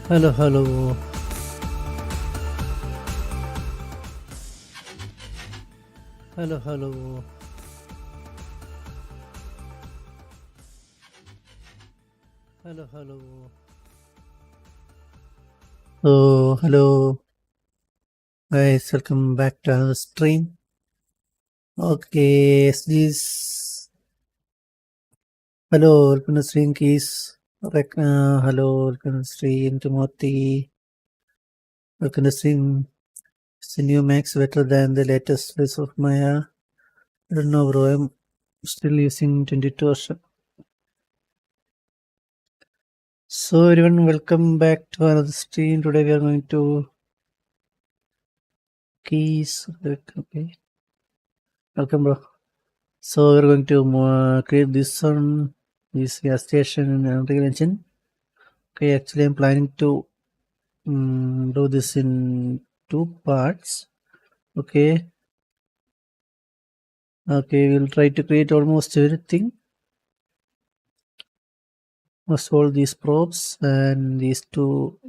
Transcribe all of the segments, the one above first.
Hello, hello. Hello, hello. Hello, hello. Oh, hello. Guys, welcome back to another stream. Okay, this. Hello, welcome to stream keys. Hello, welcome to stream Timothy. Welcome to stream. Is the new Max better than the latest release of Maya? I don't know, bro. I'm still using 22 version. So, everyone, welcome back to another stream. Today we are going to keys. Okay. Welcome, bro. So we're going to create this one, this GasStation and Unreal Engine. Okay, actually I'm planning to do this in two parts. Okay. Okay, we'll try to create almost everything. Most all these props and these two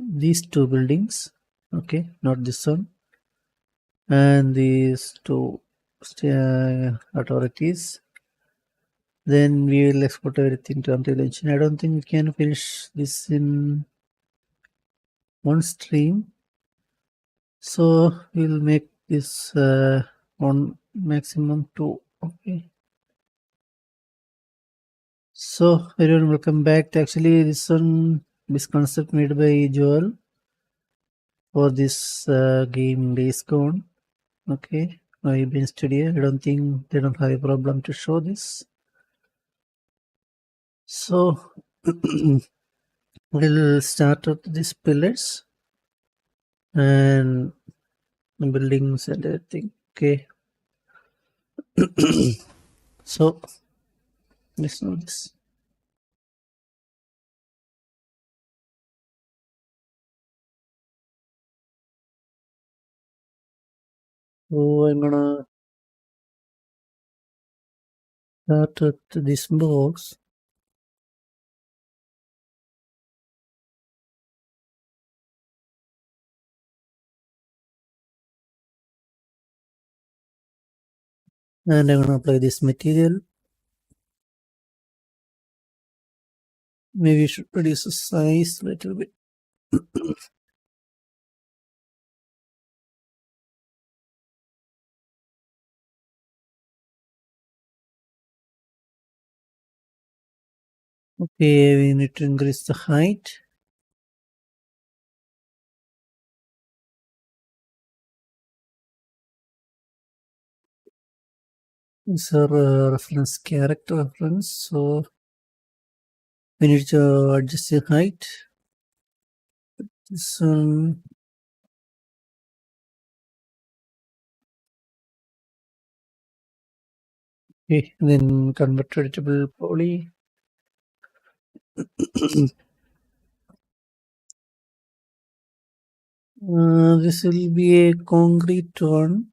buildings. Okay, not this one. And these two authorities. Then we will export everything to Unreal Engine. I don't think we can finish this in one stream, so we'll make this on maximum 2. Okay, so everyone, welcome back. Actually, this concept made by Joel for this game Days Gone. Okay, I've been studying. I don't think they don't have a problem to show this. So we'll start with these pillars and buildings and everything. Okay. So let's do this. So I'm gonna start with this box. And I'm gonna apply this material. Maybe we should reduce the size a little bit. Okay, we need to increase the height. These are reference character reference, so we need to adjust the height. This one. Okay, then convert to editable poly. This will be a concrete one,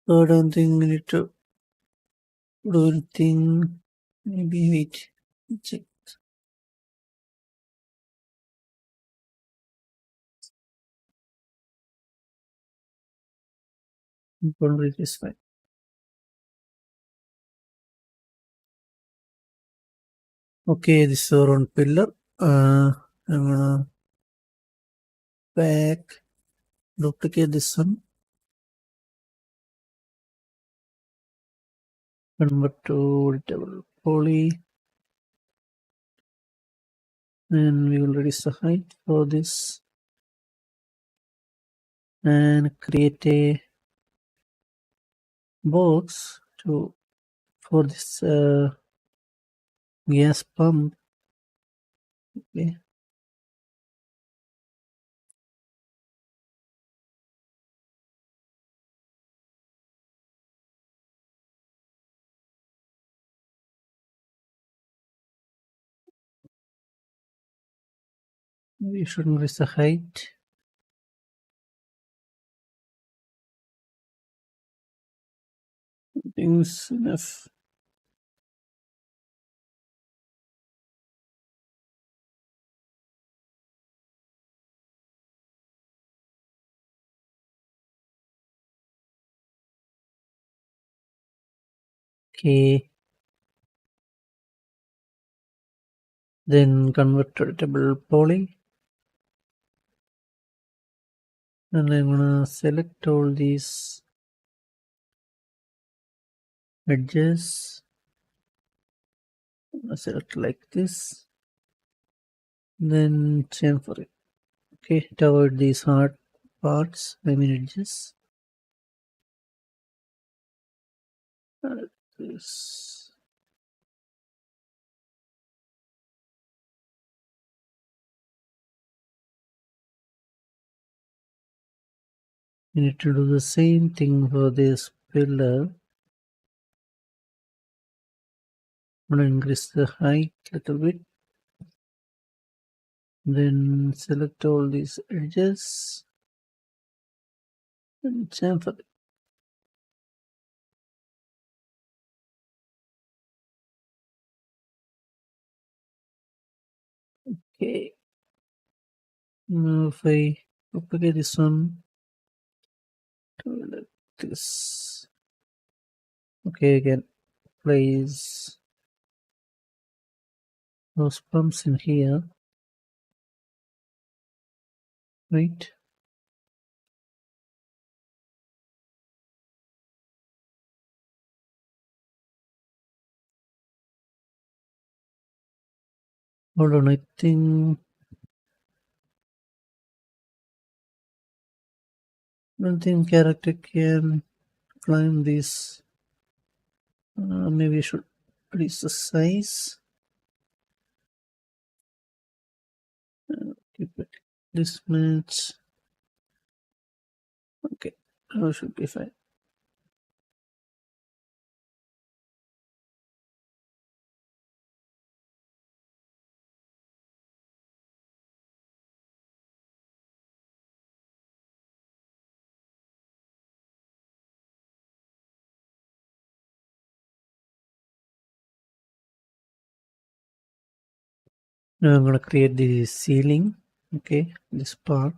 so I don't think we need to do anything. Maybe wait, check. Concrete is fine. Okay, this is our own pillar. I'm gonna duplicate this one, convert to editable poly, and we will reduce the height for this and create a box for this gas pump. Okay. We should increase the height. Things enough. Okay, then convert to editable poly, and I'm gonna select all these edges. Select like this, then chamfer it. Okay, to avoid these hard parts, I mean edges. This. You need to do the same thing for this pillar. I'm gonna increase the height a little bit. Then select all these edges and chamfer it. Okay. Now if I propagate this one to like this. Okay, again place those pumps in here. Right. Hold on, I don't think character can climb this. Maybe I should reduce the size. Keep it this much. Okay, that should be fine. Now I'm going to create the ceiling. Okay, this part.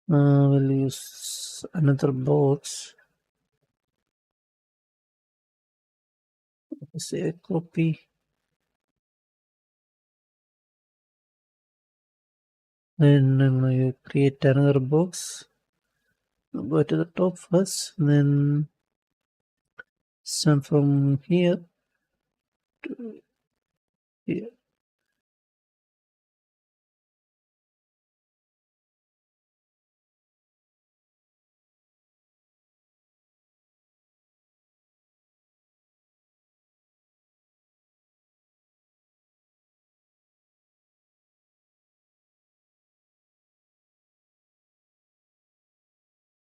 We'll use another box. Say copy. Then I'm going to create another box. Go to the top first, then start from here to here.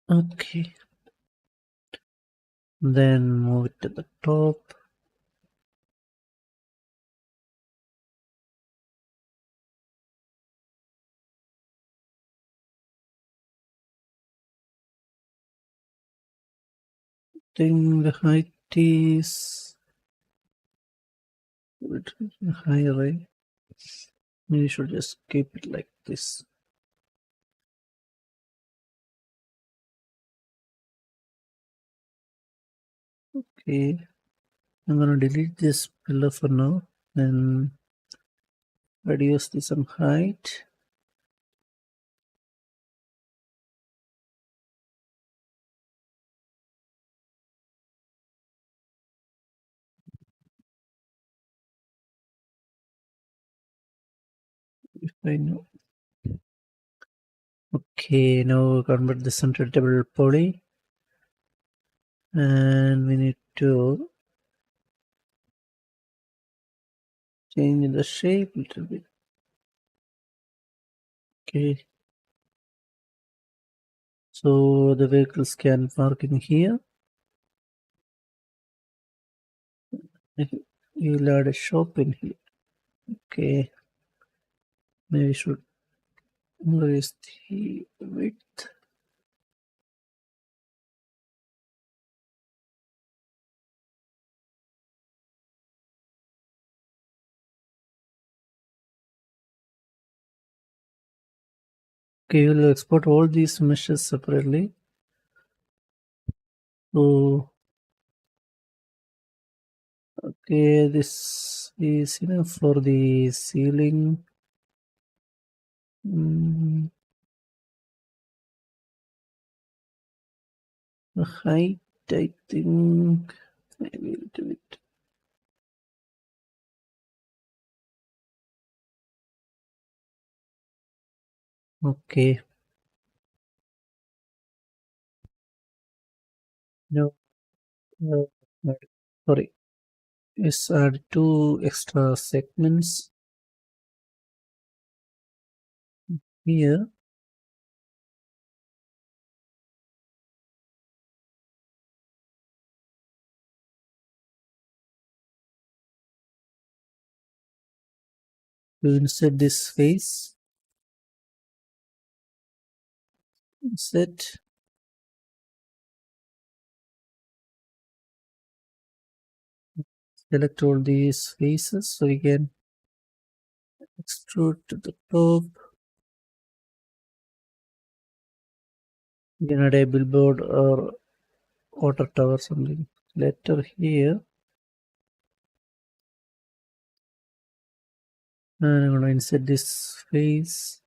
Okay. Then move it to the top. Think the height is a bit higher, right? You should just keep it like this. Okay, I'm gonna delete this pillar for now, then reduce this some height. If I know. Okay, now convert the center table poly, and we need to change the shape a little bit. Okay, so the vehicles can park in here. We'll add a shop in here. Okay, maybe we should increase the width. Okay, we'll export all these meshes separately. So Okay, this is enough for the ceiling. Mm, the height, I think maybe a little bit. Okay, no, no, no, sorry. Let's add two extra segments here. To insert this face, insert, select all these faces so we can extrude to the top. We can add a billboard or water tower something later here. And I'm gonna insert this face.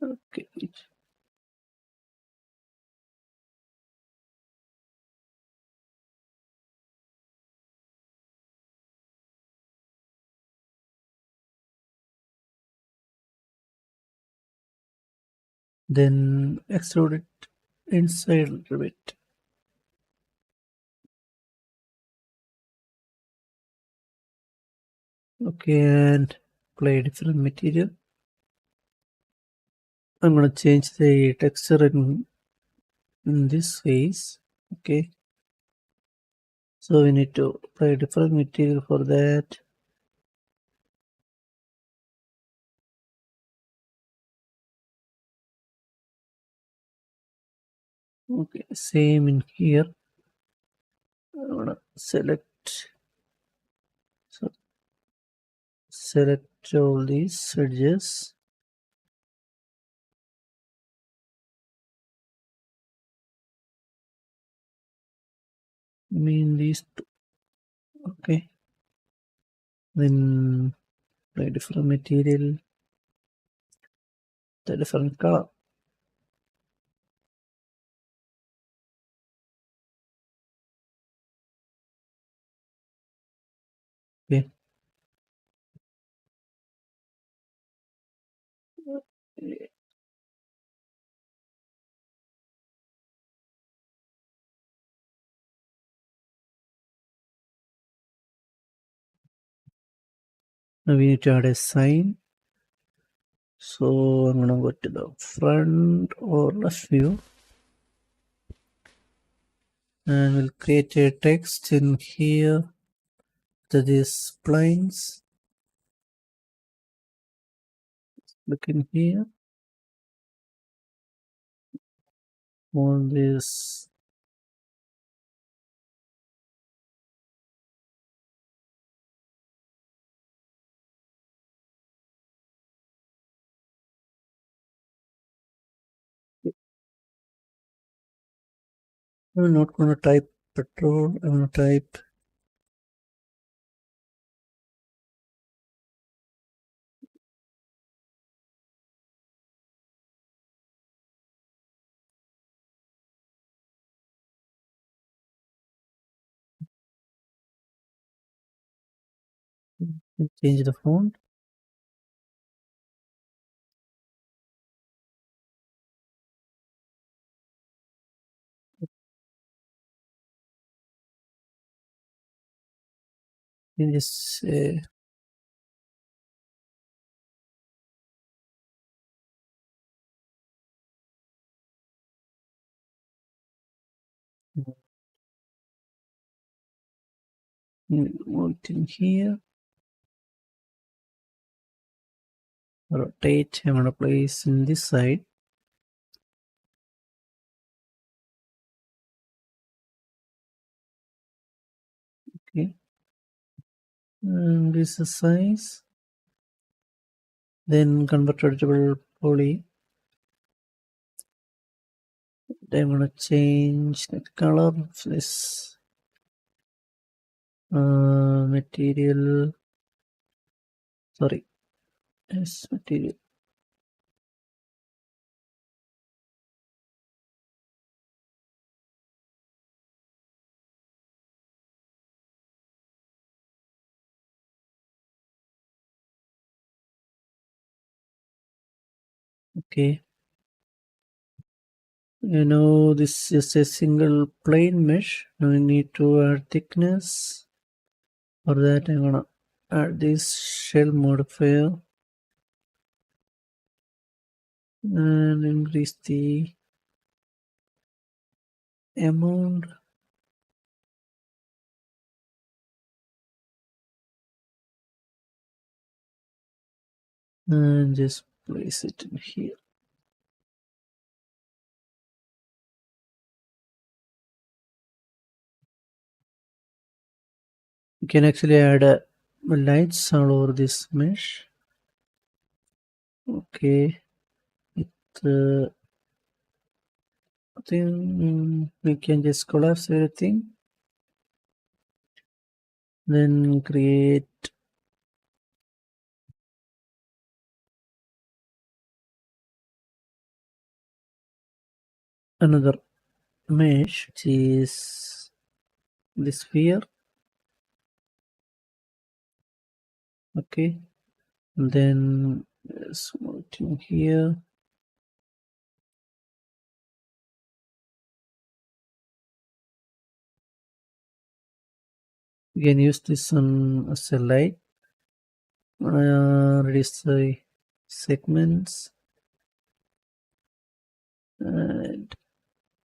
Okay. Then extrude it inside a little bit. Okay, and apply a different material. I'm gonna change the texture in this face. Okay, so we need to apply a different material for that. Okay, same in here. I'm gonna select, so select all these edges. I mean these two. Okay, then apply different material, the different color. Okay. Now we need to add a sign. So I'm gonna go to the front or left view and we'll create a text in here to these planes. Look in here on this. I'm not gonna type petrol, I'm gonna type change the font. In this move it in here, rotate, I'm gonna place in this side. Okay, and this is the size. Then convert to editable poly. I'm gonna change the color of this material. Sorry, yes, material. Okay. This is a single plane mesh. Now we need to add thickness. For that, I'm gonna add this shell modifier and increase the amount. And just place it in here. You can actually add lights all over this mesh. Okay. I think we can just collapse everything. Then create another mesh, which is the sphere. Okay. Then something here. You can use this one as a light. Reduce the segments and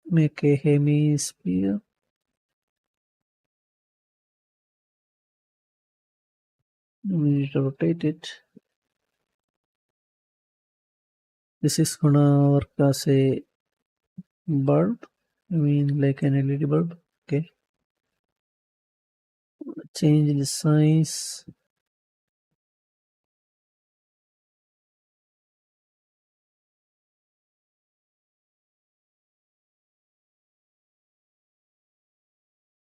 make a hemisphere. We need to rotate it. This is gonna work as a bulb. I mean, like an LED bulb. Okay. Change the size.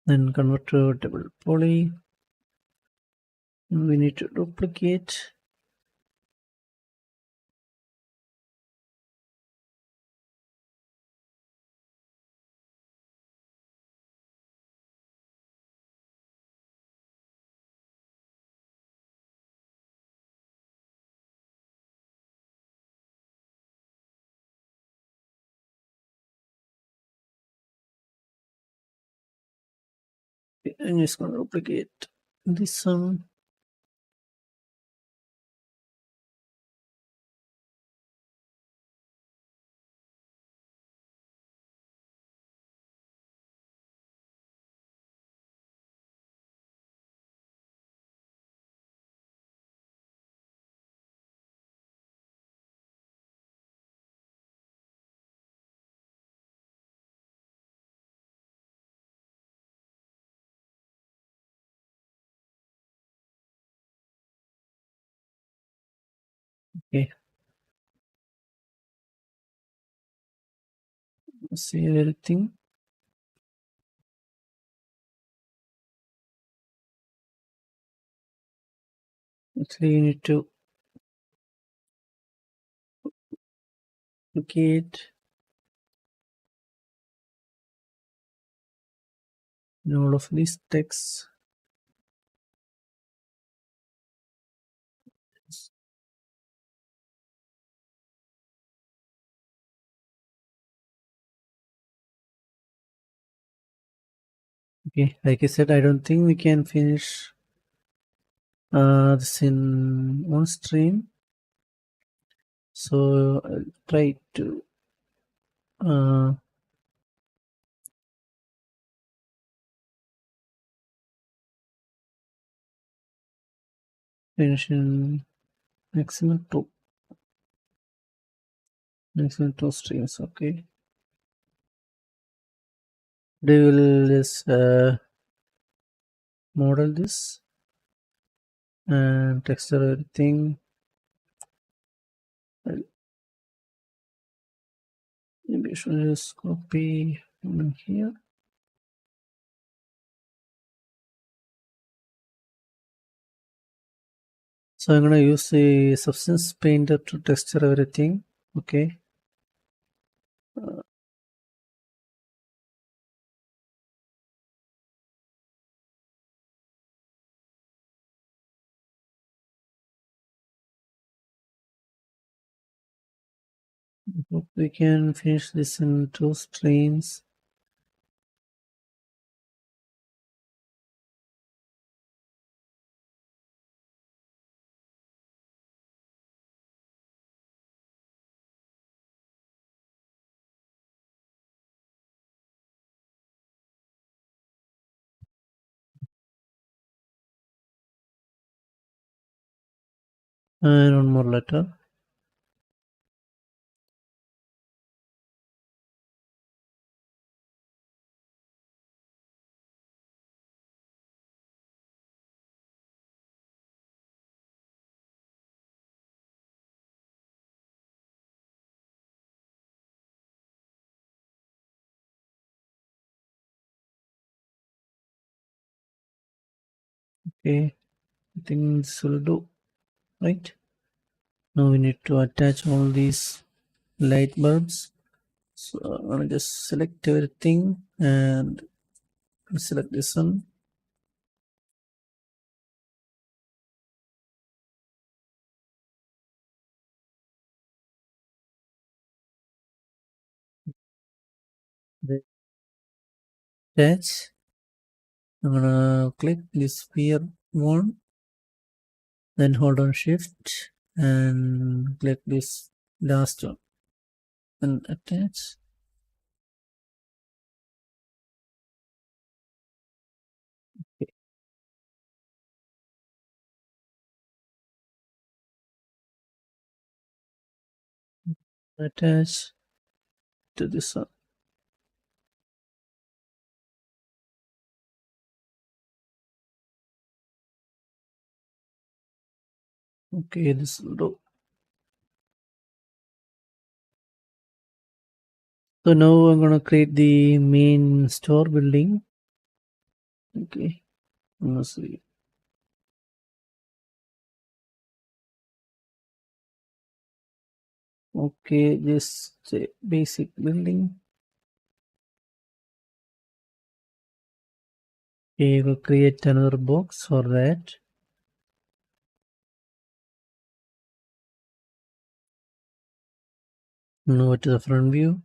Then convert to double poly. We need to duplicate. I'm just gonna duplicate this one. Okay. Save everything. Actually, you need to duplicate all of these texts. Okay, like I said, I don't think we can finish this in one stream. So I'll try to finish in maximum two streams. Okay, they will just model this and texture everything. I'll Maybe I should just copy in here. So I'm gonna use the substance painter to texture everything. Okay. Hope we can finish this in 2 streams. And one more letter. Okay, I think this will do, right? Now we need to attach all these light bulbs. So I'm gonna just select everything and select this one. The attach. I'm gonna click this sphere one, then hold on shift and click this last one and attach. Okay. Attach to this one. Okay, this will do. So now I'm gonna create the main store building. Okay, I'm gonna see. Okay, just a basic building. Okay, we'll create another box for that. Now to the front view.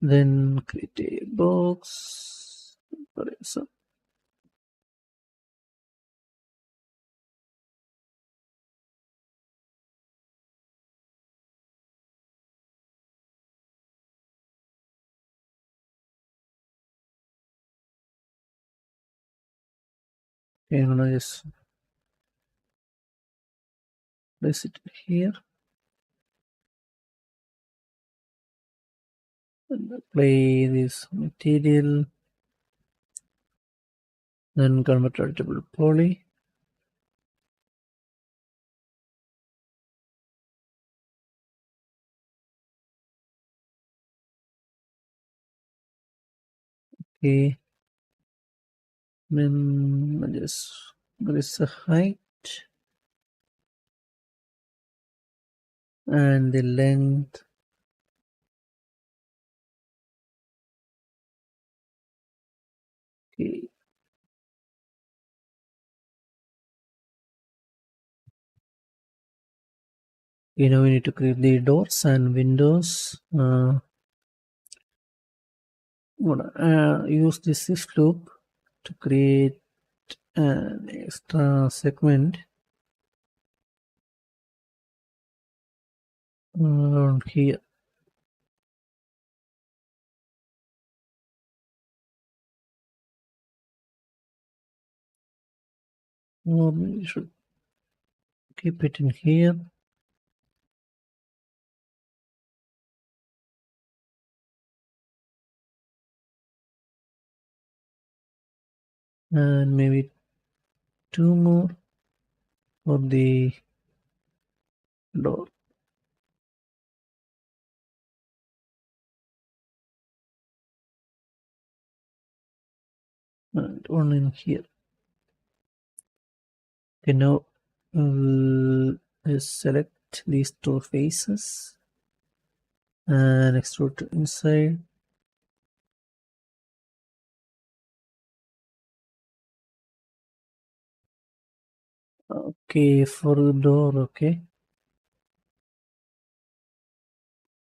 Then create a box. So okay, I'm gonna just place it here and apply this material. Then convert to double poly. Okay, then I just increase the height and the length. Okay, now we need to create the doors and windows. Use the shift loop to create an extra segment around here. Or we should keep it in here. And maybe 2 more for the door. and one in here. Okay, now just select these two faces and extrude to inside. Okay, for the door, okay.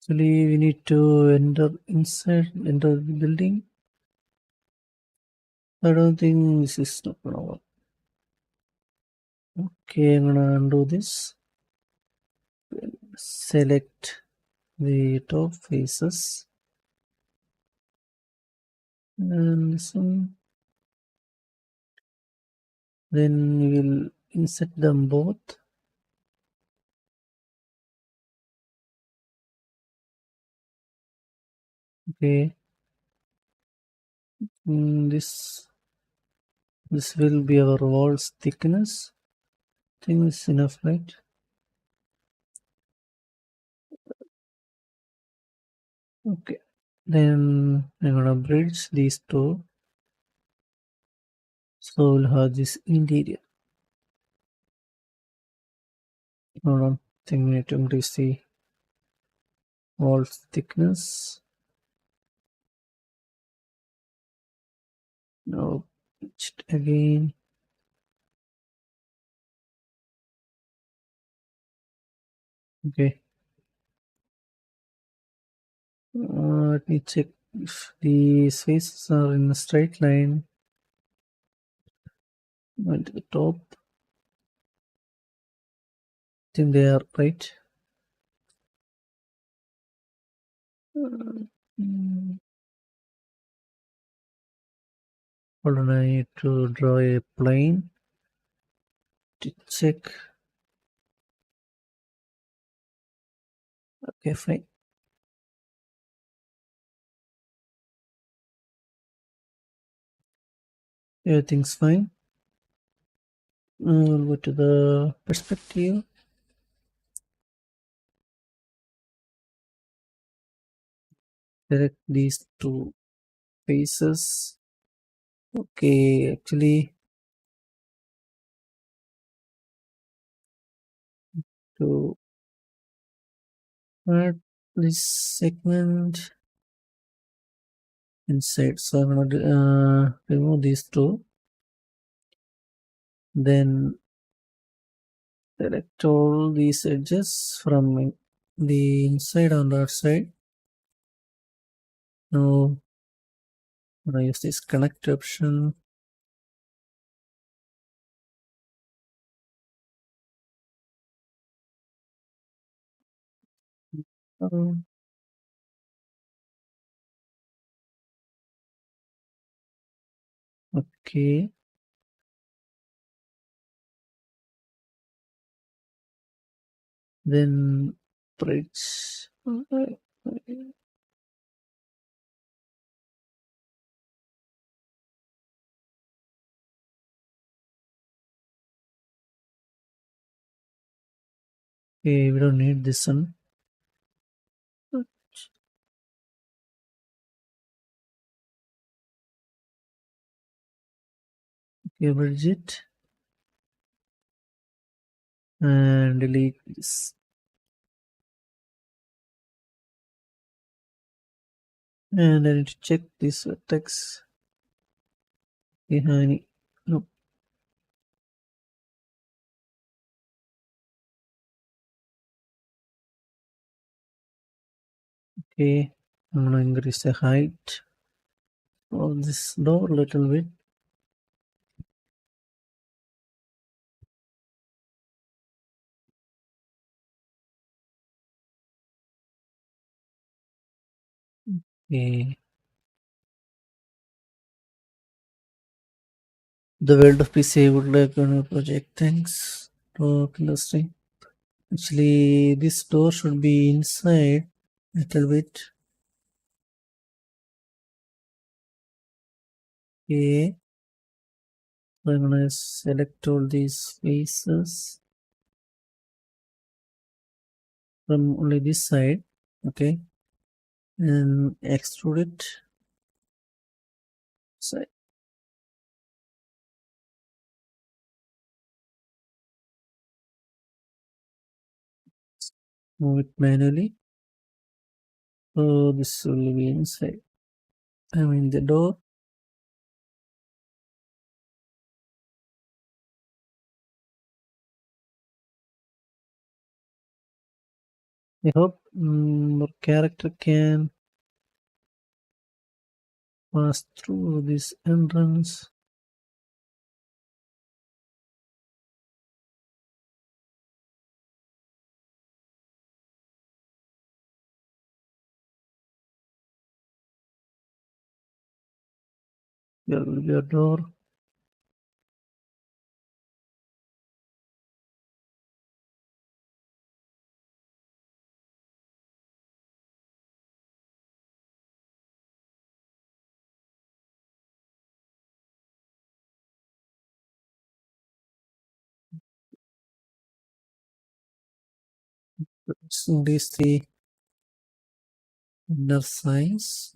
Actually, we need to enter the building. I don't think this is not gonna work. Okay, I'm gonna undo this. Select the top faces and this one. Then we will insert them both. Okay, this will be our wall's thickness. I think it's enough, right? Okay, then I'm gonna bridge these two, so we'll have this interior. Hold on, I think we need to increase the wall's thickness. Now pitch it again. Okay. Let me check if the faces are in a straight line. Going to the top. I think they are right. Mm, Hold on, I need to draw a plane to check. Okay, fine. Everything's fine. We'll go to the perspective. Select these two faces. Okay, actually, to add this segment inside, so I'm gonna remove these two. Then select all these edges from the inside on the outside. Now I'm gonna use this connect option. Um, okay. Then bridge. Okay, we don't need this one. Okay, bridge it and delete this. And I need to check this vertex behind. No. Okay, I'm gonna increase the height of this door a little bit. Okay. The world of PC would like on a project. Thanks to industry. Actually, this door should be inside a little bit. Okay. So I'm gonna select all these faces from only this side. Okay. And extrude it. Side. move it manually. So this will be inside. I mean the door. I hope our character can pass through this entrance. There will be a door. So these three inner signs.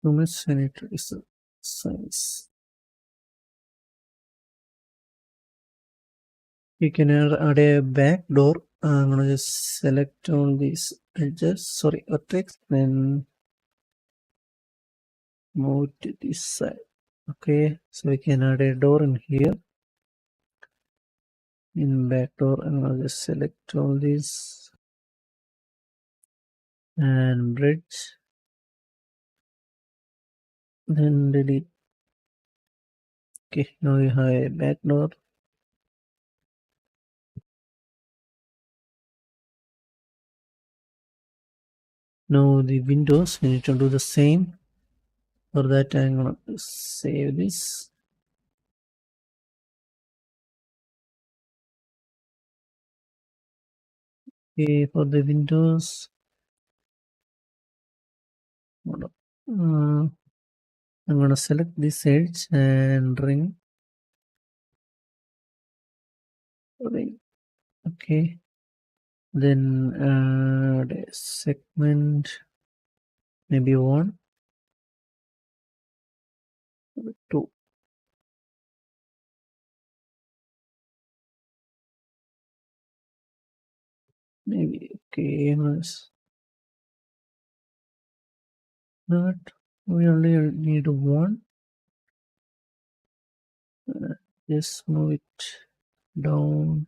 Too much sanitary size. You can add a back door. I'm gonna just select all these edges, sorry, vertex, then move to this side. Okay, so we can add a door in here. In back door, I'm gonna just select all these and bridge, then delete. Okay, now we have a back door. Now the windows, we need to do the same. For that, I'm gonna save this. Okay, for the windows, I'm gonna select this edge and ring. Okay, then add a segment, maybe 1, 2. Maybe okay, nice. But we only need 1. Just move it down.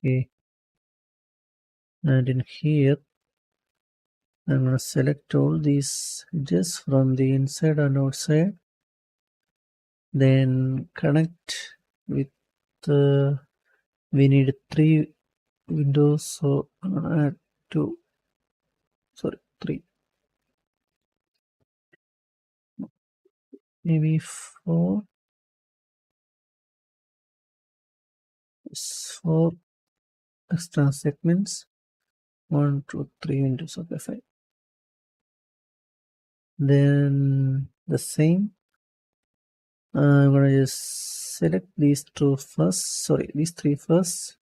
Okay, and in here I'm gonna select all these edges from the inside and outside, then connect with we need 3 windows, so I'm gonna add 2, sorry, 3, maybe 4. 4 extra segments, 1, 2, 3 windows. Okay, fine. Then the same, I'm gonna just select these 2 first, sorry, these 3 first,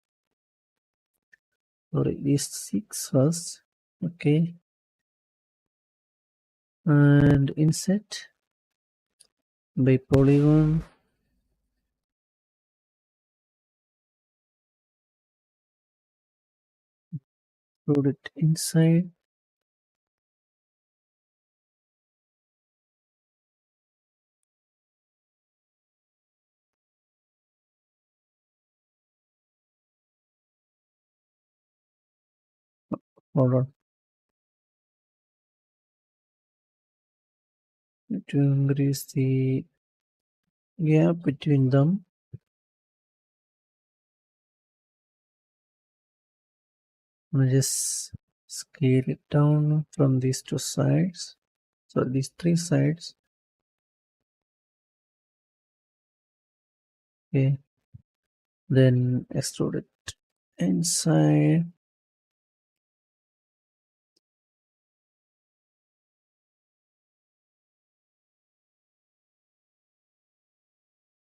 sorry, these 6 first. Okay, and insert by polygon, put it inside. Hold on, to increase the gap between them. I'm gonna just scale it down from these 2 sides, so these 3 sides. Okay, then extrude it inside.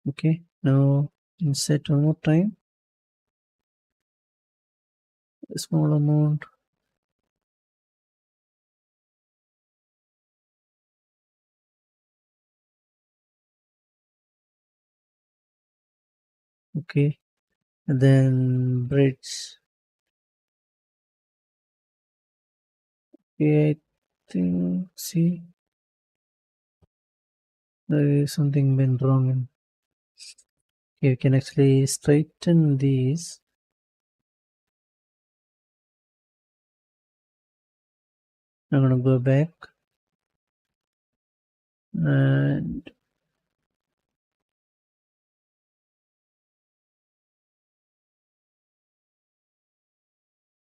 Okay, now insert one more time a small amount. Okay, and then bridge. Okay, I think, see, there is something went wrong. And okay, we can actually straighten these. I'm gonna go back and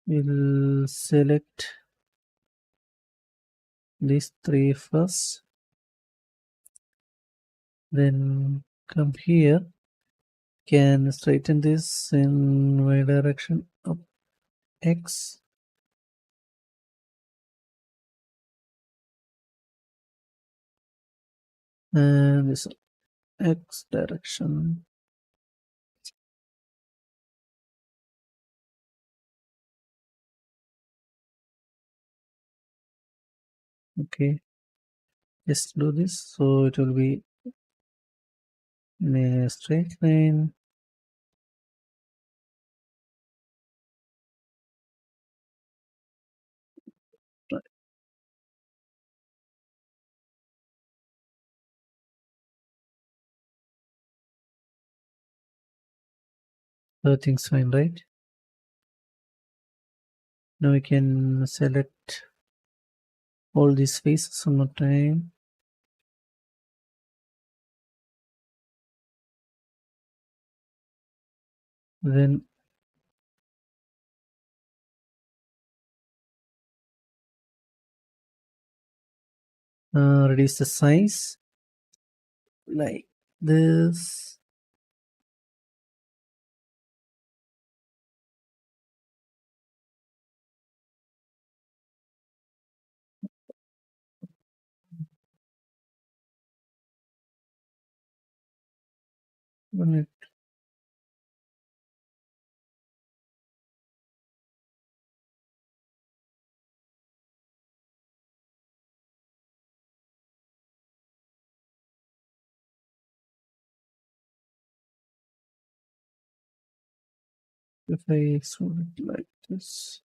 we'll select these three first, then come here, can straighten this in y direction of x, and this x direction. Okay, just do this so it will be in a straight line. Everything's fine, right? Now we can select all these faces one more time. Then reduce the size like this. One. If I extrude it like this.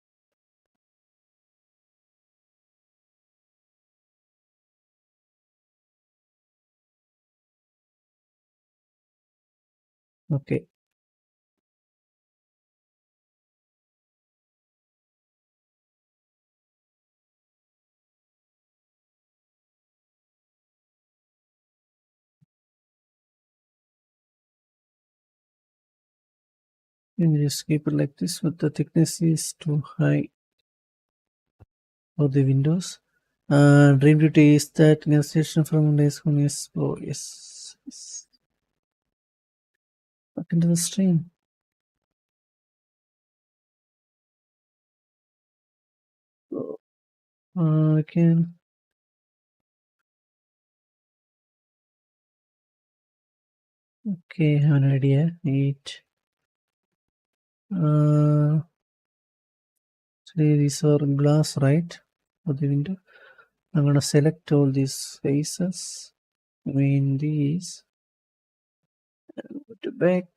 Okay. And just keep it like this, but the thickness is too high for the windows. Dream duty is that GasStation from days one is oh yes. Back into the stream. So, I can okay, have an idea. 8. Actually these are glass, right? For the window. I'm gonna select all these faces. I mean these. Go to back.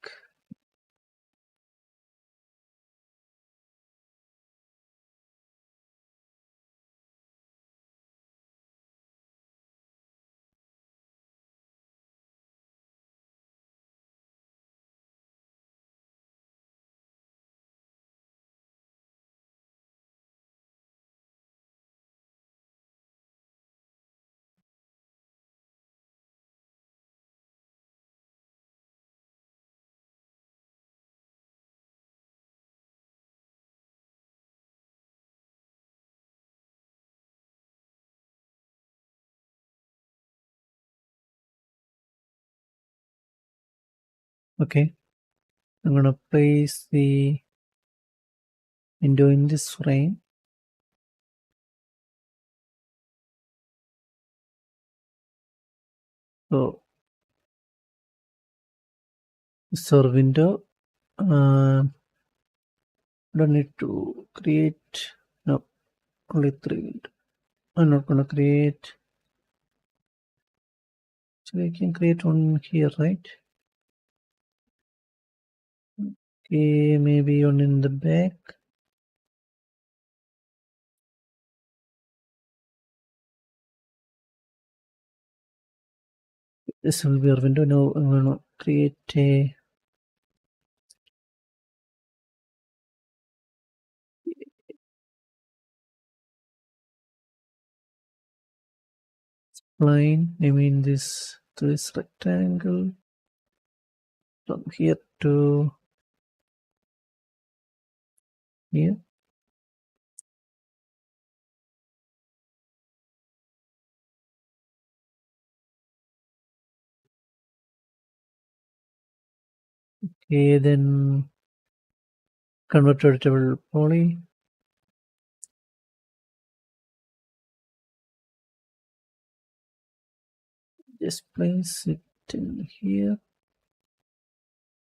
Okay. I'm gonna place the window in this frame. So This is our window. Don't need to create, no, only 3 windows. I'm not gonna create, so I can create one here, right? Okay, maybe one in the back. This will be our window. Now I'm gonna create a line. I mean this rectangle from here to here. Okay, then convert to editable poly. Just place it in here.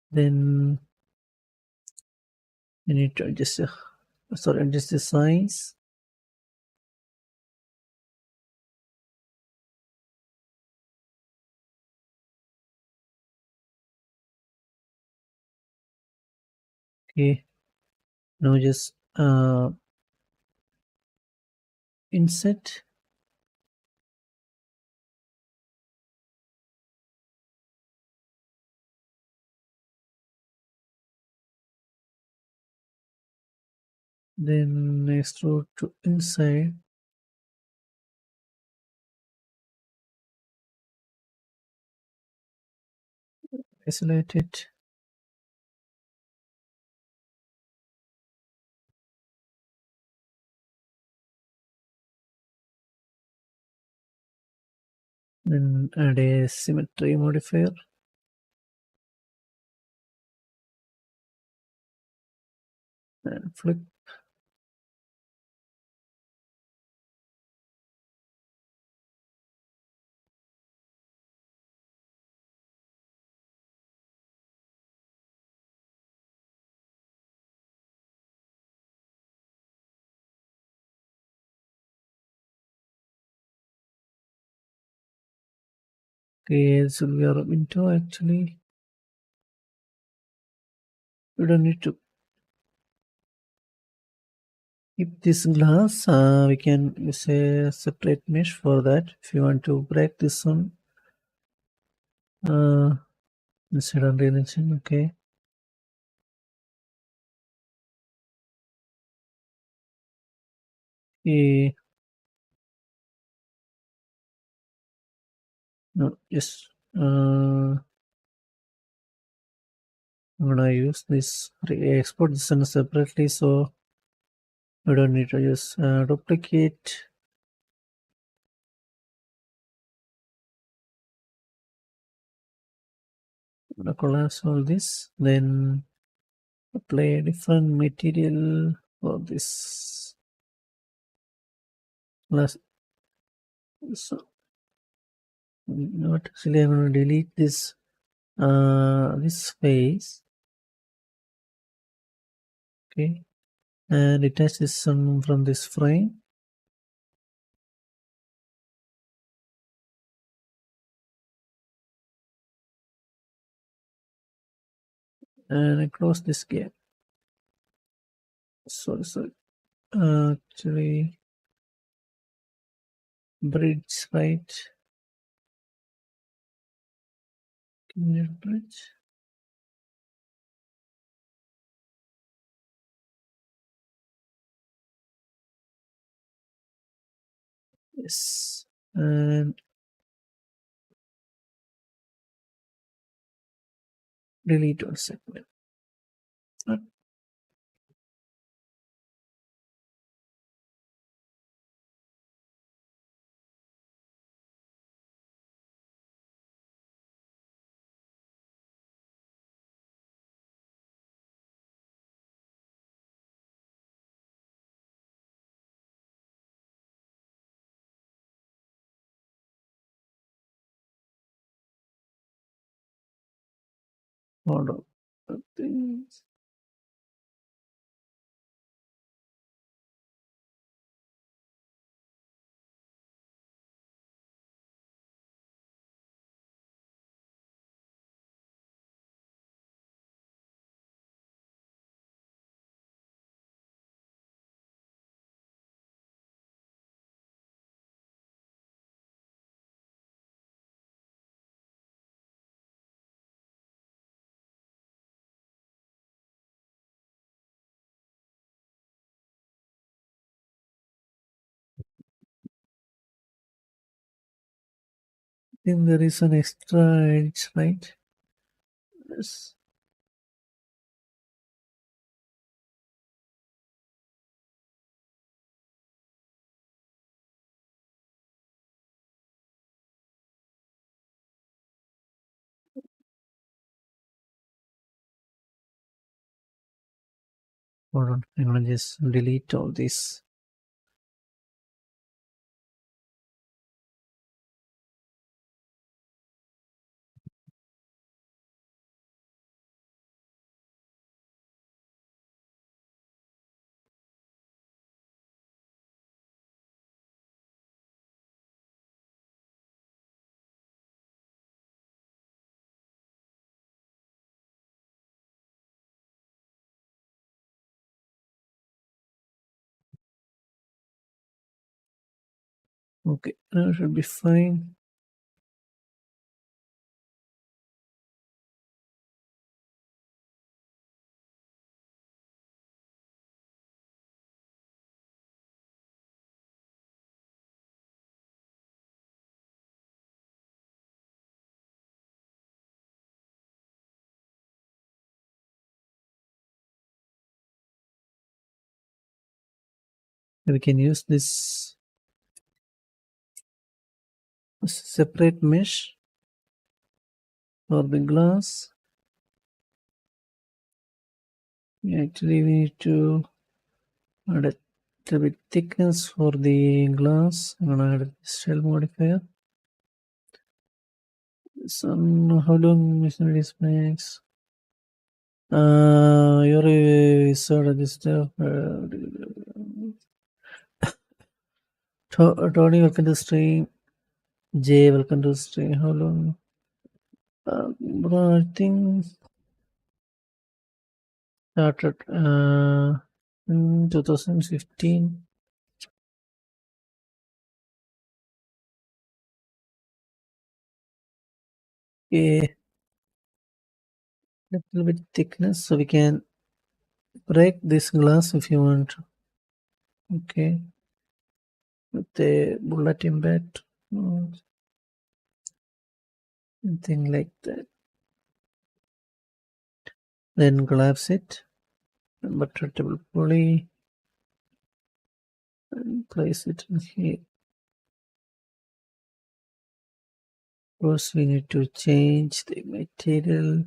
Then you need to adjust adjust the size. Okay, now just insert. Then extrude to inside. Isolate it. Then add a symmetry modifier. And flip. Okay, this will be our window actually. We don't need to keep this glass. We can use a separate mesh for that. If you want to break this one, instead of Engine, okay. Okay. No, just I'm gonna use this export this one separately, so we don't need to just duplicate. I'm gonna collapse all this, then apply a different material for this last. So not actually, I'm gonna delete this this face. Okay, and attach this one from this frame. And I close this gap. Sorry, actually, bridge, right? Bridge. Yes, and delete one segment. Hold on. I think there is an extra edge, right? Yes. Hold on. I'm gonna just delete all this. Okay, that should be fine. We can use this separate mesh for the glass. Actually, we need to add a little bit thickness for the glass. I'm gonna add a style modifier. Some how long missionary specs. You're a sort of this stuff. Tony, welcome to stream. Jay, welcome to stream. How long? Bro, I think started in 2015. A little bit thickness, so we can break this glass if you want. Okay, with the bulletin bed, something like that. Then collapse it, butter table pulley, and place it in here. First, we need to change the material.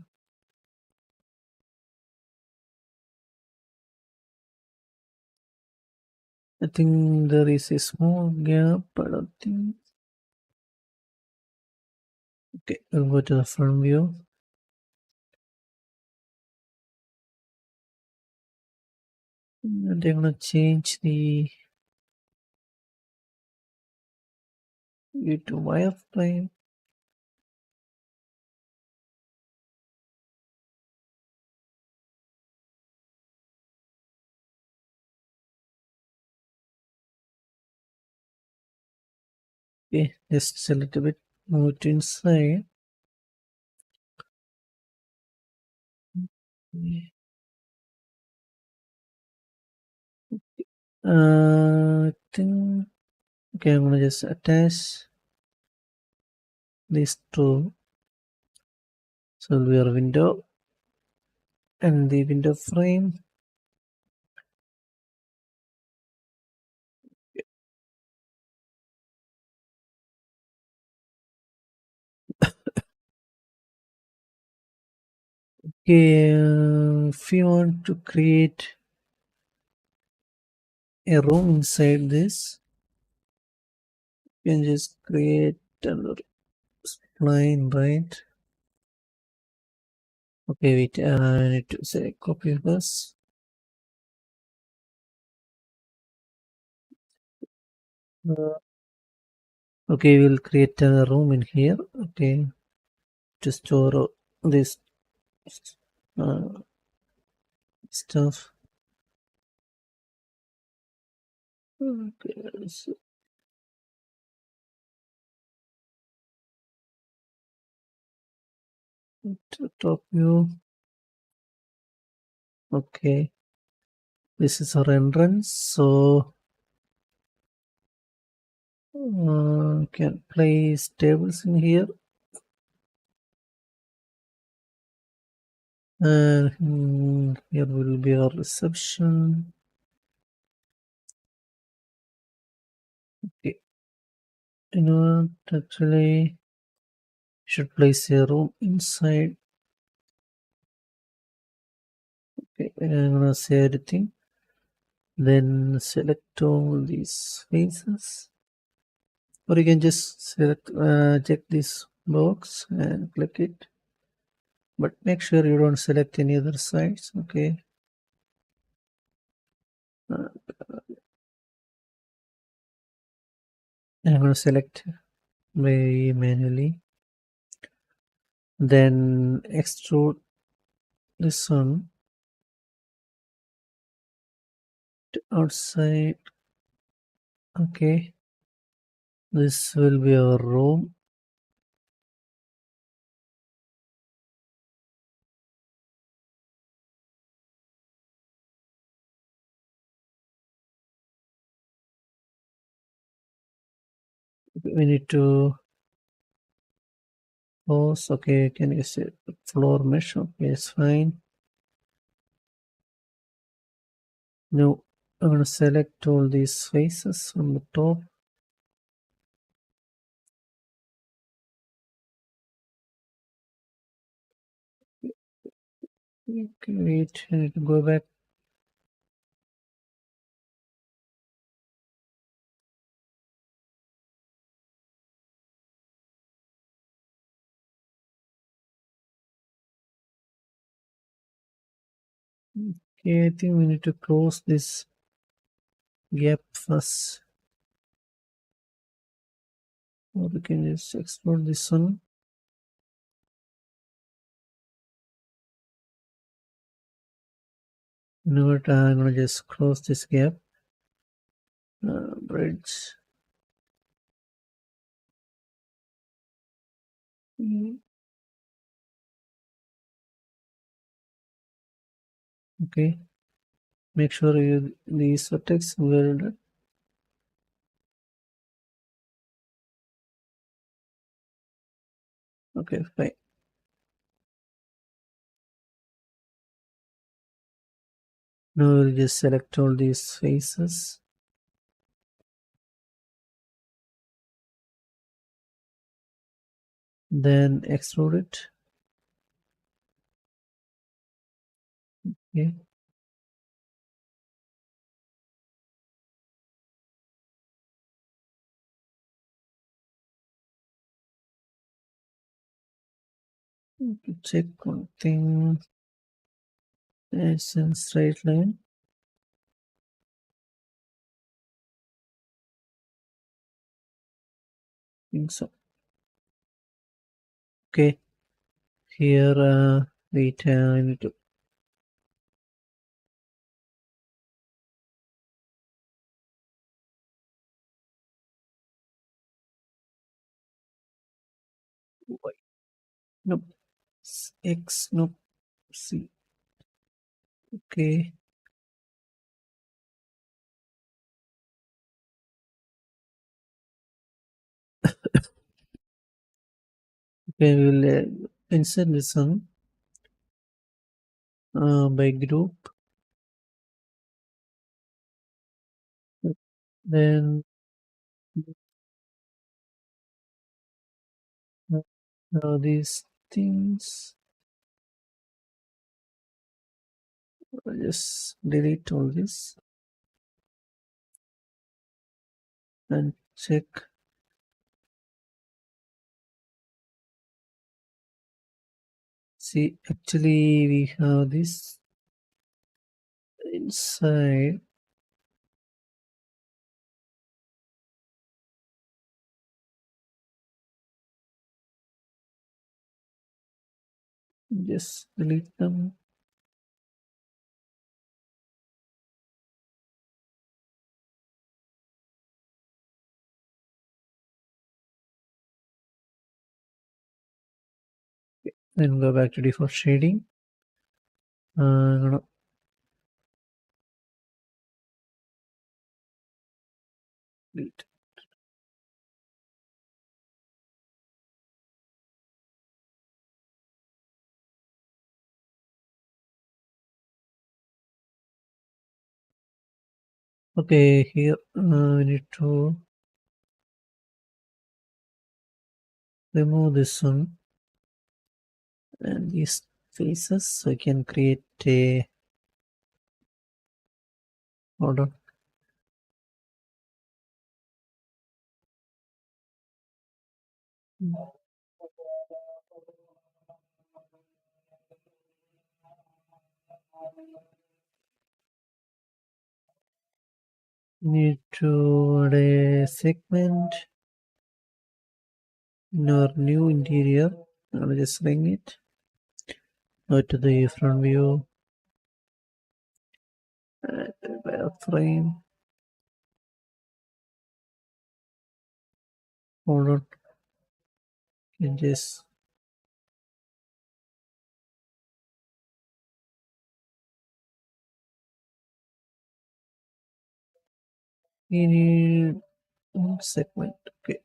I think there is a small gap, but I don't think. Okay, we'll go to the front view. And I'm gonna change the view to wireframe. Okay, just a little bit move to inside. I think okay, I'm gonna just attach these two. So we are window and the window frame. Okay, if you want to create a room inside this, you can just create another spline, right? Okay, wait, I need to say copy this. Uh, okay, we'll create a room in here. Okay, to store this uh, stuff. Okay, so top view. Okay, this is our entrance. So can place tables in here. And here will be our reception. Okay, you know what, actually should place a room inside. Okay, I'm gonna say everything. Then select all these faces, or you can just select check this box and click it, but make sure you don't select any other sides. Okay, uh, I'm gonna select very manually, then extrude this one to outside. Okay, this will be our room. We need to pause. Okay, can you say floor mesh? Okay, it's fine. Now I'm gonna select all these faces from the top. Okay, wait, I need to go back. Okay, I think we need to close this gap first. Or we can just explore this one. You know what? I'm gonna just close this gap. Bridge. Okay. Make sure you these vertex weld. Okay, fine. Now we'll just select all these faces. Then extrude it. Okay. To check one thing. It's in straight line. Think so. Okay. Here, wait, I need to. Y. Nope. X. Nope. C. Okay. Okay, we'll insert this one by group. Then these things. I'll just delete all this and check. See, actually, we have this inside. Just delete them. Then go back to default shading. I'm gonna delete. Okay, here we need to remove this one and these faces so I can create a hold on. Need to add a segment in our new interior. I'll just ring it. Go to the front view, add a wireframe. Hold on, and just we need one segment. Okay,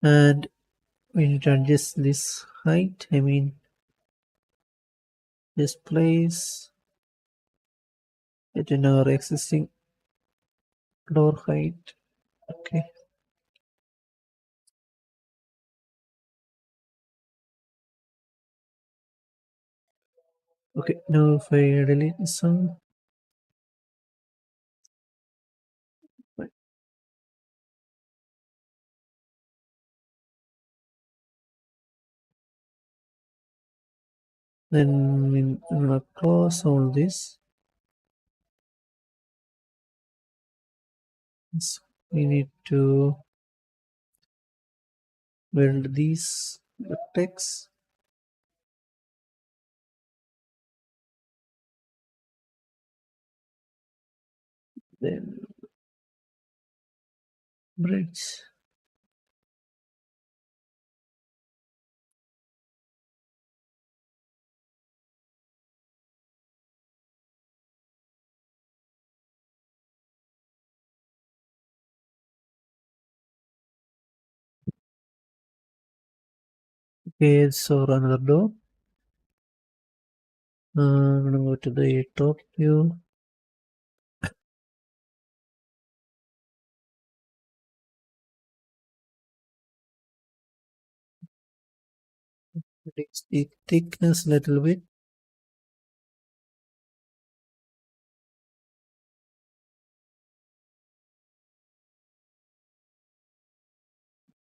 and we need to adjust this height. I mean, this place it in our existing door height. Okay, okay. Now if I delete this one, right, then I'm gonna close all this. So we need to build these vertex, then bridge. Okay, so another door. I'm gonna go to the top view. Reduce the thickness a little bit.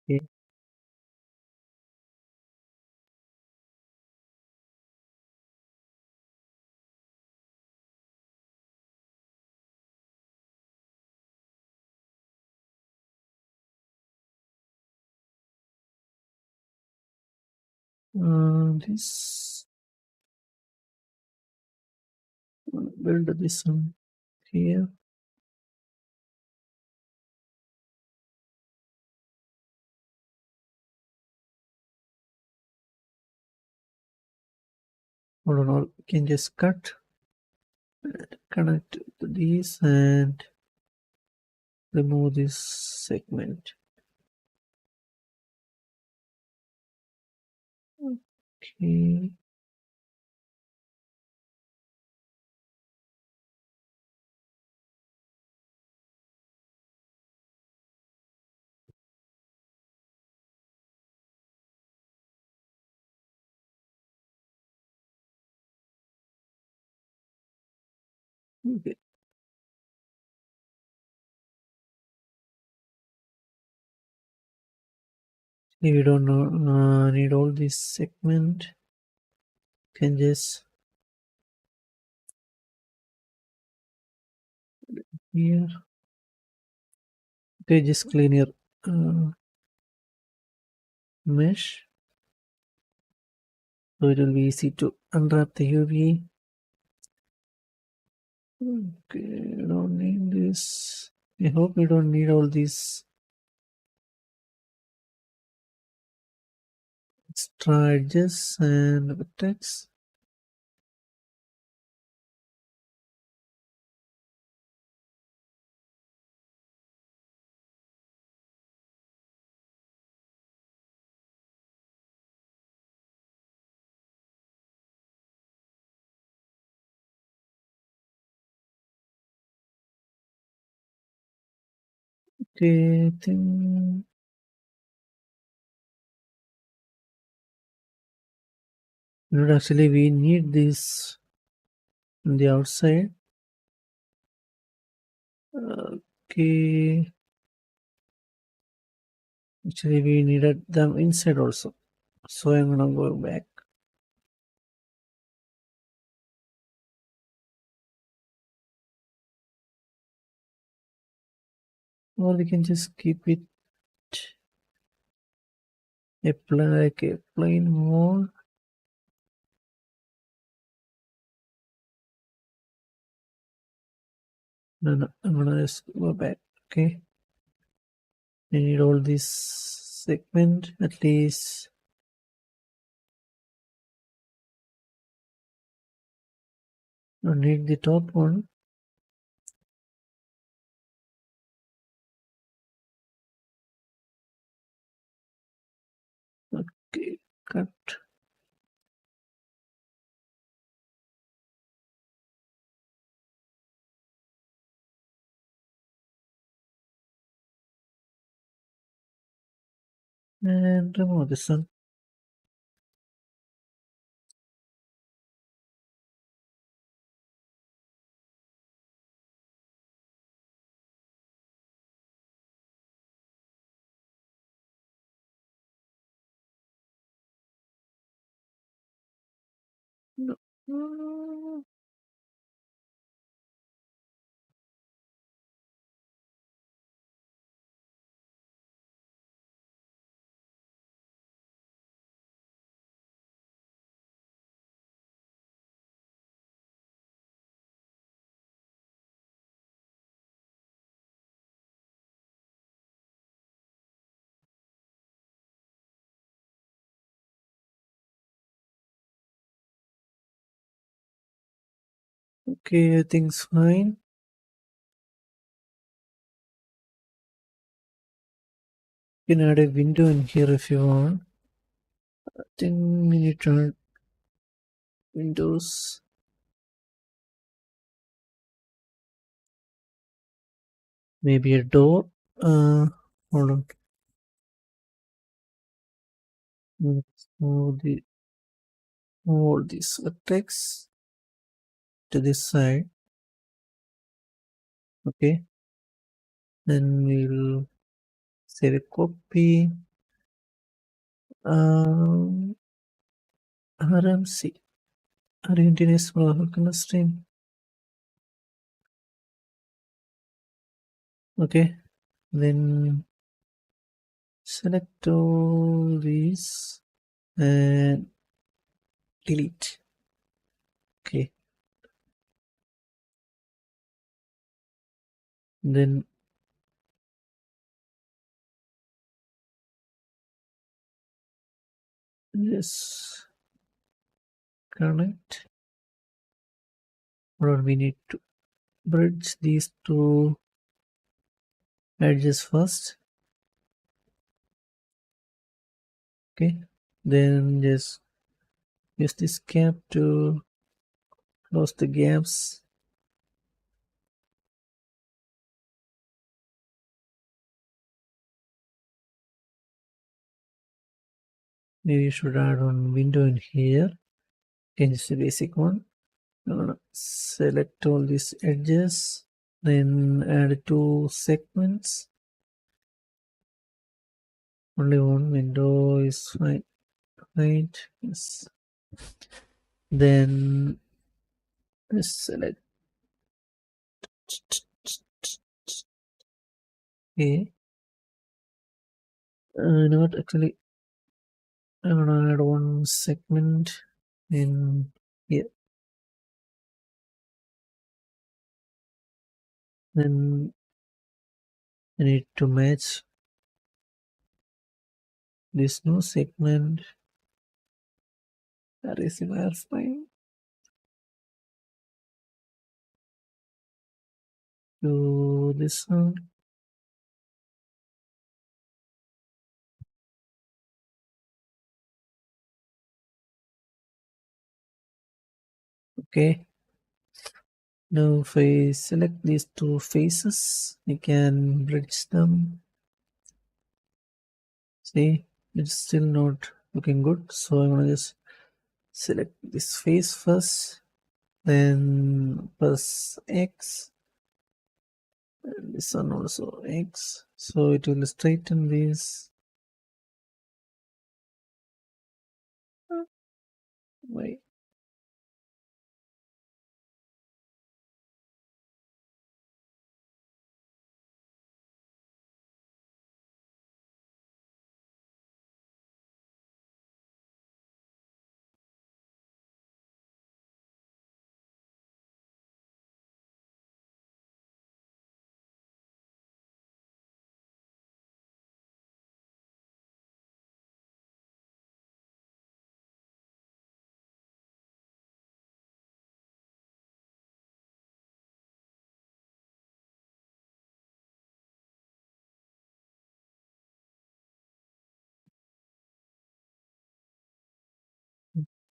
Okay. This build this one here. Hold on, we can just cut, connect to these and remove this segment. Okay. Okay. If you don't know, need all this segment, can just here. Okay, just clean your mesh, so it will be easy to unwrap the UV. Okay, you don't need this. I hope you don't need all these extra edges and vertex. Okay, I think actually we need this on the outside. Okay, actually we needed them inside also. So I'm gonna go back. Or we can just keep it like a plain wall. No, I'm gonna just go back. Okay, I need all this segment at least. I need the top one. Okay, cut. And remove this one. No. No. Okay, I think it's fine. You can add a window in here if you want. I think we need to add windows. Maybe a door. Hold on. Let's move all these vertex to this side. Okay. Then we'll save a copy. RMC. Argentina's Volcano stream. Okay. Then select all these and delete. Okay. Then just connect. Or we need to bridge these two edges first. Okay. Then just use this cap to close the gaps. Maybe you should add one window in here. Okay, just a basic one. I'm gonna select all these edges, then add two segments. Only one window is fine. Right. Yes. Then let's select A. You know what? Actually, I'm gonna add one segment in here. Then I need to match this new segment. That is in our spine to this one. Okay. Now if I select these two faces, I can bridge them. See, it's still not looking good. So I'm gonna just select this face first, then press X, and this one also X. So it will straighten this. Why?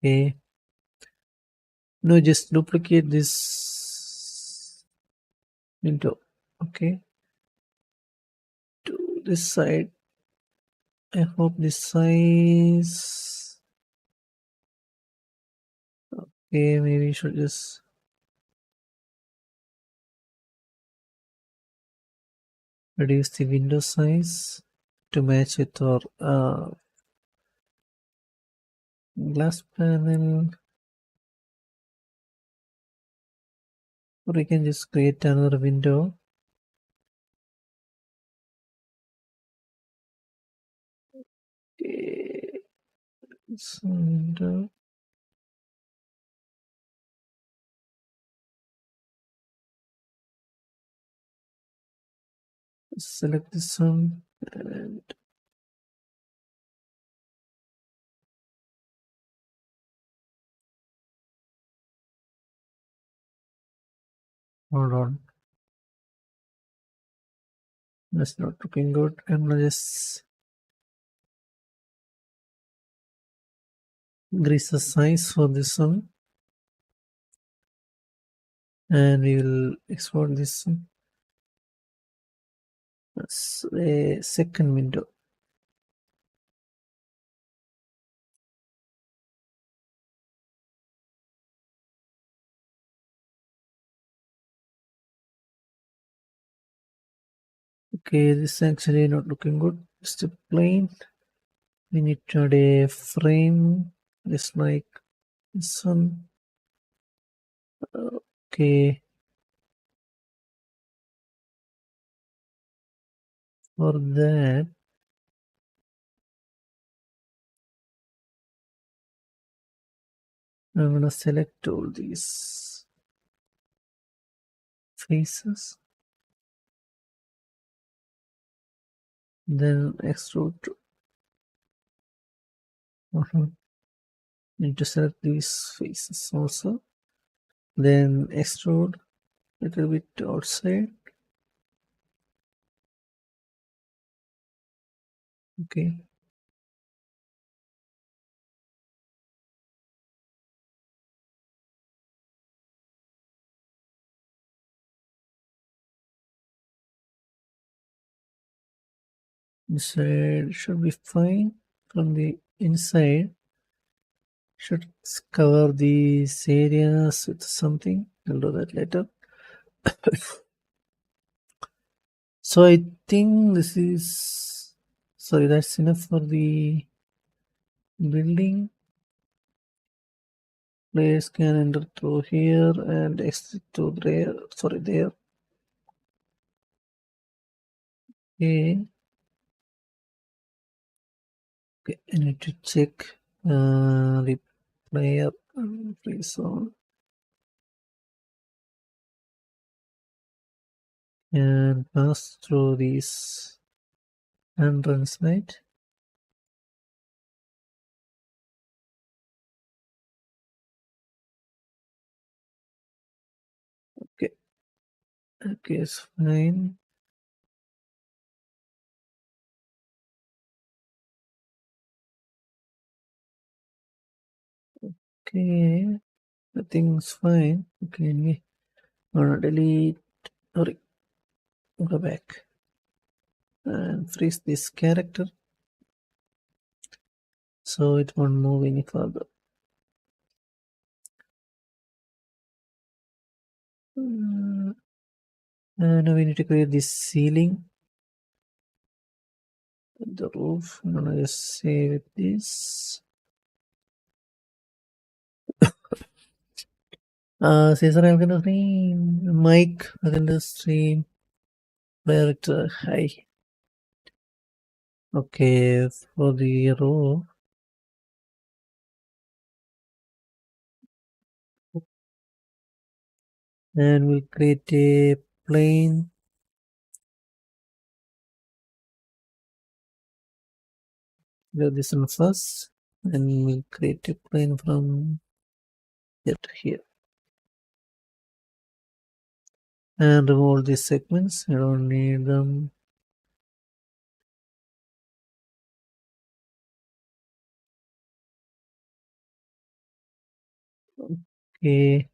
Okay. No, just duplicate this window. Okay. To this side. I hope this size. Okay, maybe we should just reduce the window size to match with our glass panel, or we can just create another window. Okay, this window. Select this one and hold on. That's not looking good. I'm gonna just increase the size for this one, and we will export this one as a second window. Okay, this is actually not looking good. Just a plain. We need to add a frame, just like this one. Okay, for that, I'm gonna select all these faces, then extrude. Need to select these faces also, then extrude a little bit outside. Okay, this side should be fine. From the inside, should cover these areas with something. I'll do that later. So I think this is Sorry, that's enough for the building. Players can enter through here and exit to there. Sorry, there. Okay. Okay, I need to check the player free zone and pass through these entrance, right? Okay, okay, it's fine. Okay, nothing's fine. Okay, anyway, gonna delete. Sorry, go back and freeze this character so it won't move any further. And now we need to create this ceiling, the roof. I'm gonna just save this. Caesar, I'm gonna stream Mike. I'm gonna stream director. Hi. Okay, for the row, and we'll create a plane. Do this one first, and we'll create a plane from here to here. And remove these segments. I don't need them. Okay.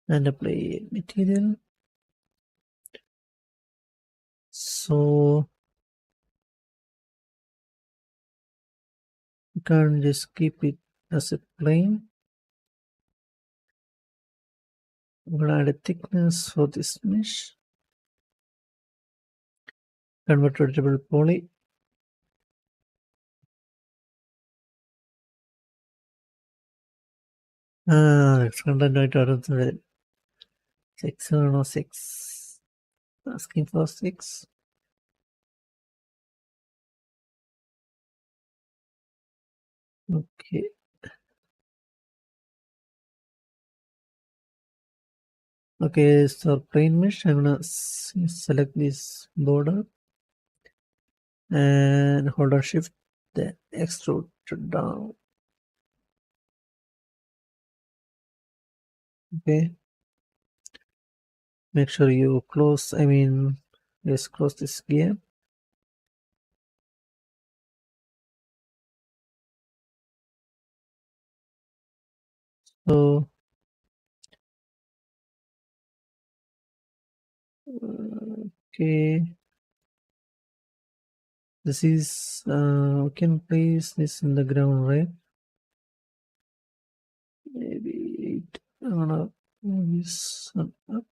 And apply material. So you can't just keep it as a plane. I'm gonna add a thickness for this mesh. Convert to double poly. It's content right out of the 606. Asking for 6. Okay. Okay, so plane mesh. I'm gonna select this border and hold on shift, then extrude to down. Okay. Make sure you close. Let's close this gap. So okay, this is we can place this in the ground, right? Maybe 8. I'm gonna move this one up.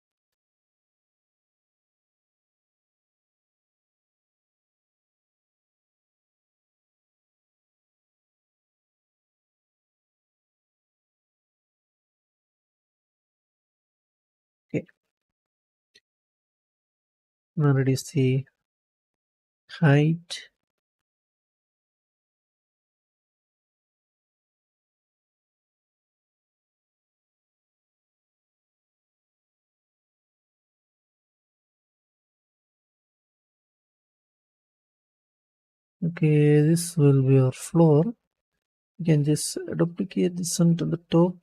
Okay, now reduce the height. Okay, this will be our floor. You can just duplicate this one to the top.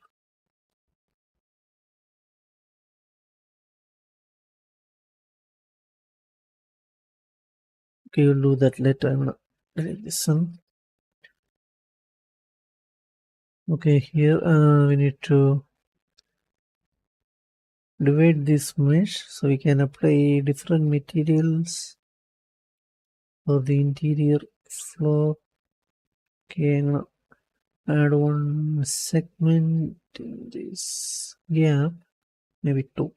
Okay, we'll do that later. I'm gonna delete this one. Okay, here we need to divide this mesh so we can apply different materials for the interior floor. Okay, I'm gonna add one segment in this gap, maybe 2.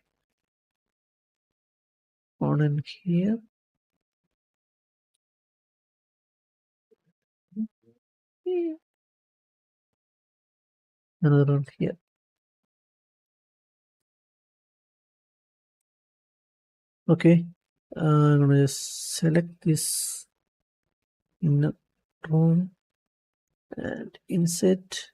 one in here. Another one here. Okay, I'm gonna just select this inner room and insert.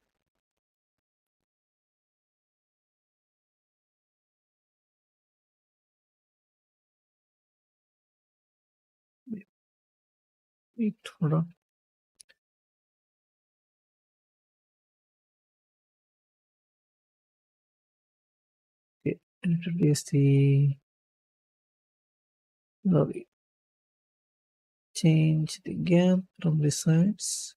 Wait, hold on. Okay, introduce the lobby. Change the gap from the sides.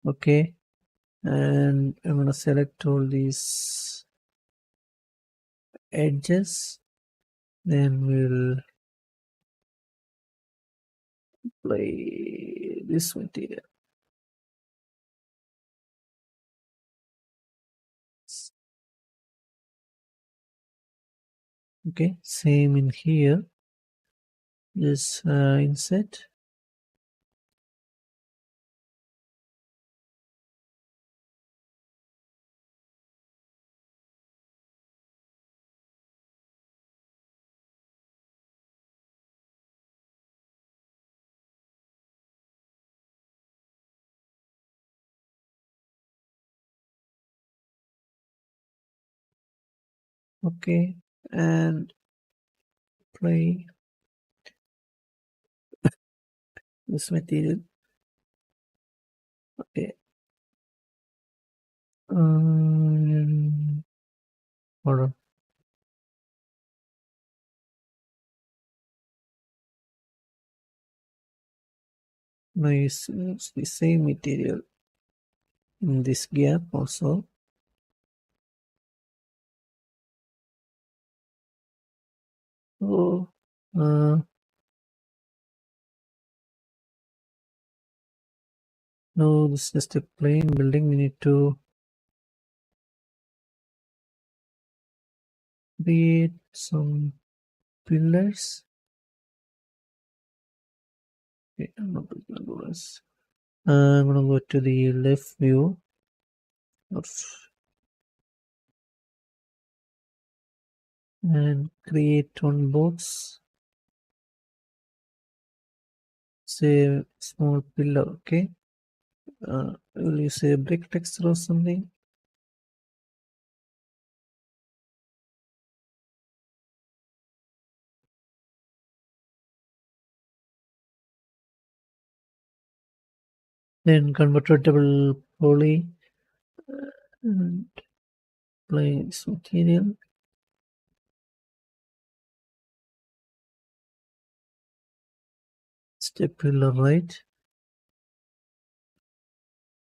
Okay, and I'm gonna select all these edges. Then we'll apply this material. Okay, same in here. Just insert. Okay, and apply this material. Okay. Hold on. Now use the same material in this gap also. So no, this is just a plain building. We need to create some pillars. Okay, I'm not gonna do this. I'm gonna go to the left view of and create one box. Say small pillar. Okay. Will you say brick texture or something? Then convert to double poly and apply this material. Step pillar right.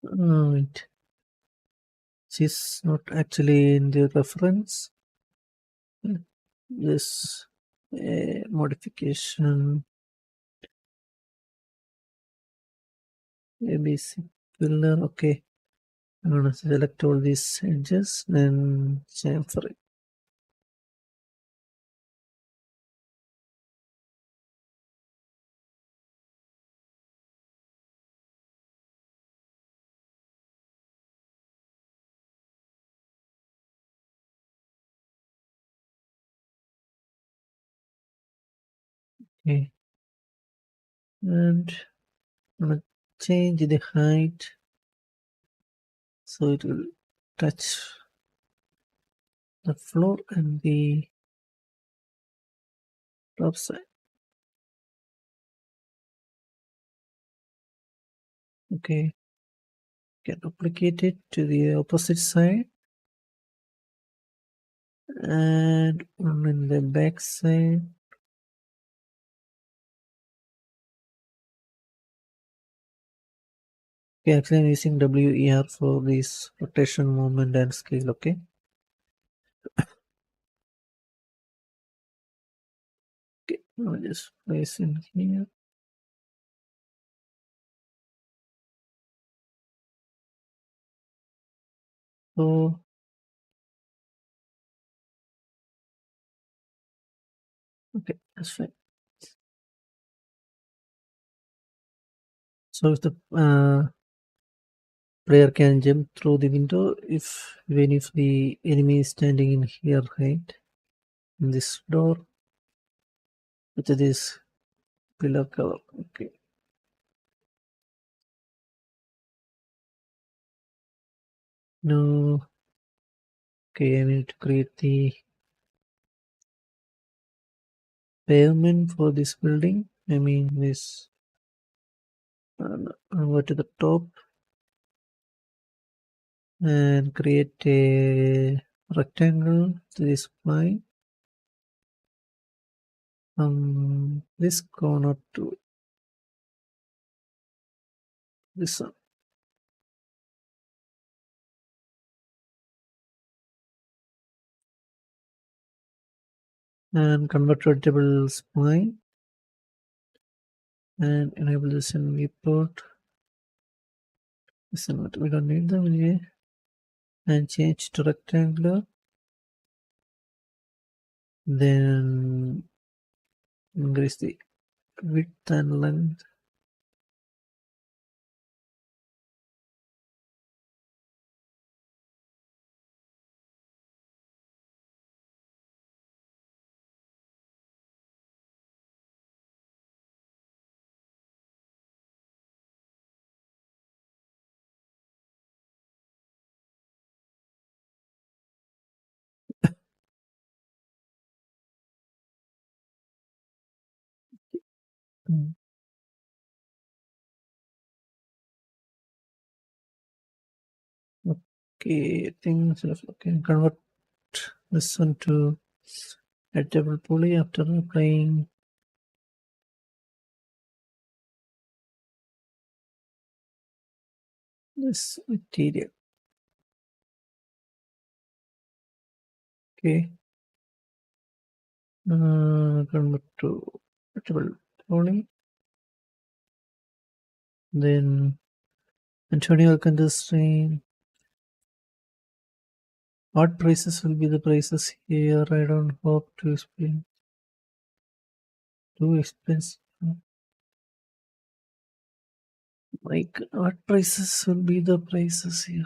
It is not actually in the reference. This modification ABC pillar. Okay, I'm gonna select all these edges and chamfer it. Okay, and I'm gonna change the height so it will touch the floor and the top side. Okay, can duplicate it to the opposite side and one in the back side. Okay, actually I'm using WER for this rotation, movement and scale. Okay. Okay, now just place in here. So okay, that's fine. So if the player can jump through the window even if the enemy is standing in here, right? In this door with this pillar cover. Okay. No. Okay, I need to create the pavement for this building. I mean this. Go to the top and create a rectangle to this point. This corner to this one. And convert to a table spline and enable this in viewport. This is what we don't need them anyway. And change to rectangular. Then increase the width and length. Mm. Okay, I think sort of okay. Convert this one to a table pulley after applying this material. Okay. Convert to a table pulley. Then Antonio constraint. What prices will be the prices here? I don't hope to explain. Too expensive. Like what prices will be the prices here?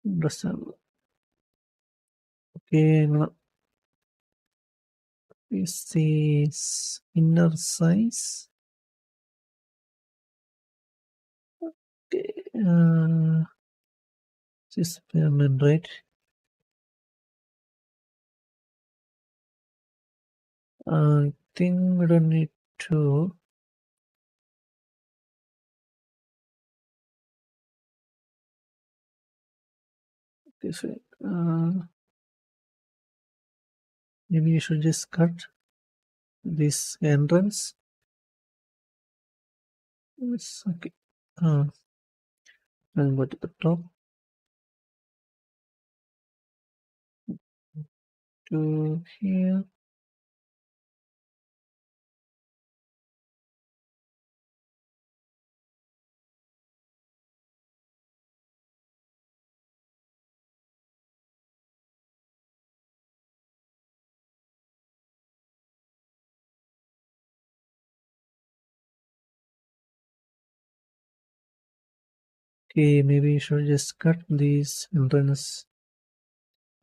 Understand? Okay, now is this inner size? Okay, this payment, right? I think we don't need to. Okay, so maybe you should just cut this entrance. It's okay. I'll go to the top to here. Okay, maybe you should just cut these entrance,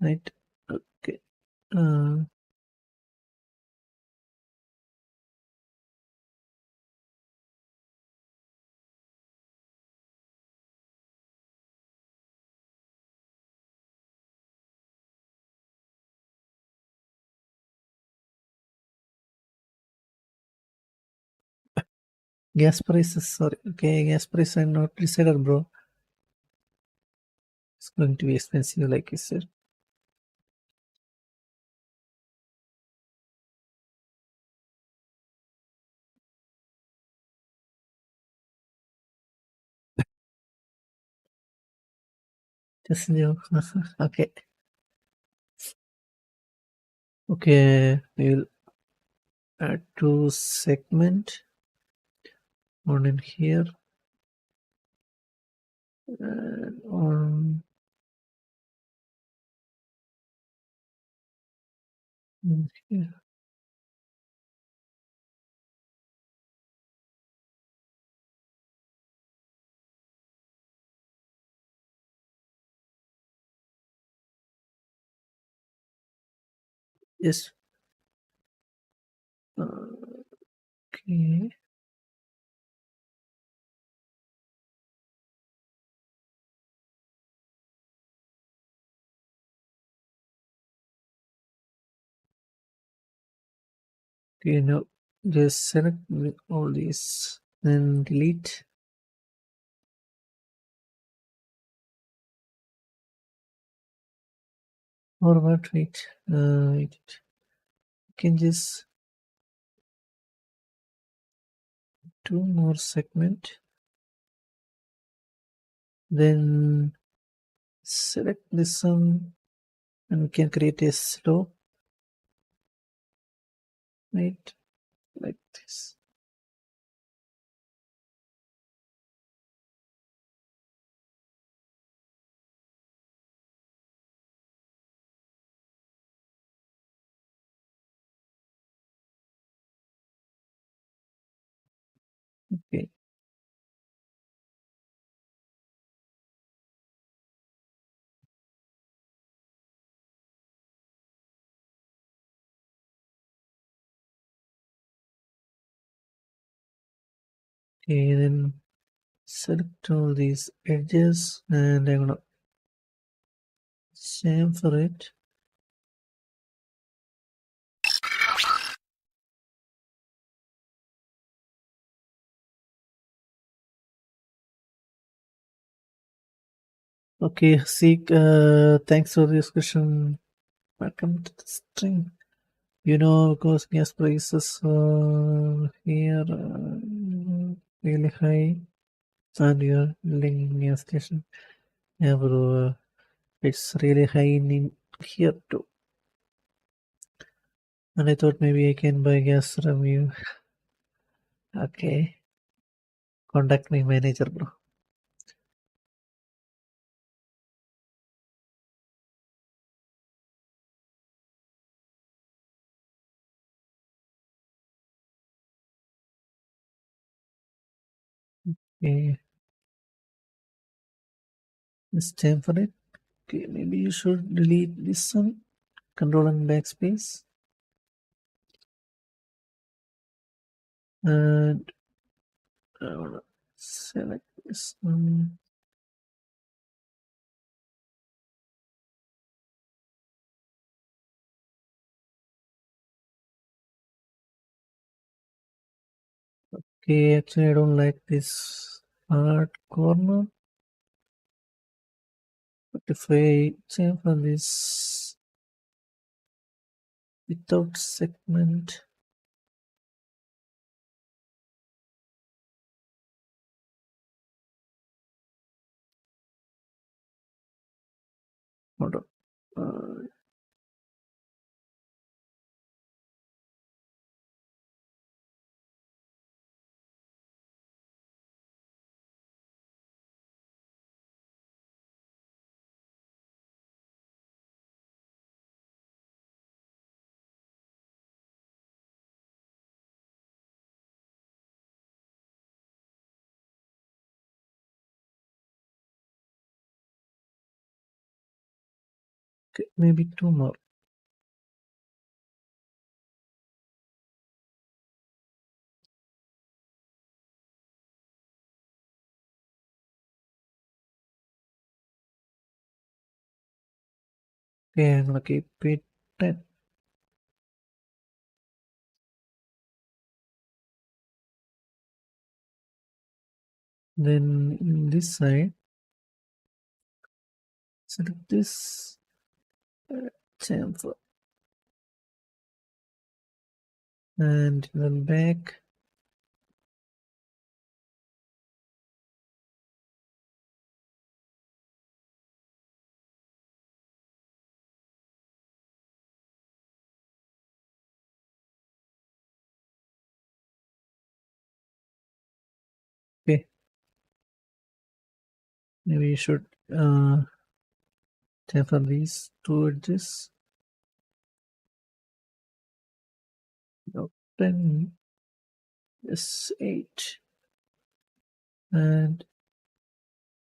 right? Okay. Gas prices, sorry. Okay, gas price I'm not decided, bro. It's going to be expensive, like you said. Just new. Okay. Okay, we'll add two segment. One in here on here. Yes. Okay. Okay, now just select all these and delete. Or what? Wait. Wait. You can just two more segment. Then select this one and we can create a slope. Right, like this. Okay. Okay, then select all these edges and I'm gonna chamfer it. Okay, Seek, thanks for the discussion. Welcome to the stream. Because gas prices here really high, and you're building gas station. Yeah, bro, it's really high in here too. And I thought maybe I can buy gas from you. Okay, contact my manager, bro. Okay, it's time for it. Okay, maybe you should delete this one. Control and backspace. And I wanna select this one. Okay, actually I don't like this hard corner. But if I chamfer this without segment, hold on. Uh, okay, maybe two more. Okay, I'm gonna keep it 10. Then in this side, select this chamfer and then back. Okay, Maybe you should chamfer these two edges. Now 10, yes, 8, and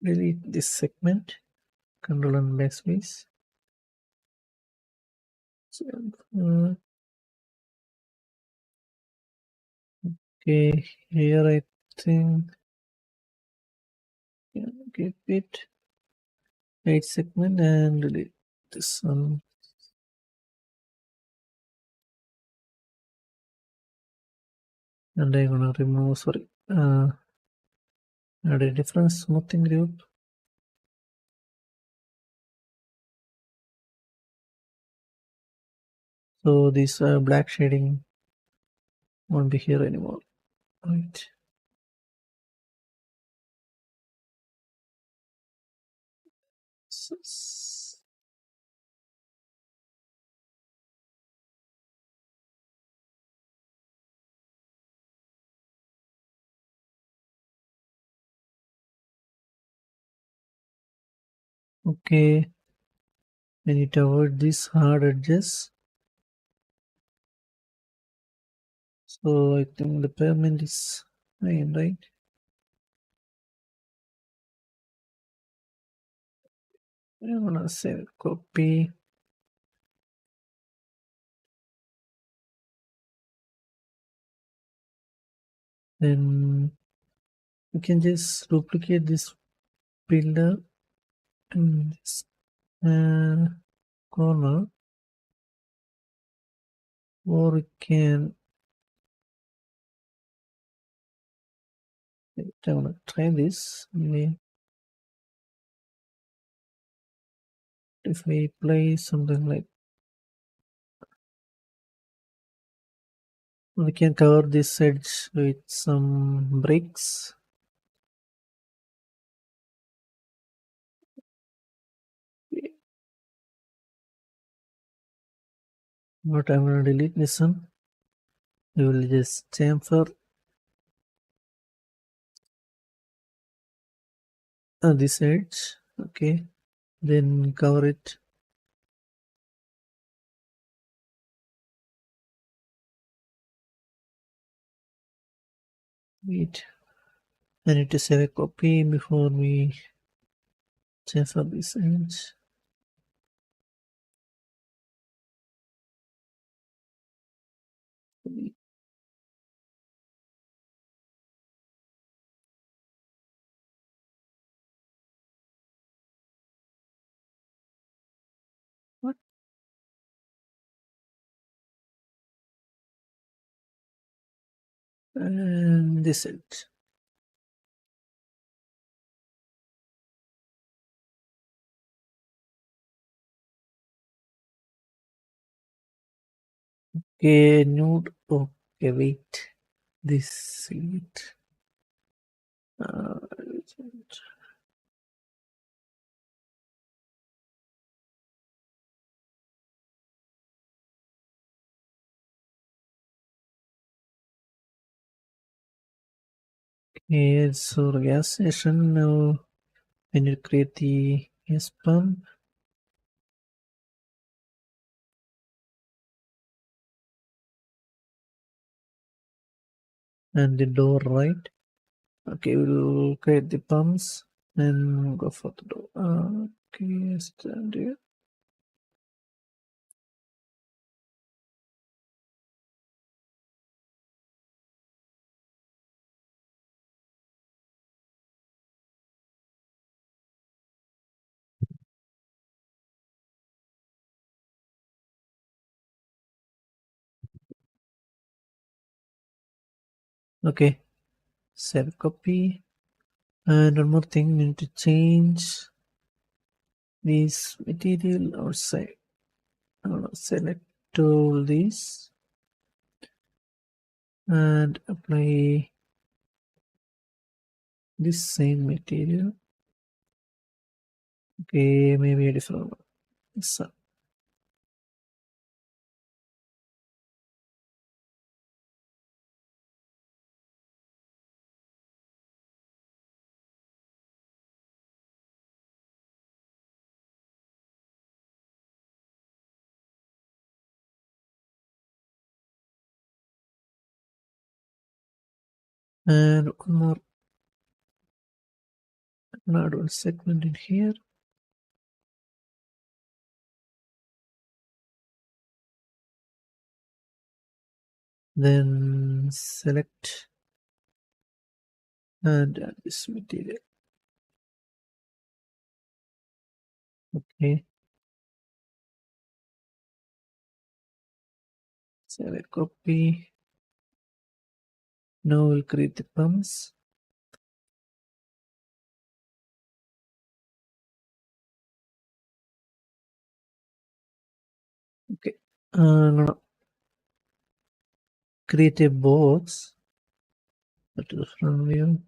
delete this segment. Control and backspace. Chamfer. Okay, here I think keep it 8 segment and delete this one. And I'm gonna remove, sorry, add a different smoothing group. So this black shading won't be here anymore, right? Okay, I need to avoid these hard edges. So I think the pavement is fine, right? I'm gonna save copy. Then you can just duplicate this pillar in this corner, or we can, wait, I wanna try this. If we play something like, we can cover this edge with some bricks. But I'm gonna delete this one. We will just chamfer this edge. Okay, then cover it. Wait, I need to save a copy before we chamfer this edge. What? And this edge. Okay, nude. Okay, wait. This it. Uh, okay, so the gas station now. I need to create the gas pump. And the door, right? Okay, we'll create the pumps and go for the door. Okay, stand here. Okay, save copy. And one more thing, we need to change this material outside. Select all these and apply this same material. Okay, maybe a different one. This one. And one more, another one segment in here. Then select and add this material. Okay. Select copy. Now we'll create the pumps. Okay. I'm gonna create a box. Go to the front view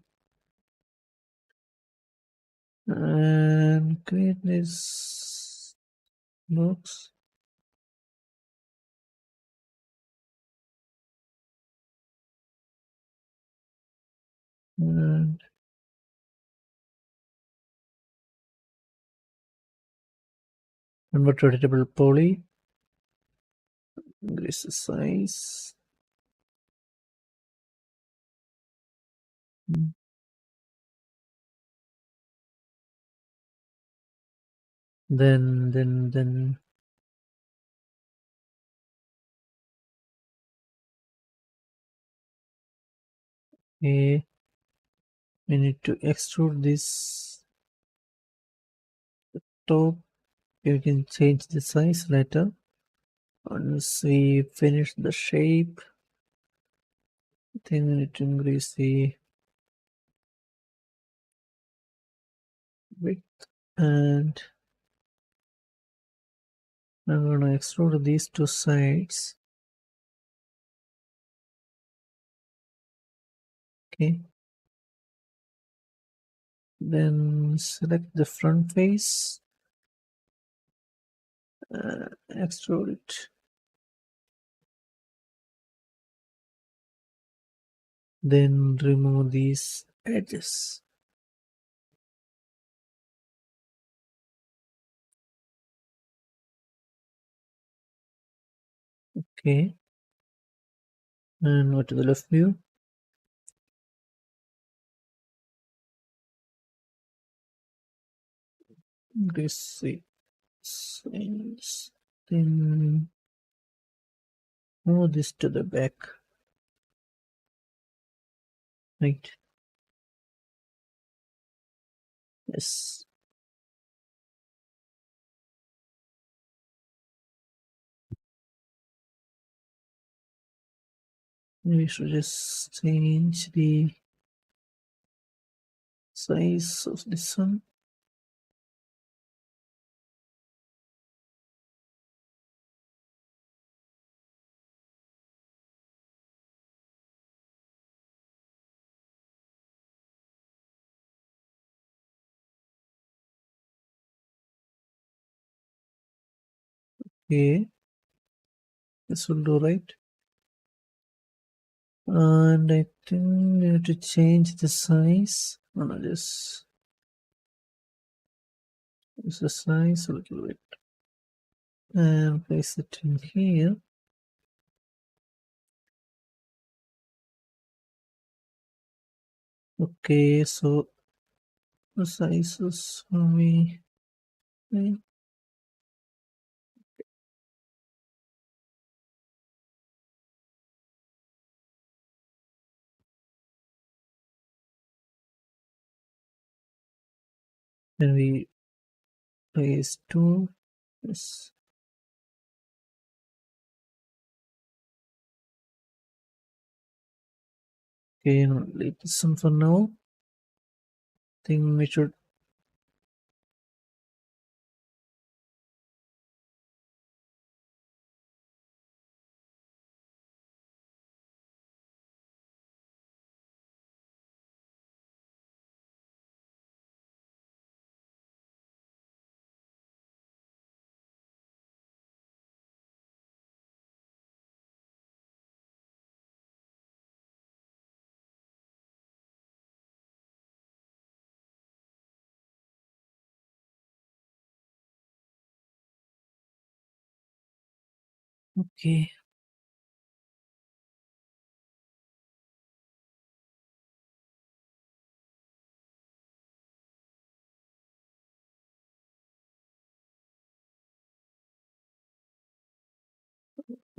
and create this box. And convert to editable poly. Increase the size. Then we need to extrude this top. You can change the size later. Once we finish the shape, then we need to increase the width, and I'm gonna extrude these two sides. Okay. Then select the front face, extrude it. Then remove these edges. Okay. And go to the left view. Increase the size. Then move this to the back. Right. Yes. We should just change the size of this one. Okay. This will do, right? And I think we have to change the size. No, just use the size a little bit and place it in here. Okay, so the sizes for me. Okay. Then we place two. Yes. Okay, now leave this one for now. Think we should okay.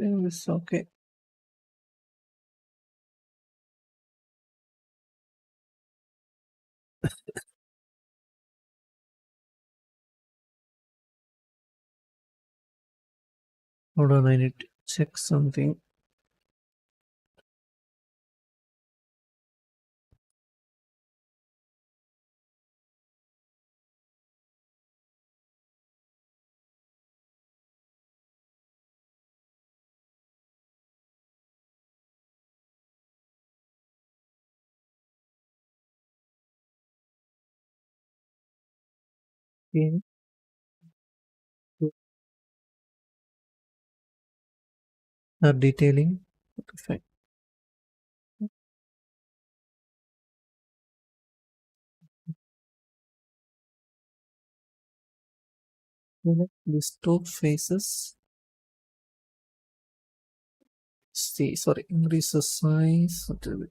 It's okay. Hold on, I need to check something. Okay. Detailing. Okay, fine. Select the stove faces. See, sorry, increase the size a little bit.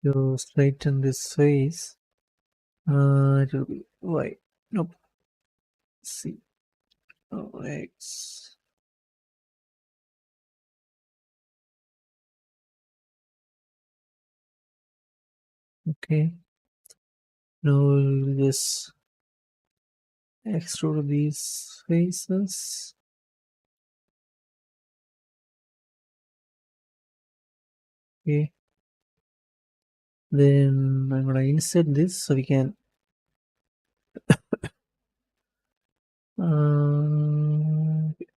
You straighten this face. It will be Y. Nope. C. Oh, X. Okay. Now we'll just extrude these faces. Okay. Then I'm gonna insert this so we can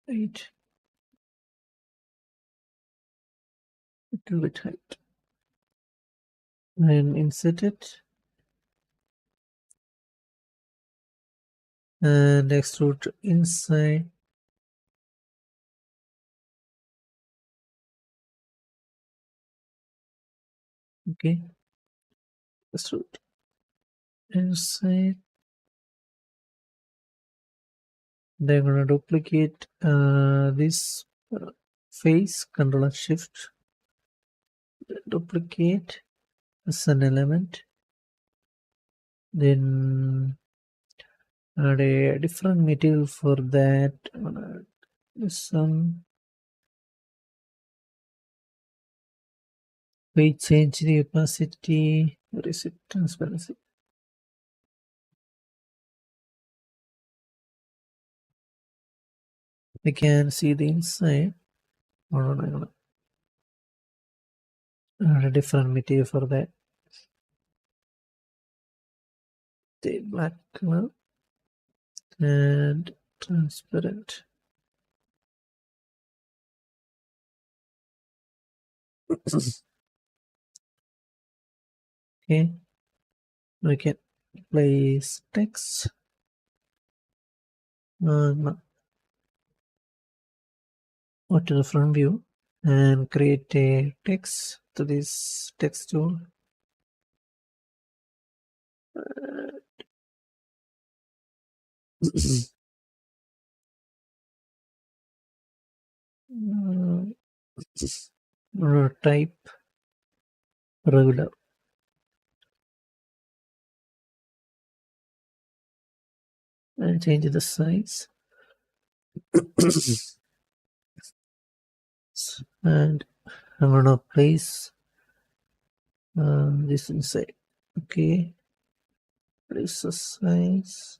wait, little bit height. Then insert it and extrude inside. Okay. Extrude inside. Then I'm gonna duplicate this face, Control and Shift, duplicate as an element. Then add a different material for that. I'm gonna add some. We change the opacity. Where is it? Transparency. We can see the inside. Hold on, I'm gonna add a different material for that. The black color and transparent. Okay, we can place text. No, go to the front view and create a text to this text tool. Type regular and change the size. And I'm gonna place this inside. Okay, place the size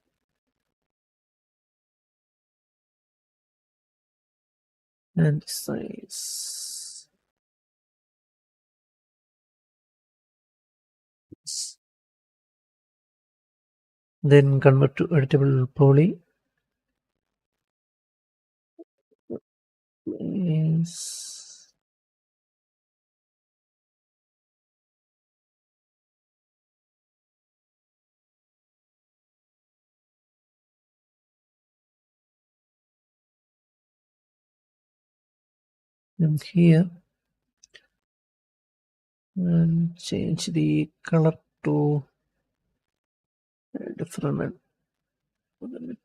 and size. Then convert to editable poly. Place them here. and change the color to a different modality.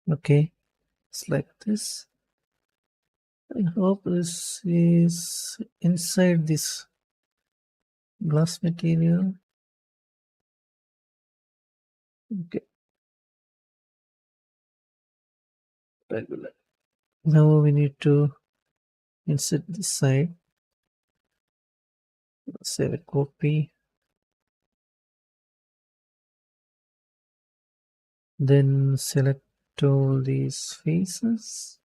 Okay, it's like this. I hope this is inside this glass material. Okay, regular. Now we need to insert this side. Save a copy. Then select all these faces.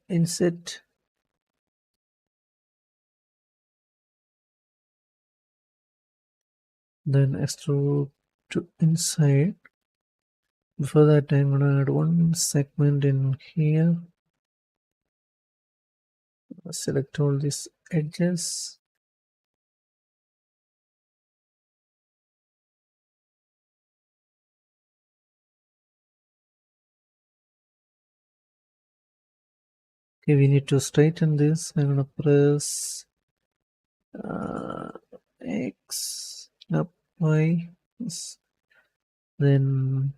Insert. Then extrude to inside. Before that, I'm gonna add one segment in here. Select all these edges. Okay, we need to straighten this. I'm gonna press X, up, Y. Yes. Then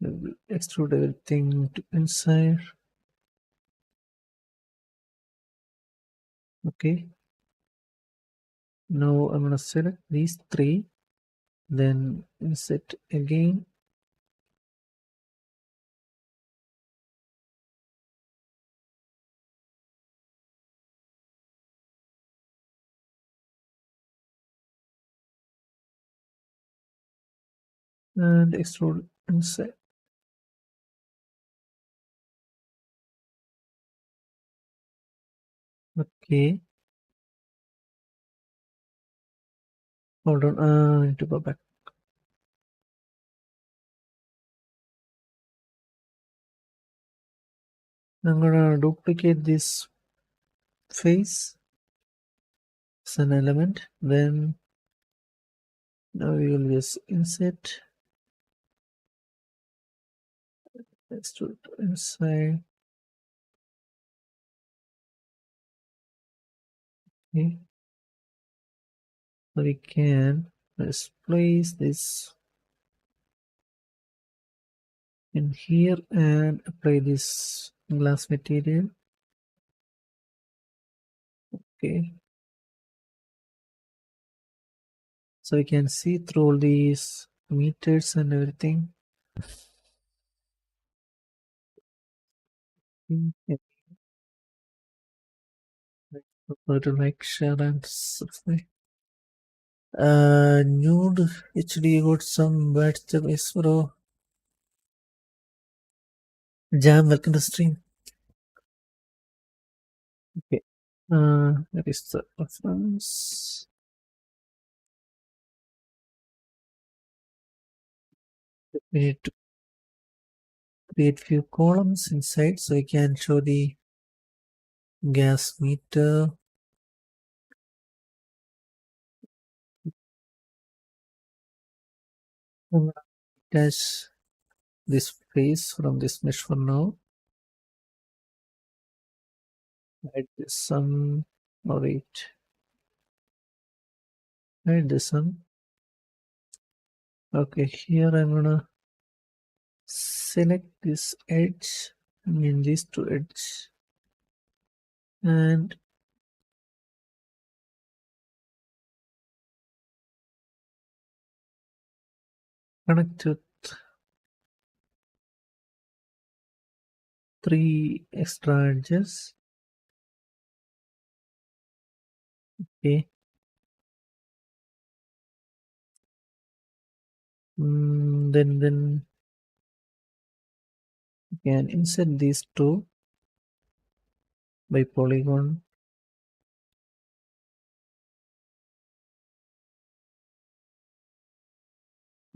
we will extrude everything to inside. Okay. Now I'm gonna select these three. Then insert again. And extrude inside. Okay. Hold on. I need to go back. I'm gonna duplicate this face as an element. Then now we will just insert, extrude inside. Okay. So we can just place this in here and apply this glass material. Okay. So we can see through all these meters and everything. Yeah. To like, share, and subscribe. Nude HD got some bad service, bro. Jam, welcome to stream. Okay. That is the reference. We need to create few columns inside so we can show the gas meter. I'm gonna attach this face from this mesh for now. Add this some, or wait, add this one. Okay, here I'm gonna select this edge, I mean these two edges, and connect with three extra edges. Okay. Then you can insert these two by polygon.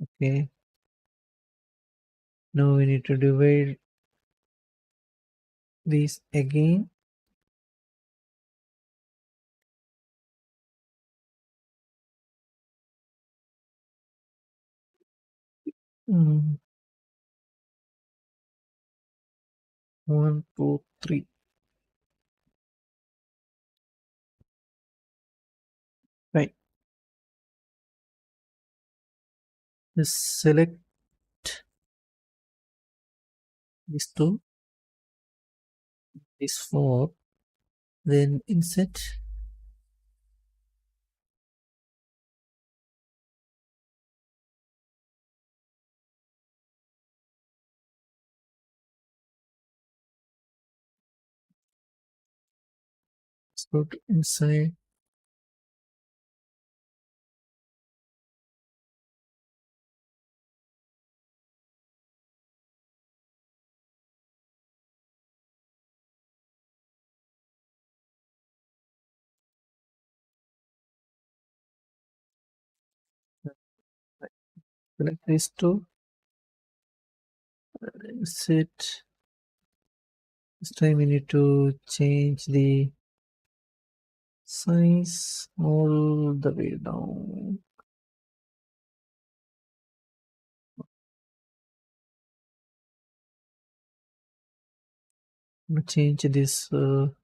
Okay. Now we need to divide this again. Mm, 1, 2, 3. Right. Just select these two, these four, then insert. Let's go to inside. Select these two, insert. This time we need to change the size all the way down. I'm gonna change this to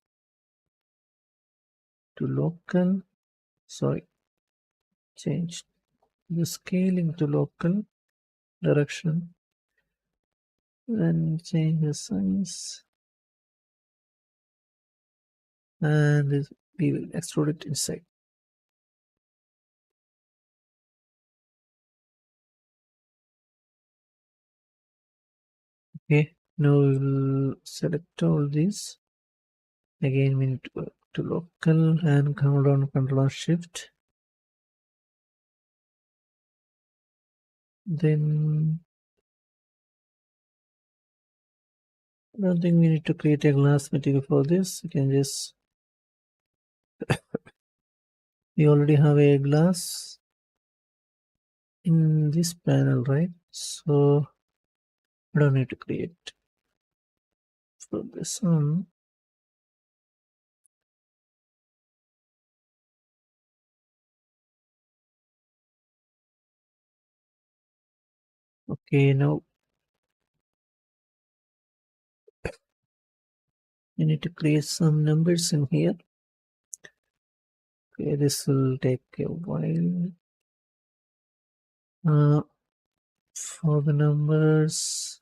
local. Sorry, change the scaling to local direction, then change the size, and we will extrude it inside. Okay, now we will select all these. Again, we need to go to local and come down, Control Shift. Then I don't think we need to create a glass material for this. You can just, we already have a glass in this panel, right? So I don't need to create for this one. Okay, now we need to create some numbers in here. Okay, this will take a while. For the numbers,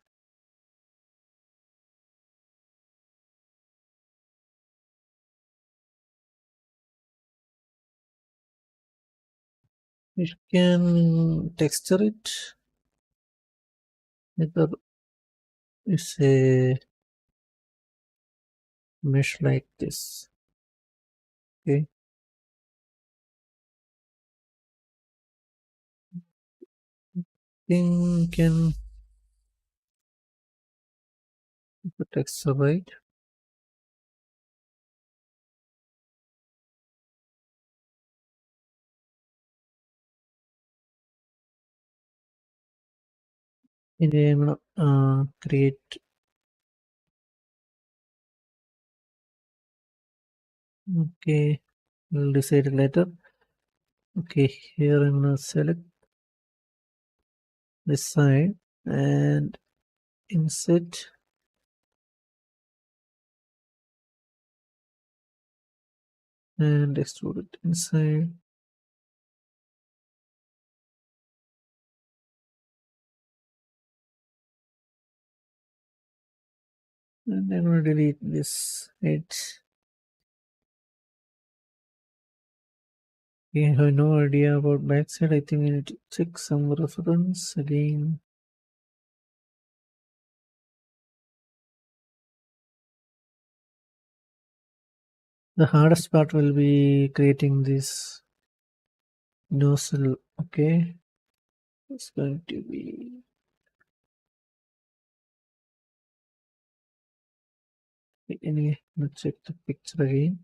we can texture it. Either it's a mesh like this. Okay, thing can put texture right. And then create. Okay, we'll decide later. Okay, here I'm gonna select this side and insert and extrude it inside. And I'm gonna delete this edge. Okay, I have no idea about backside. I think we need to check some reference again. The hardest part will be creating this nozzle. Okay, it's going to be anyway. Let's check the picture again.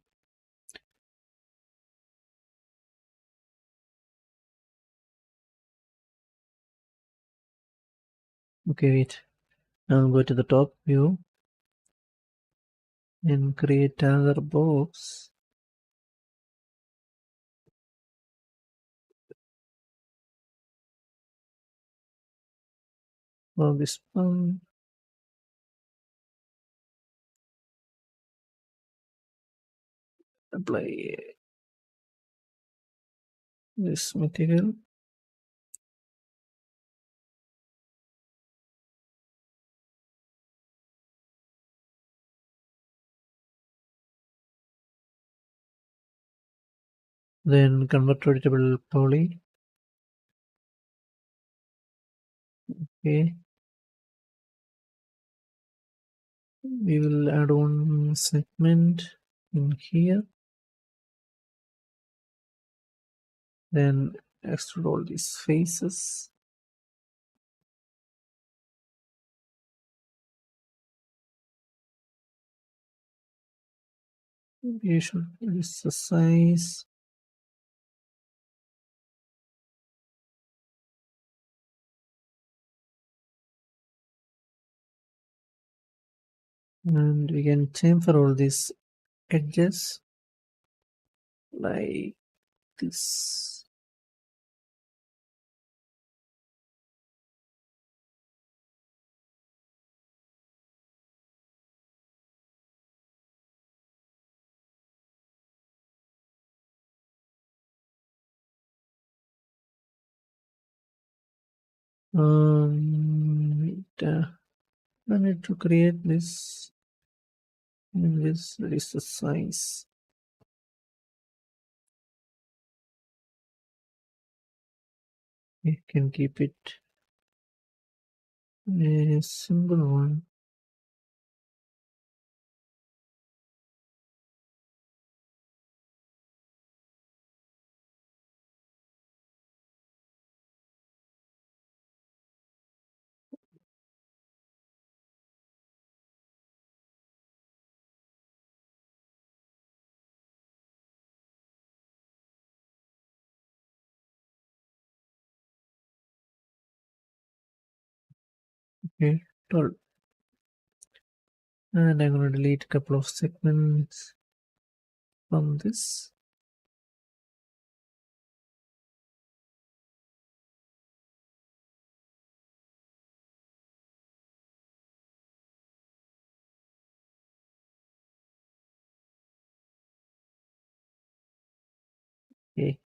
Okay, wait. Now go to the top view. and create another box for this one. Apply this material. Then convert to editable poly. Okay. We will add one segment in here. Then extrude all these faces. We should reduce the size. And we can chamfer all these edges like this. I need to create this and this is the size. You can keep it a simple one. Okay, told. And I'm going to delete a couple of segments from this. Okay.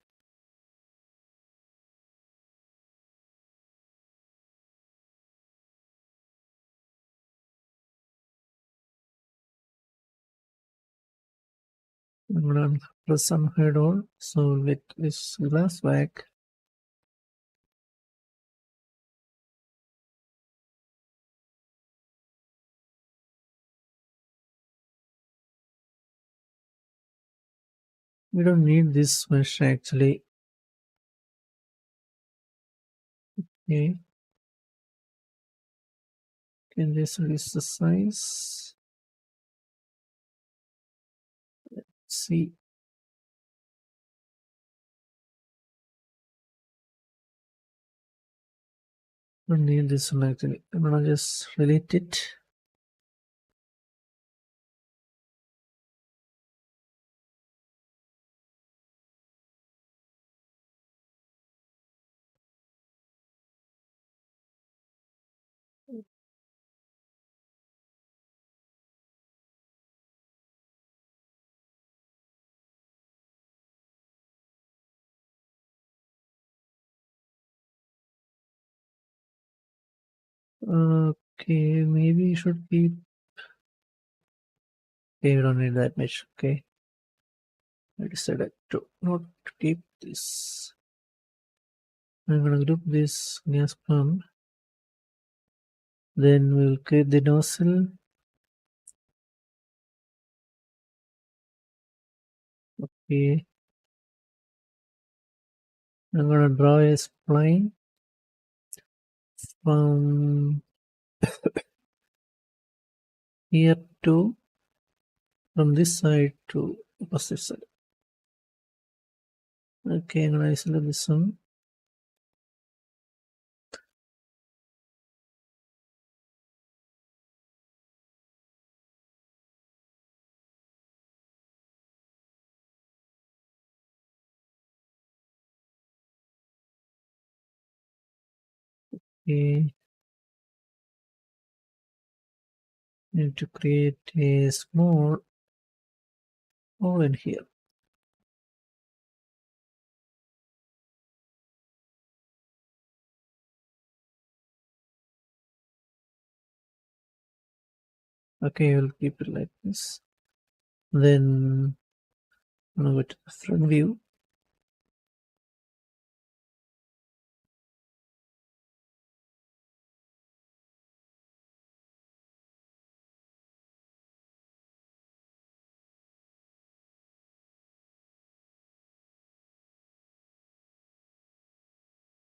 I'm going to press unhide all. So with this glass back, we don't need this mesh actually. Okay. Can just reduce the size. Let's see. Don't need this one actually. I'm gonna just delete it. Okay, maybe you should keep. Okay, we don't need that much. Okay, I decided to not keep this. I'm gonna group this gas pump. Then we'll create the nozzle. Okay, I'm gonna draw a spline from here to from this side to opposite side. Okay, I'm gonna isolate this one. We need to create a small hole in here. Okay, we'll keep it like this. Then now go to the front view.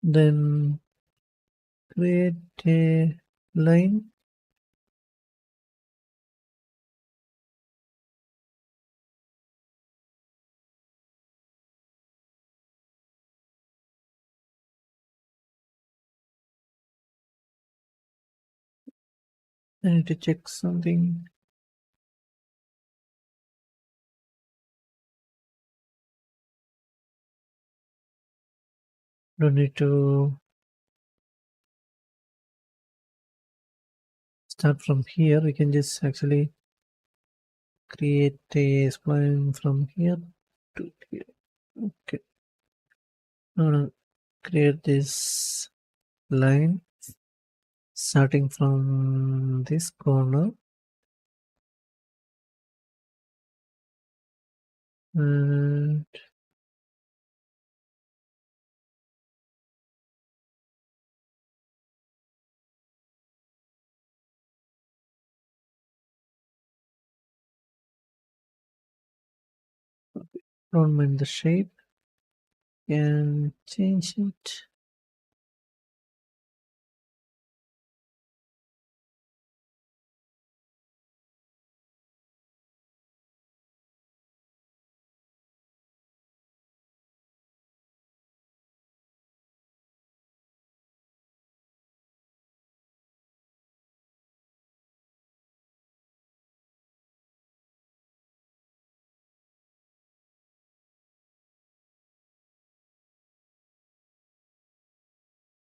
Then create a line. I need to check something. Don't need to start from here. We can just actually create a spline from here to here. Okay. Now create this line starting from this corner and don't mind the shape and change it.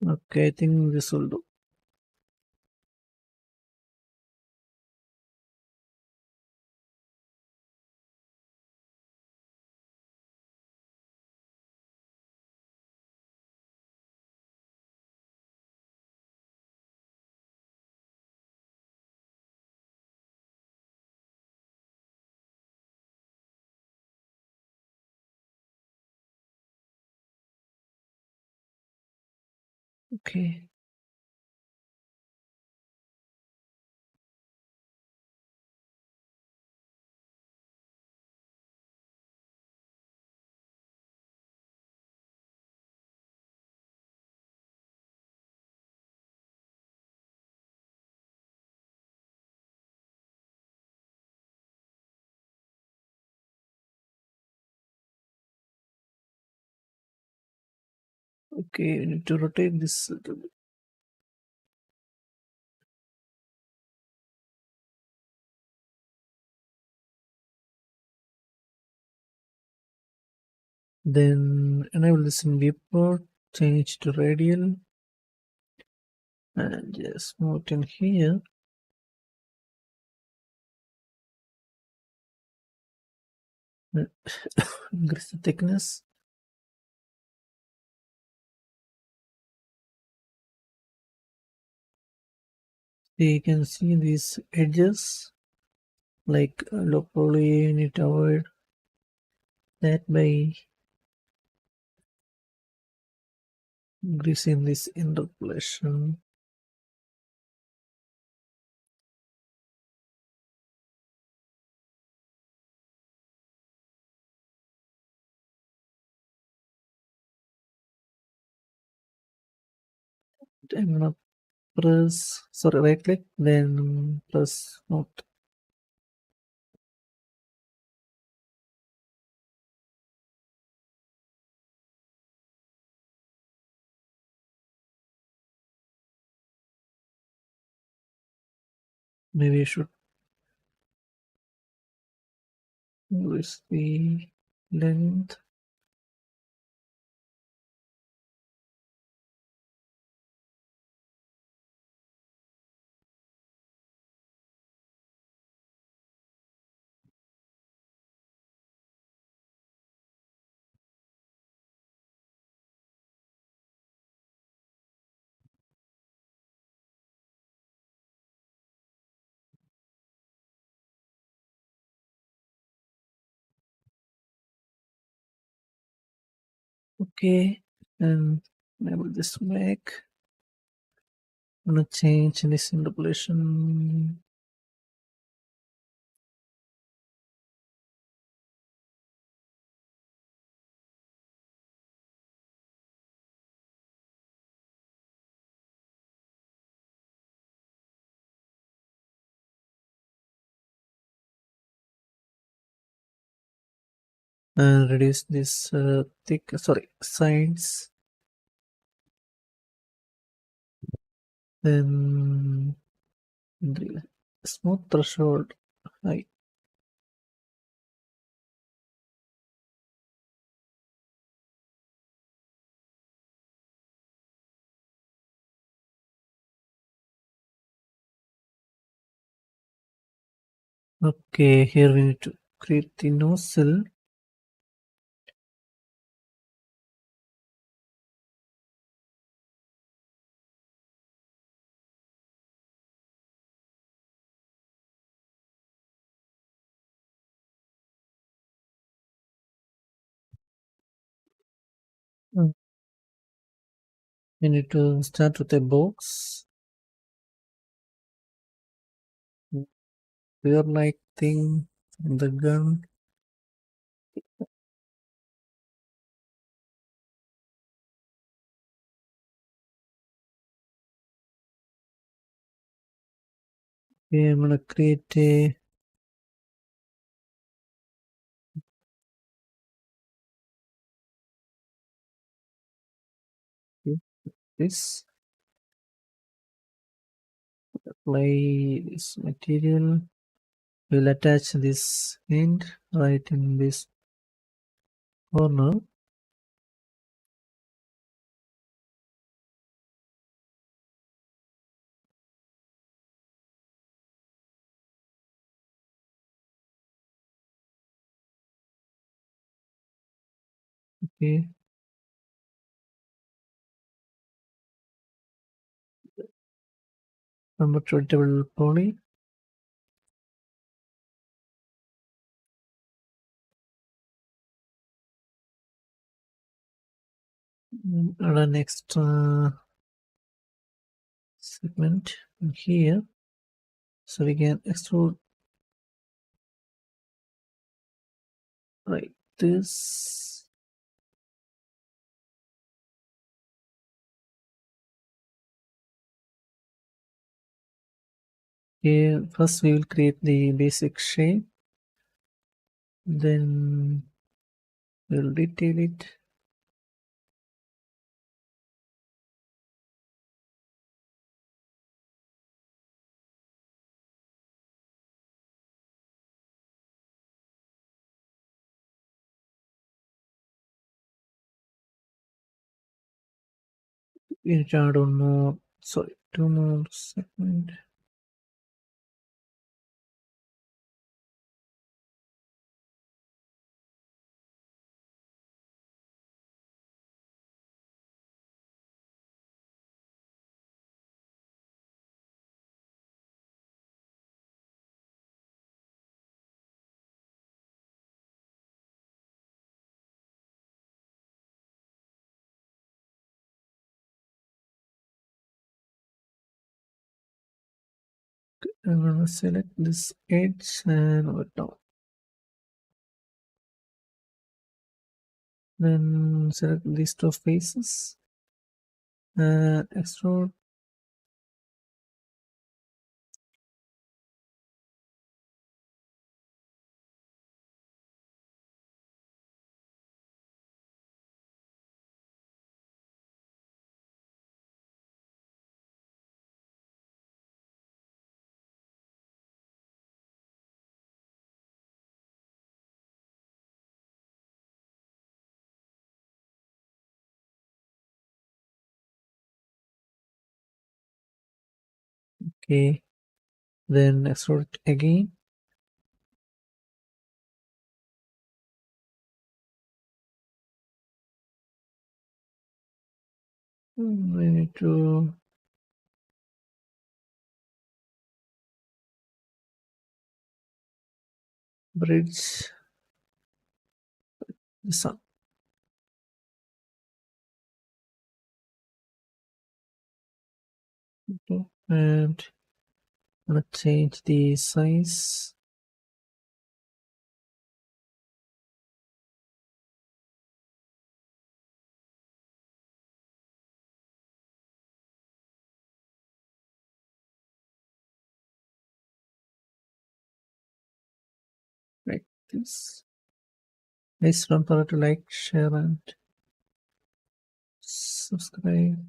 Okay, I think this will do. Okay. Okay, we need to rotate this a little bit. Then enable this in viewport, change to radial, and just move it in here. Increase the thickness. So you can see these edges, like low poly, you need to avoid that by greasing this interpolation. I'm gonna right click, then press note. Maybe I should increase the length. Okay, and enable this make. I'm gonna change this interpolation. And reduce this thick sides, then the smooth threshold high. Okay, here we need to create the nozzle. Mm. We need to start with a box, clear like thing from the gun. Okay, I'm gonna create a this, apply this material. We'll attach this end right in this corner. Okay, number treatable poly. Add an extra segment in here so we can extrude like this. Okay, first we will create the basic shape, then we'll detail it. We need to add one more, sorry, two more segment. I'm gonna select this edge and over down. Then select these two faces and extrude. Okay, then extrude it again. We need to bridge this up. Okay. And I'm gonna change the size. Like this. Please don't forget to like, share, and subscribe.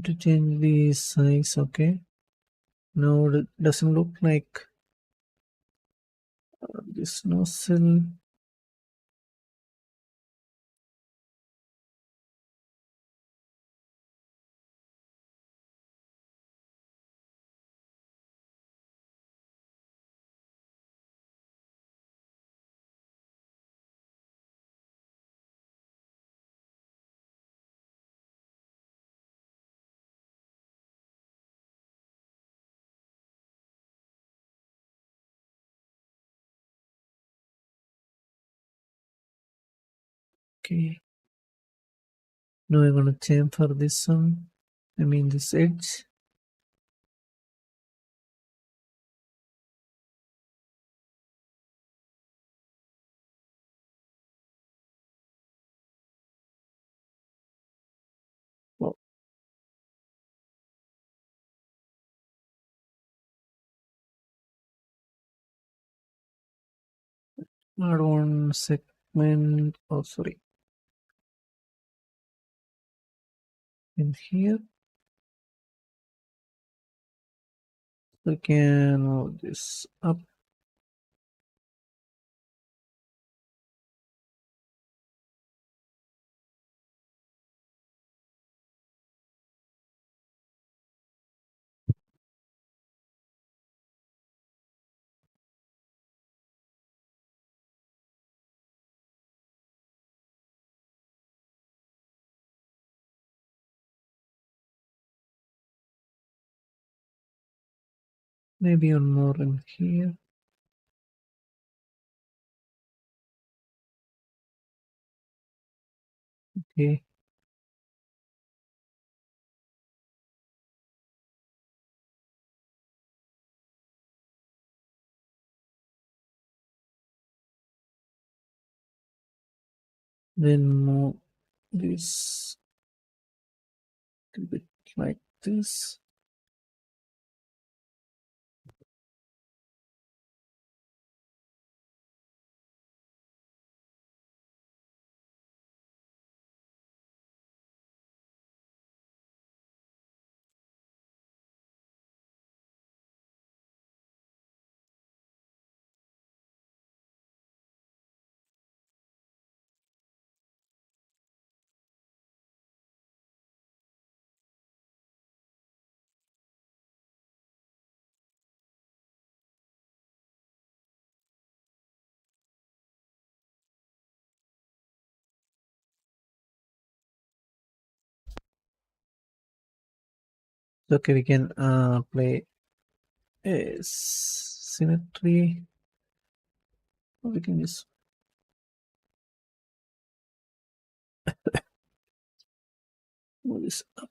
To change the size. Okay. Now it doesn't look like this nozzle. Okay. Now I'm gonna chamfer this one. I mean this edge. Oh, add one segment. Oh, sorry. In here, we can move this up. Maybe one more in here. Okay. Then move this a bit like this. Okay, we can play a symmetry. We can just move this up.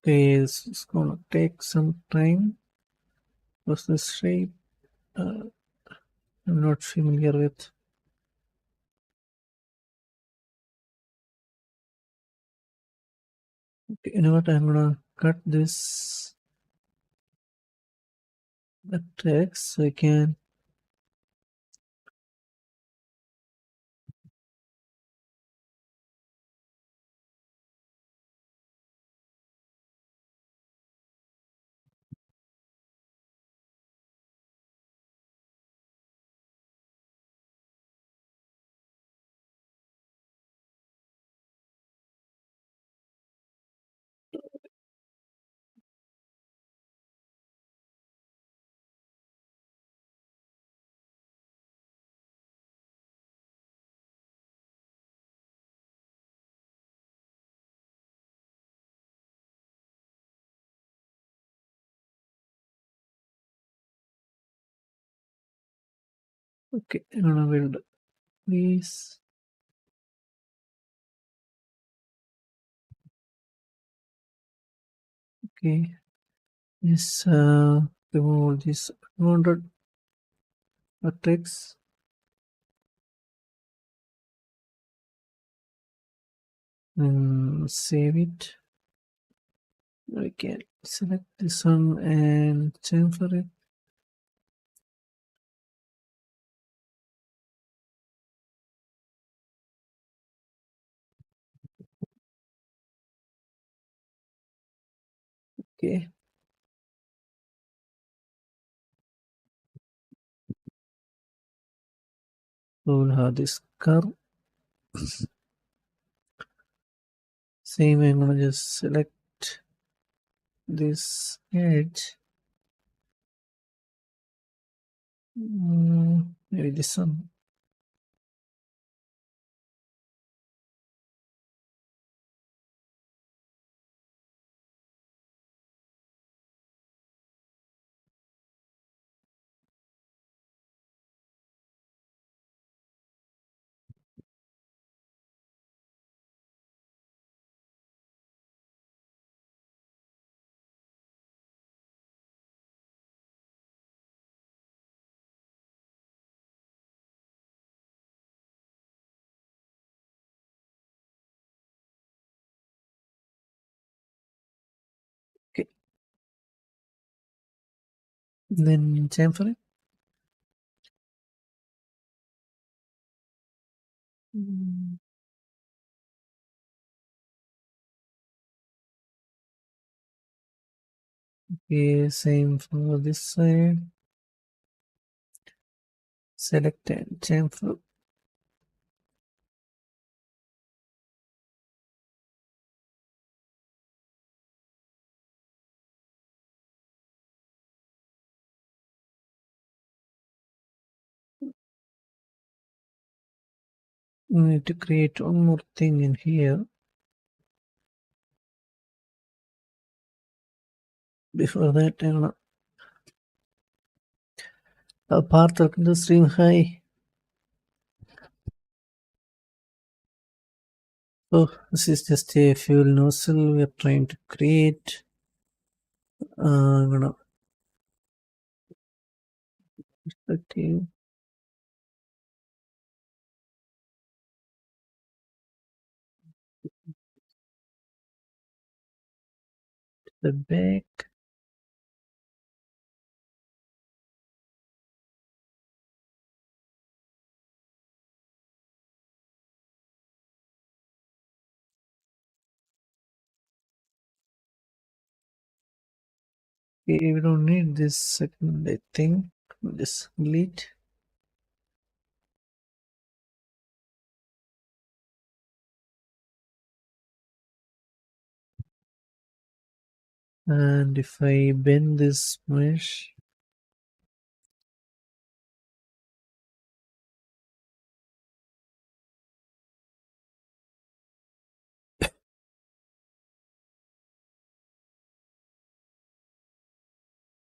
Okay, this is gonna take some time. What's this shape? I'm not familiar with. Okay, you know what? I'm gonna cut this text so I can. Okay, I'm gonna build this. Okay, this remove this 200 matrix. And save it. We can select this one and chamfer it. Okay, we will have this curve. Same, I'm gonna just select this edge. Maybe this one. Okay, then chamfer it. Okay, same for this side. Select and chamfer. We need to create one more thing in here. Before that, I'm gonna path of the stream high. So this is just a fuel nozzle we are trying to create. I'm gonna perspective. The back. Okay, we don't need this second, I think. Just delete. And if I bend this mesh,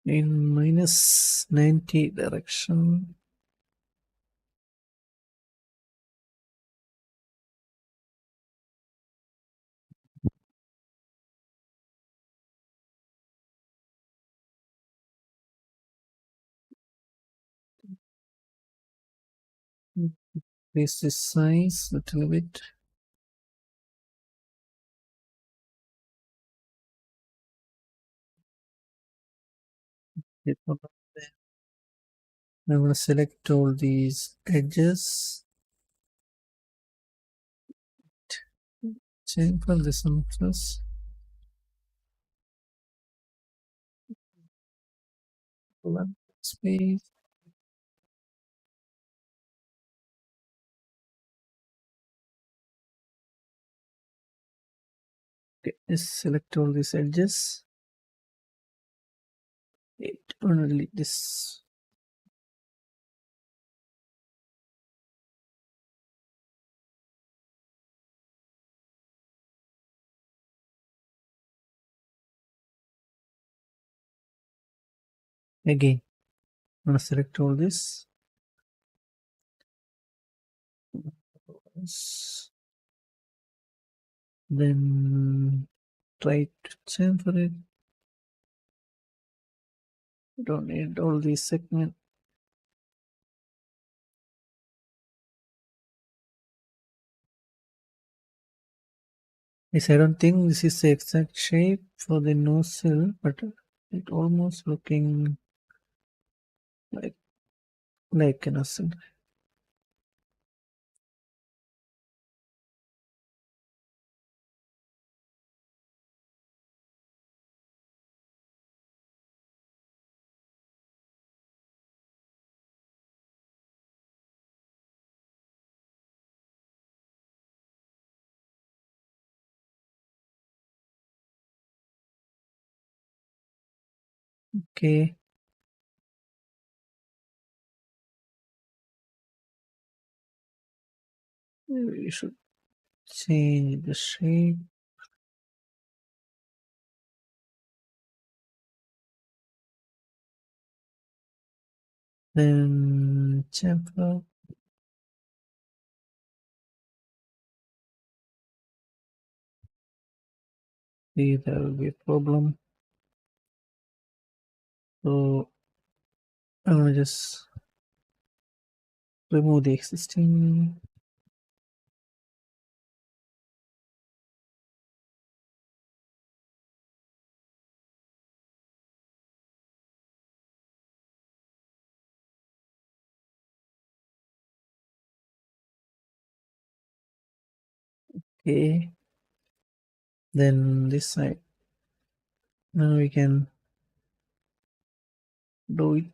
in minus 90 direction, increase this size a little bit. I'm going to select all these edges. Change for this one first. One space. Okay, just select all these edges. Wait, only this. Again, I'm going to select all this. Then try to chamfer it. Don't need all these segments. Yes, I don't think this is the exact shape for the nozzle, but it almost looking like a nozzle. Okay, we should change the shape. Then chamfer. See, there will be a problem. So I'm gonna just remove the existing. Okay, then this side. Now we can do it.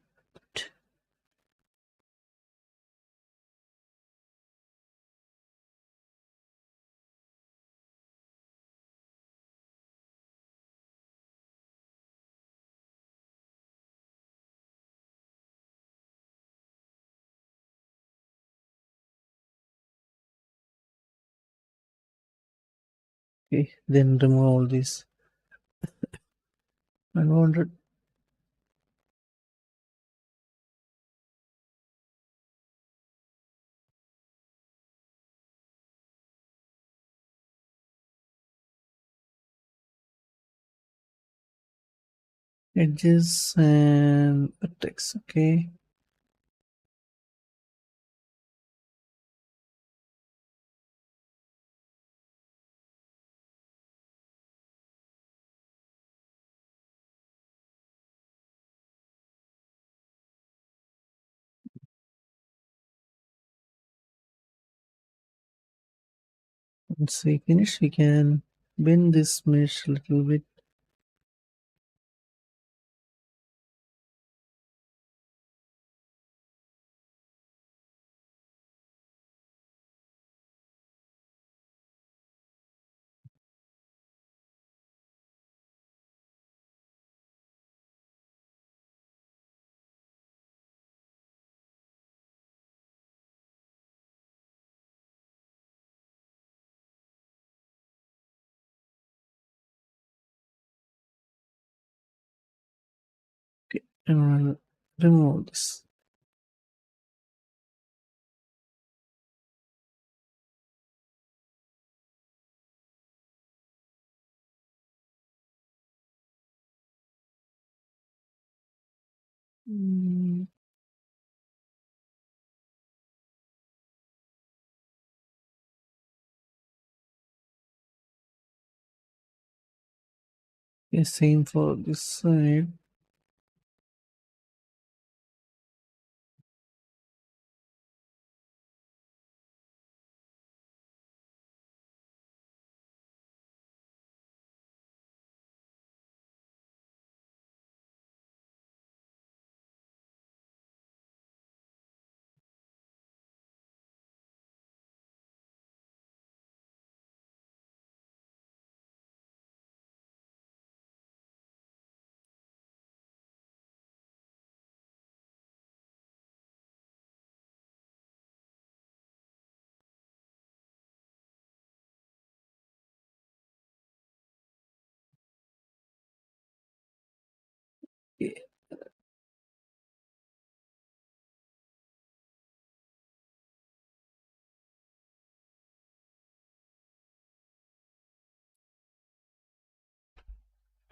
Okay, then remove all these unwanted. Edges and vertex. Okay, once we finish, we can bend this mesh a little bit. Okay, and remove all this. Mm, okay, same for this side. Okay,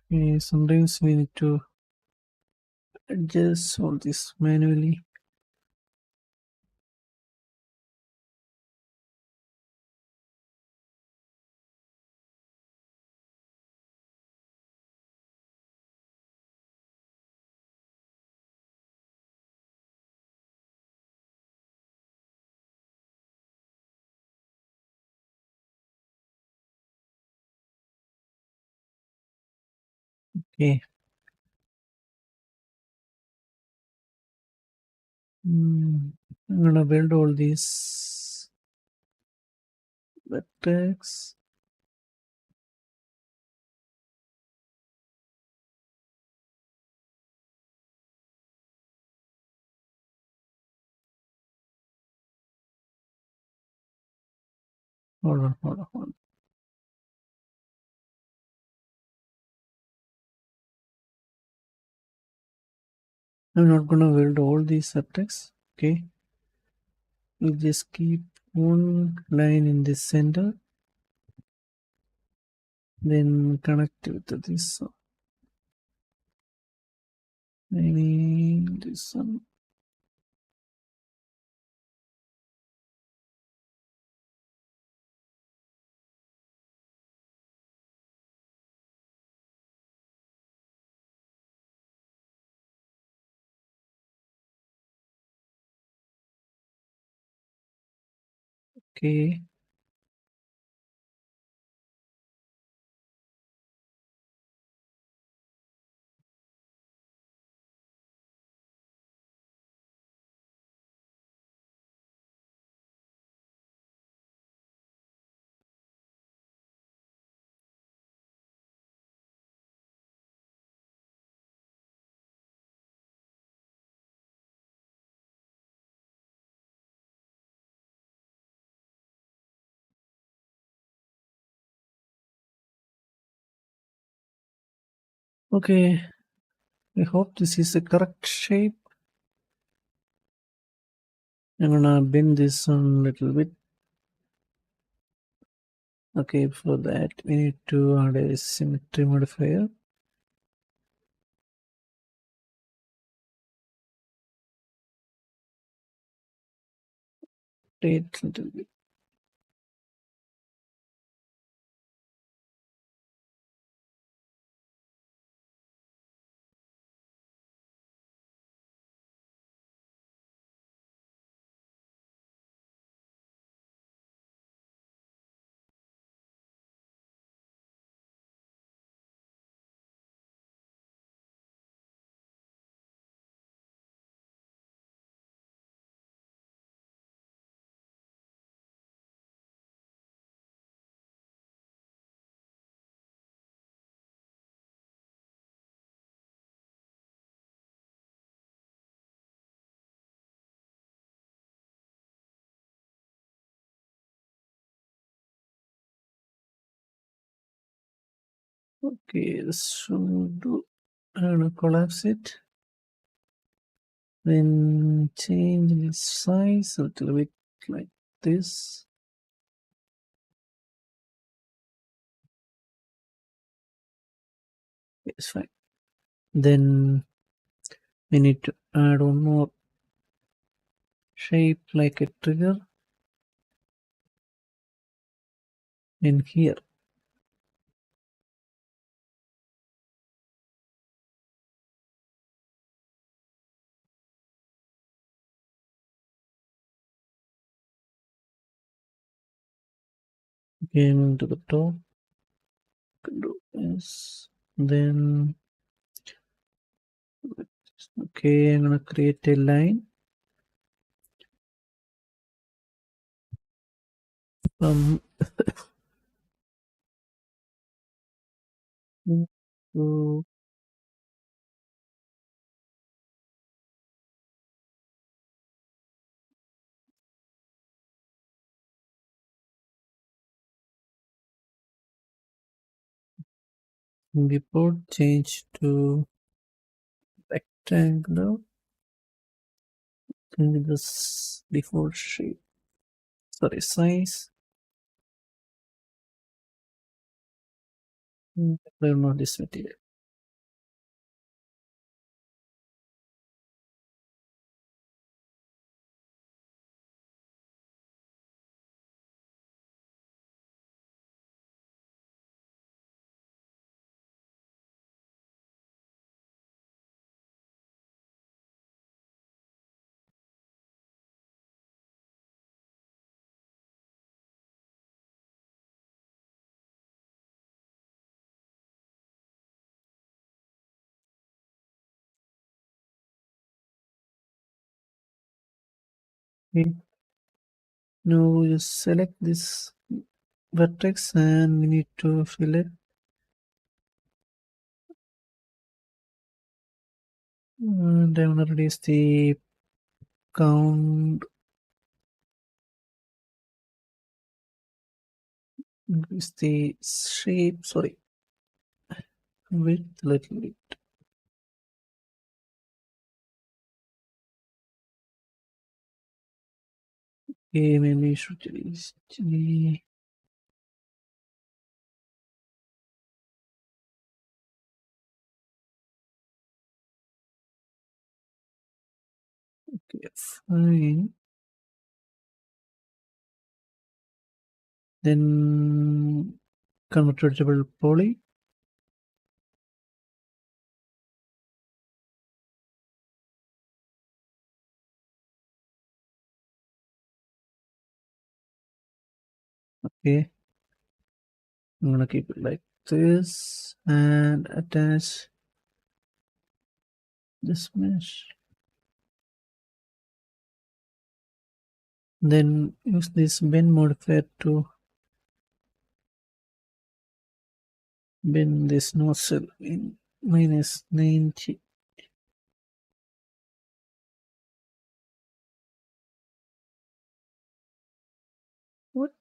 Sometimes we need to adjust all this manually. Okay. I'm gonna build all these vertex. Hold on. I'm not gonna build all these vertex. Okay. We'll just keep one line in the center, then connect with this this one. Okay. Okay. I hope this is the correct shape. I'm gonna bend this one a little bit. Okay, for that we need to add a symmetry modifier. Rotate a little bit. Okay, this should do. I'm gonna collapse it. Then change the size a little bit like this. It's fine. Then we need to add one more shape like a trigger in here. Again to the top. Do this. Then okay, I'm gonna create a line from to report change to rectangular. Change this default shape. Sorry, size. I don't know this material. Okay. Now just select this vertex and we need to fill it. And I'm gonna reduce the count, increase the shape, sorry, width a little bit. Okay, maybe should reduce the okay, fine. Then convert to double poly. Okay, I'm gonna keep it like this and attach this mesh. Then use this bend modifier to bend this nozzle in -90. What?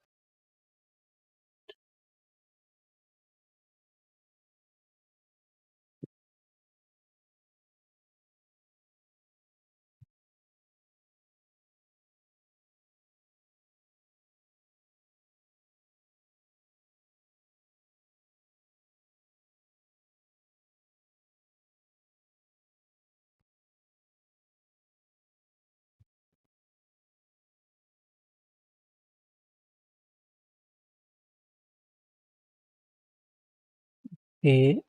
Okay,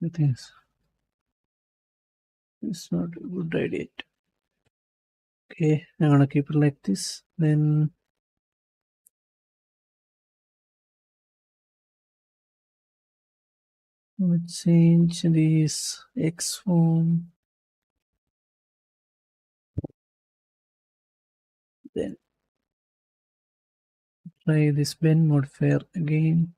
I think it's not a good idea. Okay, I'm gonna keep it like this. Then let's change this X form. Then try this bend modifier again.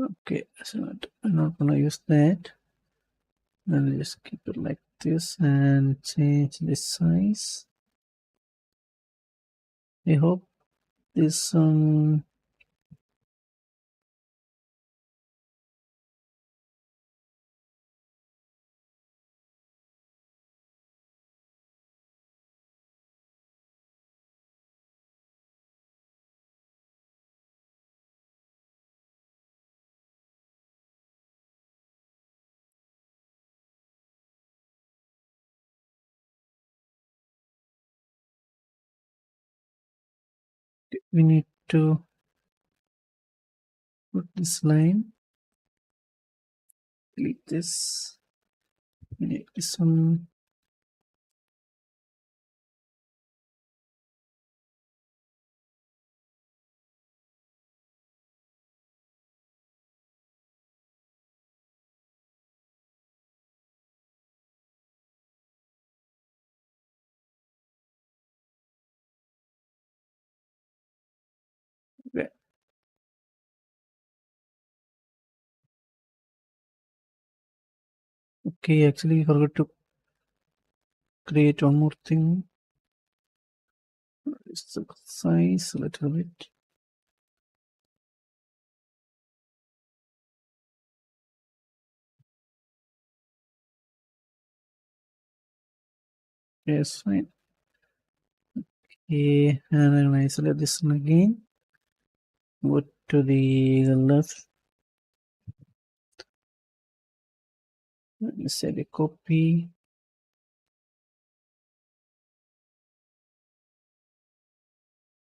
Okay, so I'm not gonna use that. I'll just keep it like this and change the size. I hope this we need to put this line, delete this, we need this one. Okay. Okay, actually, I forgot to create one more thing. It's the size a little bit. Yes, fine. Okay, and then I select this one again. Go to the left. Let me save a copy.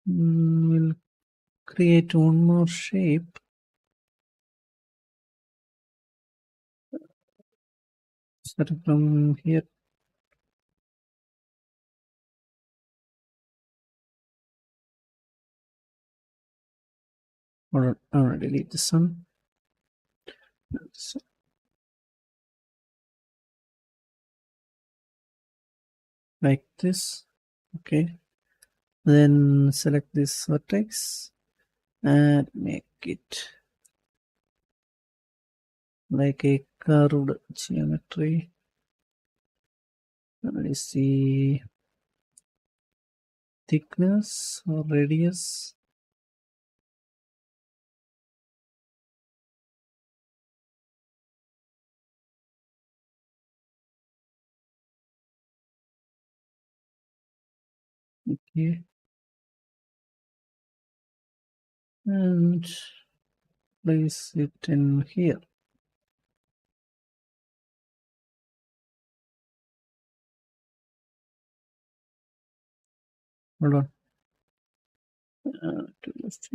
We'll create one more shape. Start from here. Or delete this one. So, like this. Okay. Then select this vertex and make it like a curved geometry. Let's see thickness or radius. Okay. And place it in here. Hold on. To left.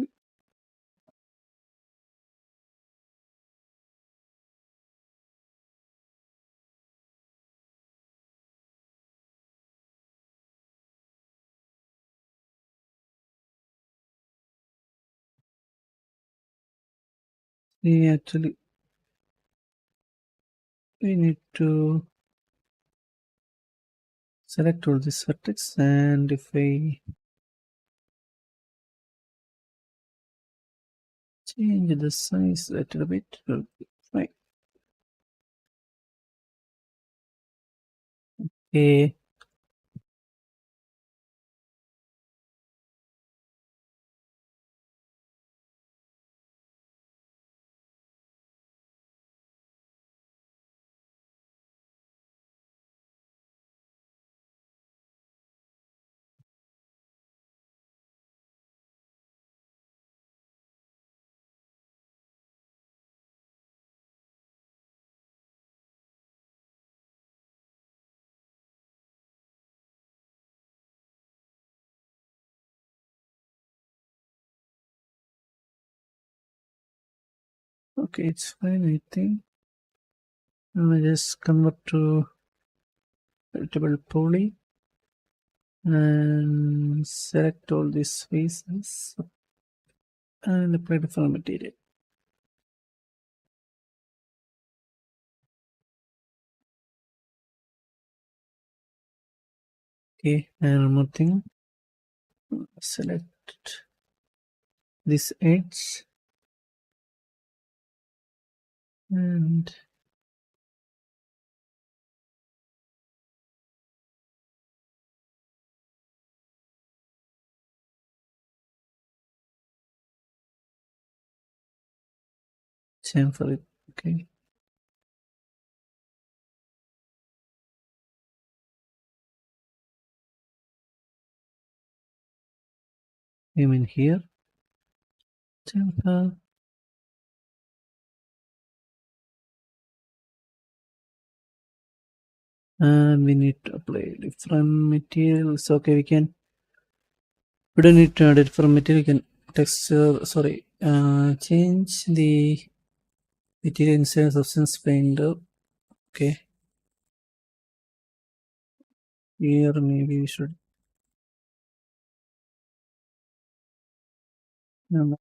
Actually, we need to select all this vertex, and if I change the size a little bit, it will be fine. Okay. Okay, it's fine, I think. I'll just convert to veritable poly and select all these faces and apply the fill material. Okay, and one more thing. Select this edge and chamfer it. Okay. Aim in here. Chamfer. And we need to apply different materials. Okay, we don't need to add different material. We can change the material inside substance finder. Okay, here maybe we should no,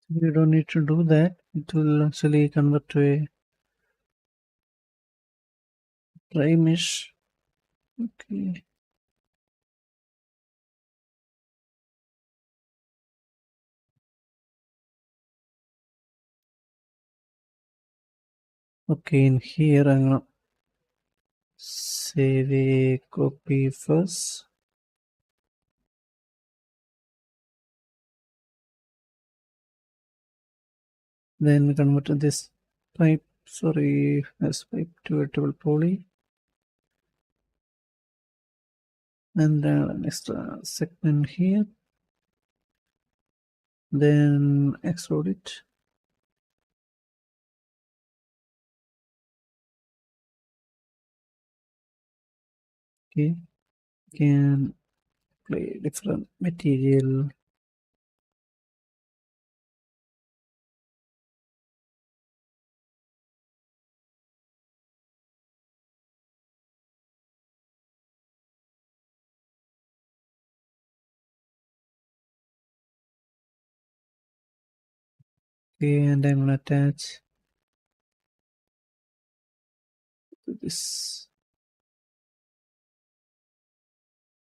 we don't need to do that. It will actually convert to a dry mesh. Okay. Okay, in here I'm gonna save a copy first. Then convert this pipe, this pipe to a double poly. And then an extra segment here. Then extrude it. Okay, can play different material. Okay, and I'm gonna attach to this.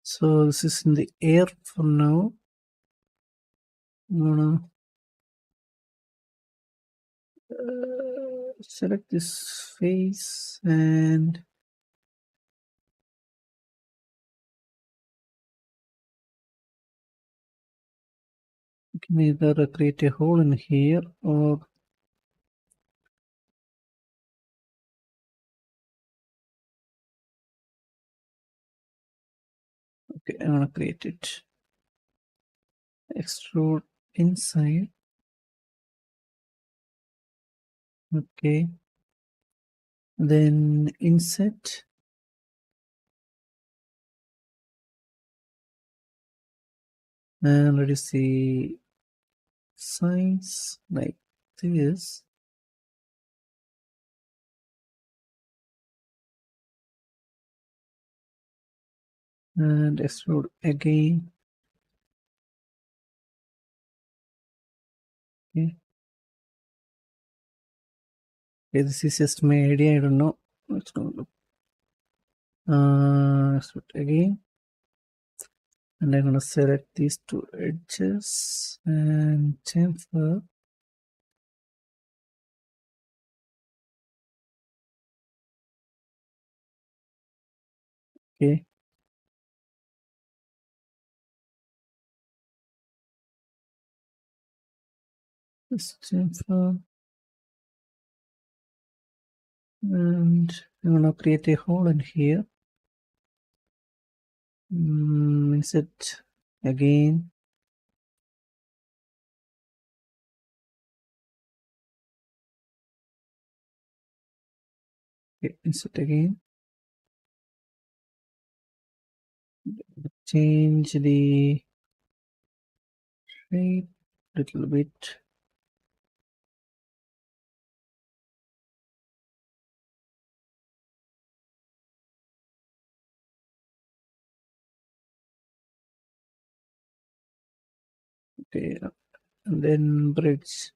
So this is in the air for now. I'm gonna select this face and you can either create a hole in here or okay, I'm gonna create it. Extrude inside. Okay, then insert. And let us see signs like this. And extrude again. Okay. Okay, this is just my idea. I don't know. Let's go look. Extrude again. And I'm gonna select these two edges and chamfer. Okay. This chamfer. And I'm gonna create a hole in here. Insert again. Okay, insert again. Change the shape a little bit. Okay, and then bridge.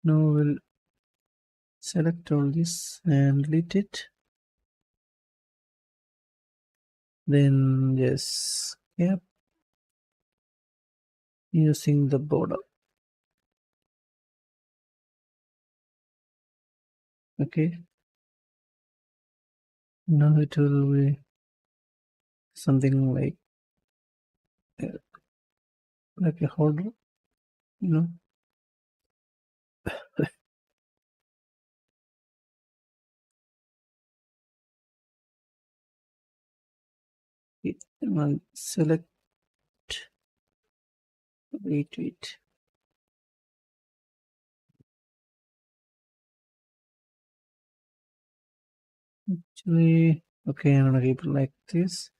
Now we'll select all this and delete it. Then just cap using the border. Okay, now it will be something uh, like a holder, you know. And select, wait. Actually, okay, I'm gonna keep it like this.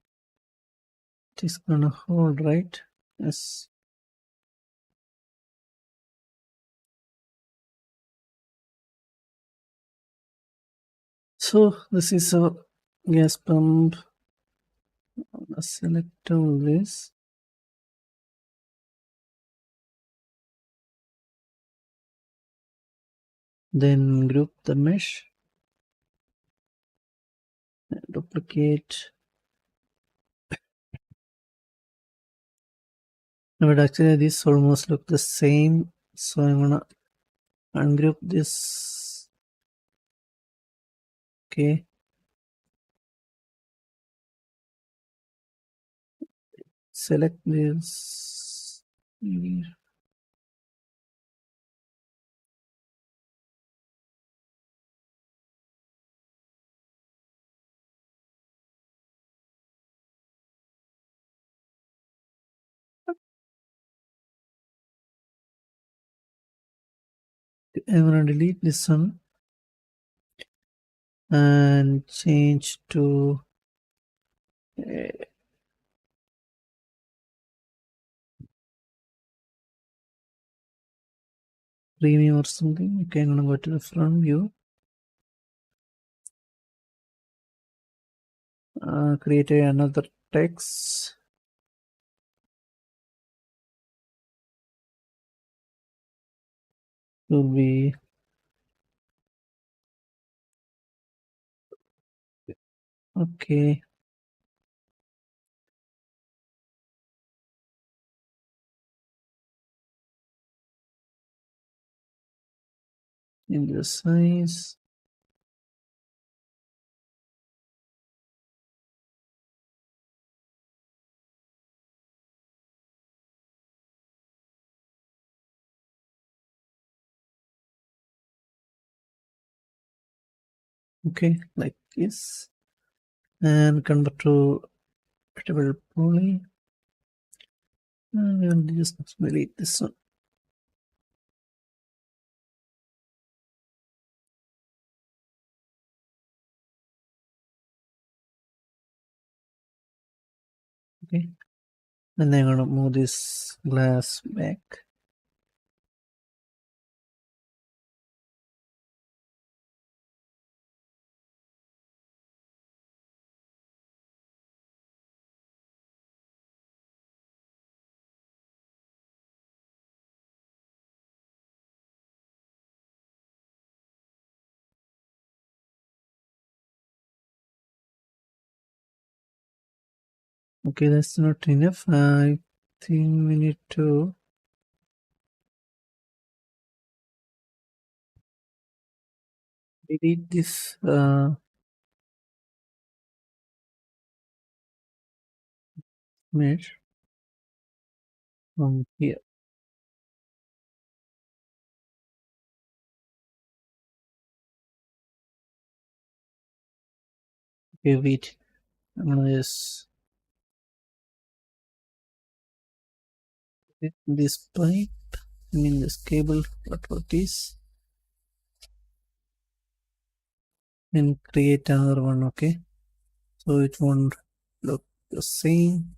It is gonna hold, right? Yes. So this is a gas pump. I'm gonna select all this. Then group the mesh. Duplicate. But actually this almost look the same, so I'm gonna ungroup this. Okay, select this. I'm gonna delete this one and change to premium or something. Okay, I'm gonna go to the front view, create another text. Will be okay. In the size. Okay, like this, and convert to table poly, and we'll just delete this one. Okay, and then I'm gonna move this glass back. Okay, that's not enough. I think we need to delete this mesh from here. Okay, wait. I'm gonna just get this pipe. I mean this cable properties and create another one. Okay, so it won't look the same.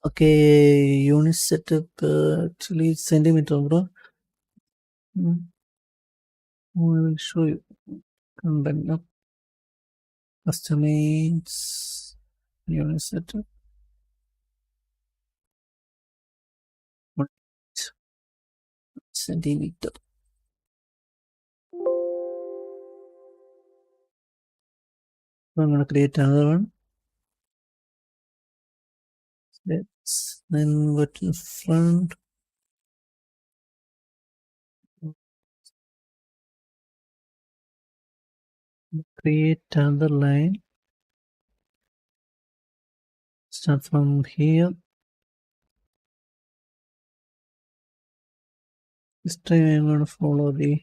Okay, unit setup actually centimeter, bro. I will show you. Content up, customize, unit setup. What centimeter? So I'm gonna create another one. Let's then go to the front. Create another line. Start from here. This time I'm gonna follow the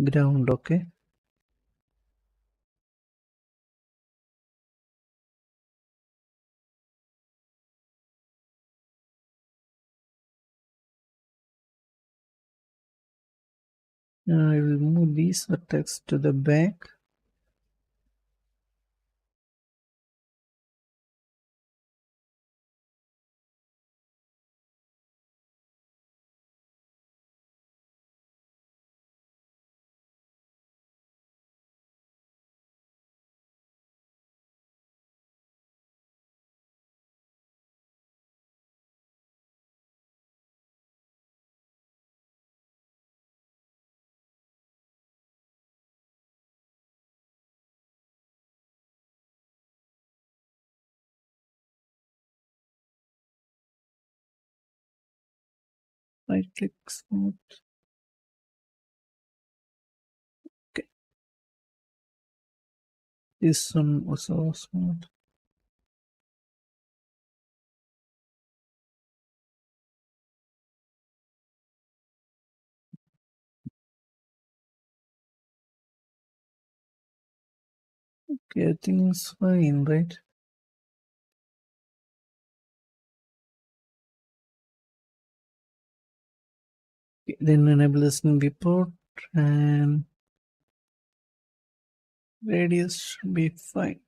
ground. Okay. Now I will move these vertex to the back. Right click smooth. Okay, this one also smooth. Okay, I think it's fine, right? Okay, then enable the snip viewport and radius should be fine.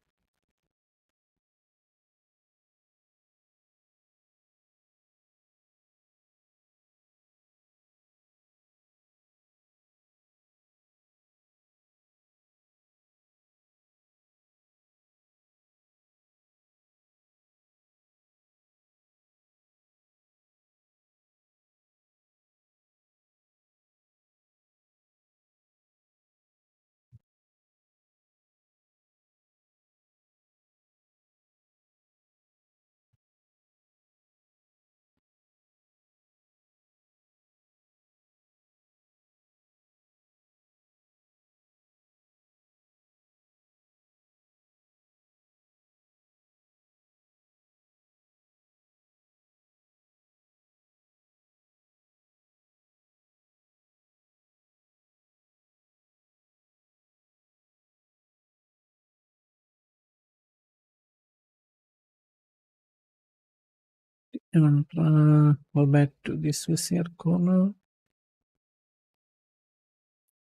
And go back to this VCR corner.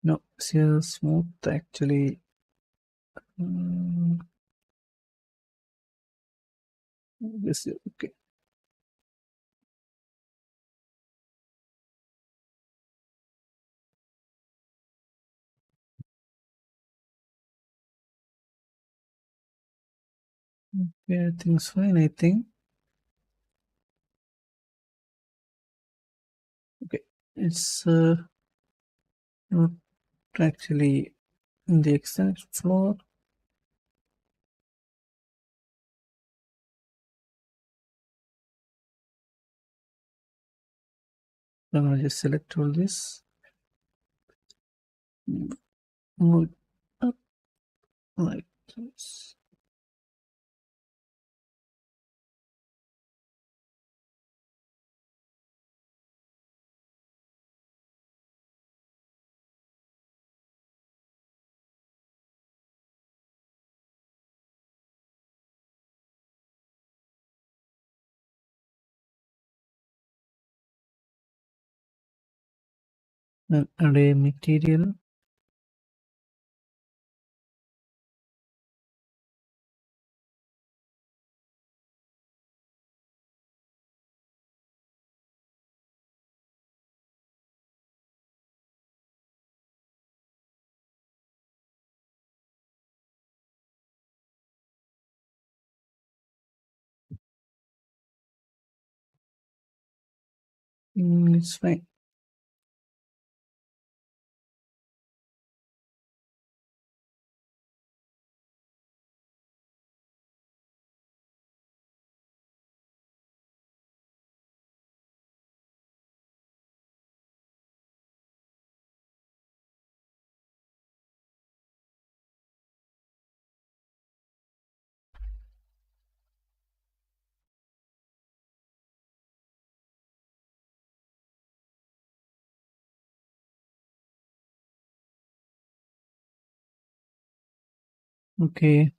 No, here smooth actually. This is okay. Okay, everything's fine, I think. Okay, it's not actually in the exact floor. Then I'll just select all this, move it up like this. And add a material. It's fine. Okay,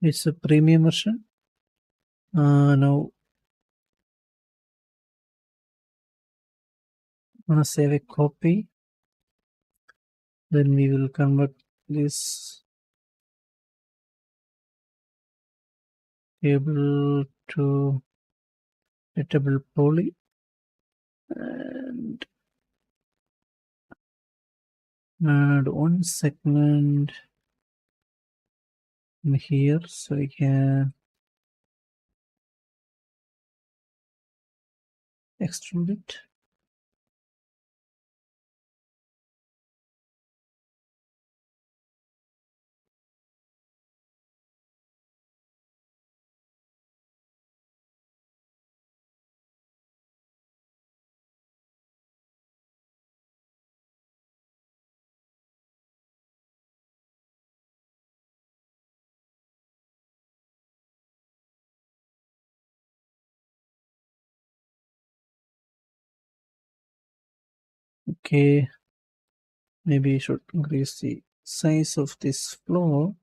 it's a premium version. Now I'm gonna save a copy. Then we will convert this table to a table poly and add one segment in here so we can extrude it. Okay, maybe you should increase the size of this floor.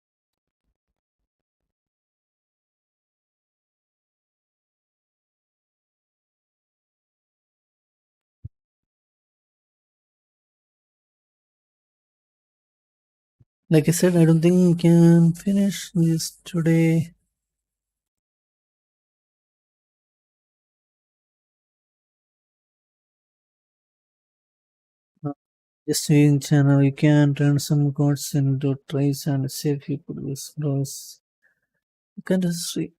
Like I said, I don't think we can finish this today. Just in channel, you can turn some codes into trays and save people with those. You can just see.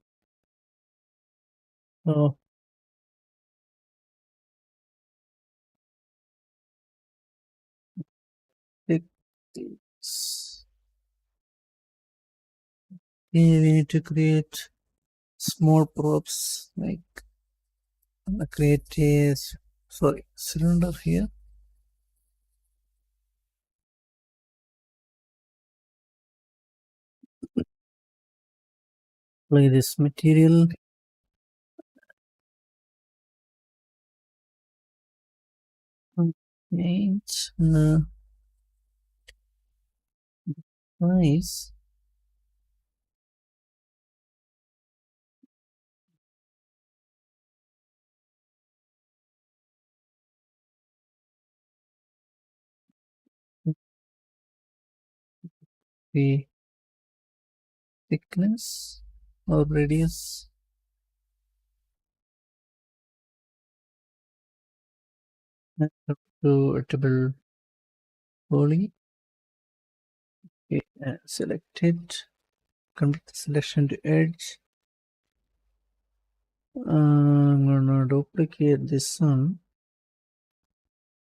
Oh, take this. Okay, we need to create small props like create a cylinder here. Apply this material. Change the price. The thickness or radius. And up to a table poly. Okay, select it. Convert the selection to edge. I'm gonna duplicate this one.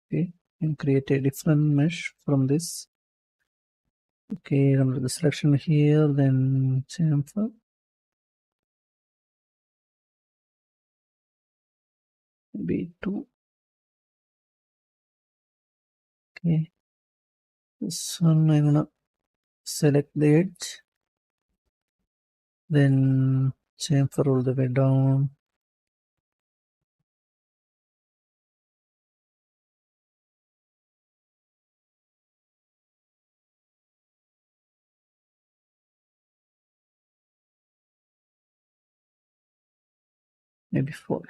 Okay, and create a different mesh from this. Okay, under the selection here, then chamfer. Maybe 2. Okay, this one I'm gonna select the edge, then chamfer all the way down. Maybe 4.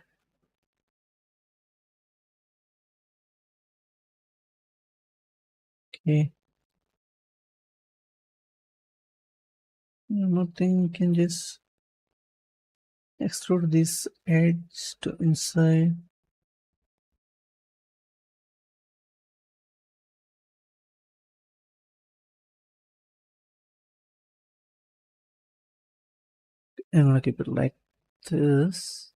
Okay, nothing, can just extrude this edge to inside. I'm gonna keep it like this.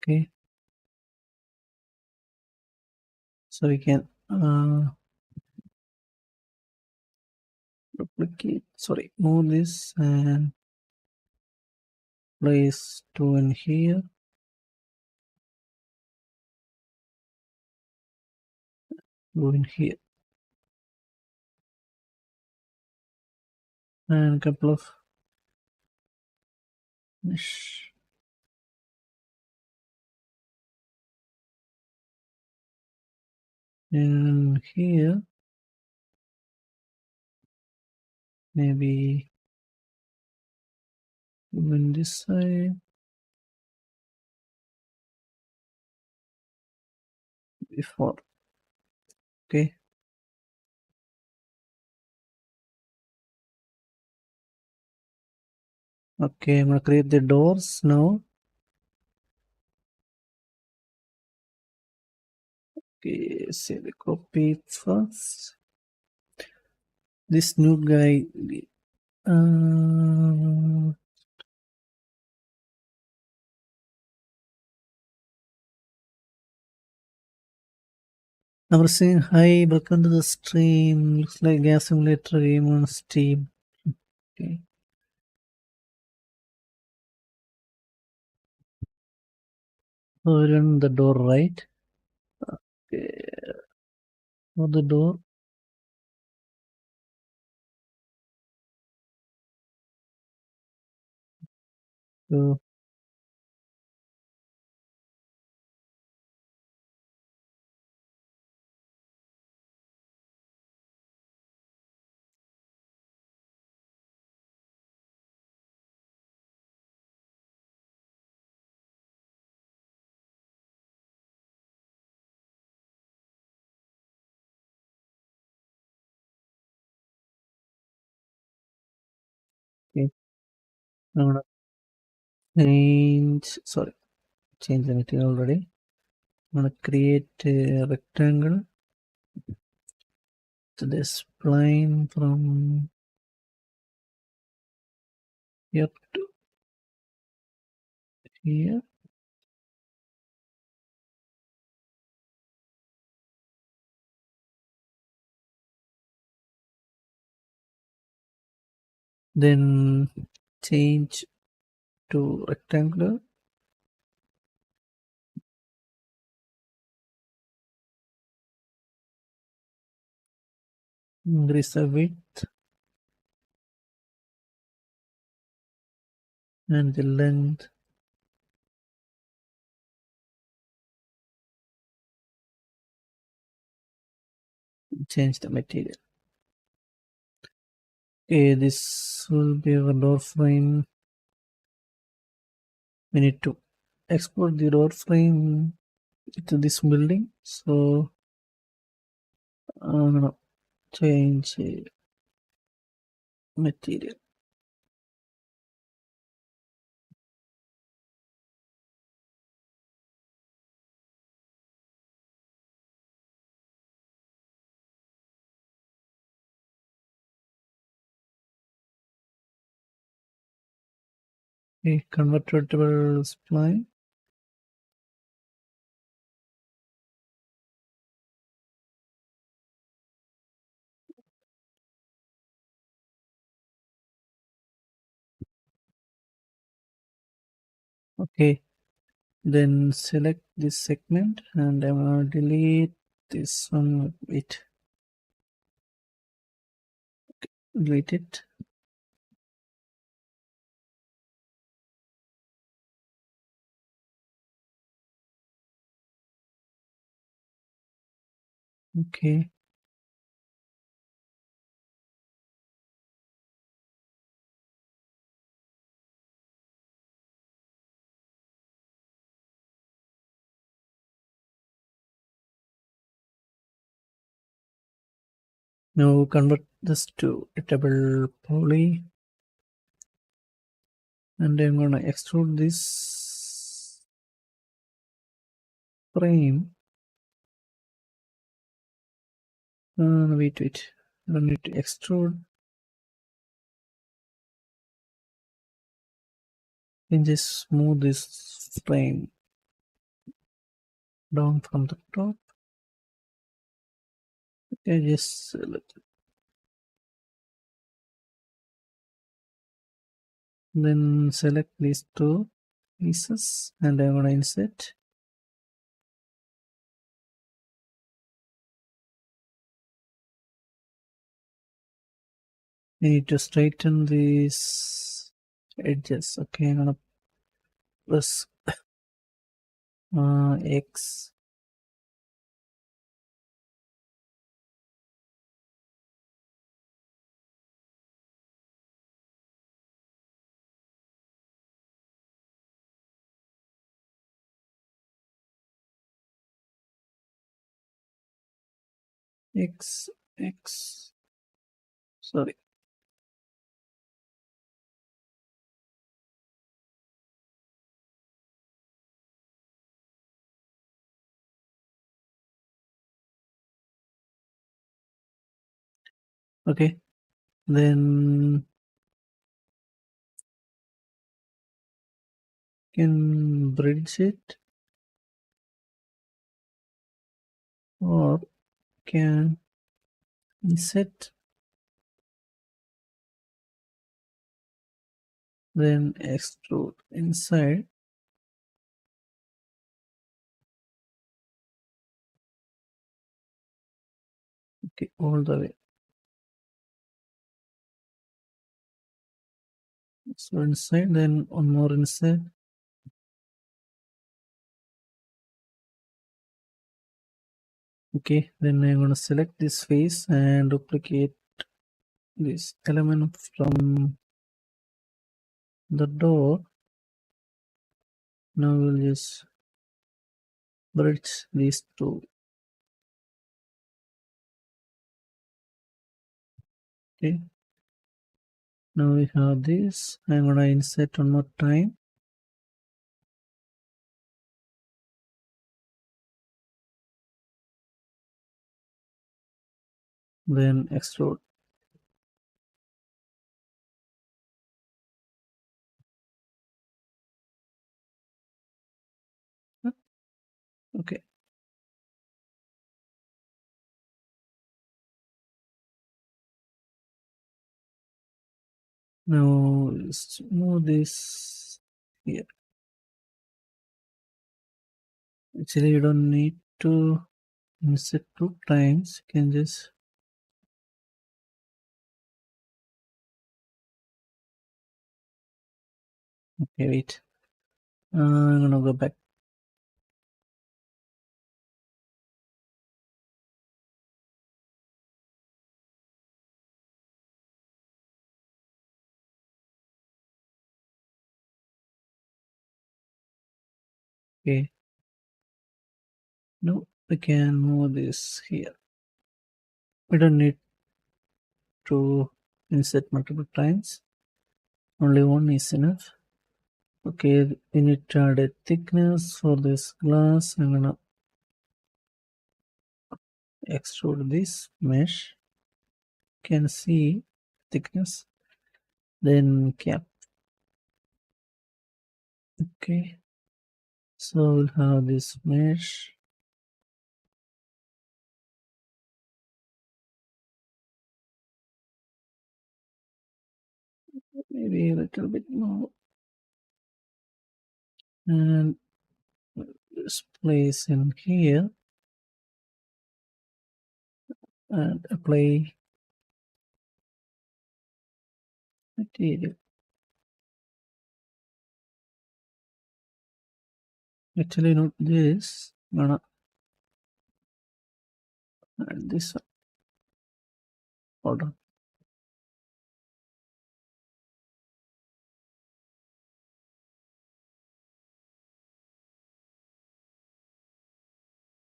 Okay, so we can move this and place 2 in here, 2 in here, and a couple of mesh. And here, maybe even this side, before. Okay, okay, I'm gonna create the doors now. Okay, save the copy first. This new guy, I'm saying hi, welcome to the stream. Looks like gas simulator game on Steam. Okay. Open the door, right? Okay. For the door. So, okay. I'm gonna change the material already. I'm gonna create a rectangle to this spline from here to here. Then change to rectangular. Increase the width and the length. Change the material. Okay, this will be our door frame. We need to export the door frame to this building. So I'm gonna change material. Okay, convertible spline. Okay, then select this segment and I'm gonna delete this one. Wait, delete it. Okay, now convert this to a double poly and I'm gonna extrude this frame. Wait, I don't need to extrude. And just move this frame down from the top. Okay, just select it. Then select these two pieces and I'm gonna insert. I need to straighten these edges. Okay, I'm gonna press X. X, X. Sorry. Okay, then can bridge it or can insert, then extrude inside. Okay, all the way. So inside, then one more inside. Okay, then I'm gonna select this face and duplicate this element from the door. Now we'll just bridge these two. Okay, now we have this. I'm gonna insert one more time. Then extrude. Okay, now let's move this here. Actually, you don't need to insert 2 times. You can just okay. Wait. I'm gonna go back. Okay. Now we can move this here. We don't need to insert multiple times. Only one is enough. Okay, we need to add a thickness for this glass. I'm gonna extrude this mesh. You can see thickness. Then cap. Okay, so we'll have this mesh. Maybe a little bit more. And this place in here and apply material. Actually, not this. I'm gonna add this one. Hold on.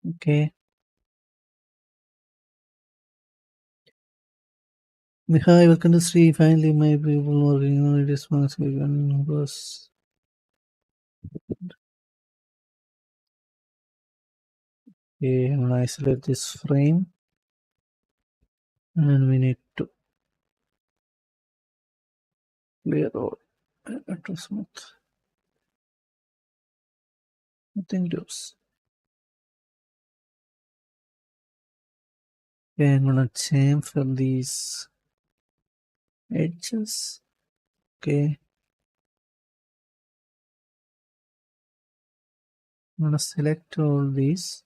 Okay. Hi, welcome to Sri. Finally, my people working on it is once again was. Okay, I'm gonna isolate this frame and we need to clear all to smooth. Nothing loose. Okay, I'm gonna chamfer these edges. Okay, I'm gonna select all these,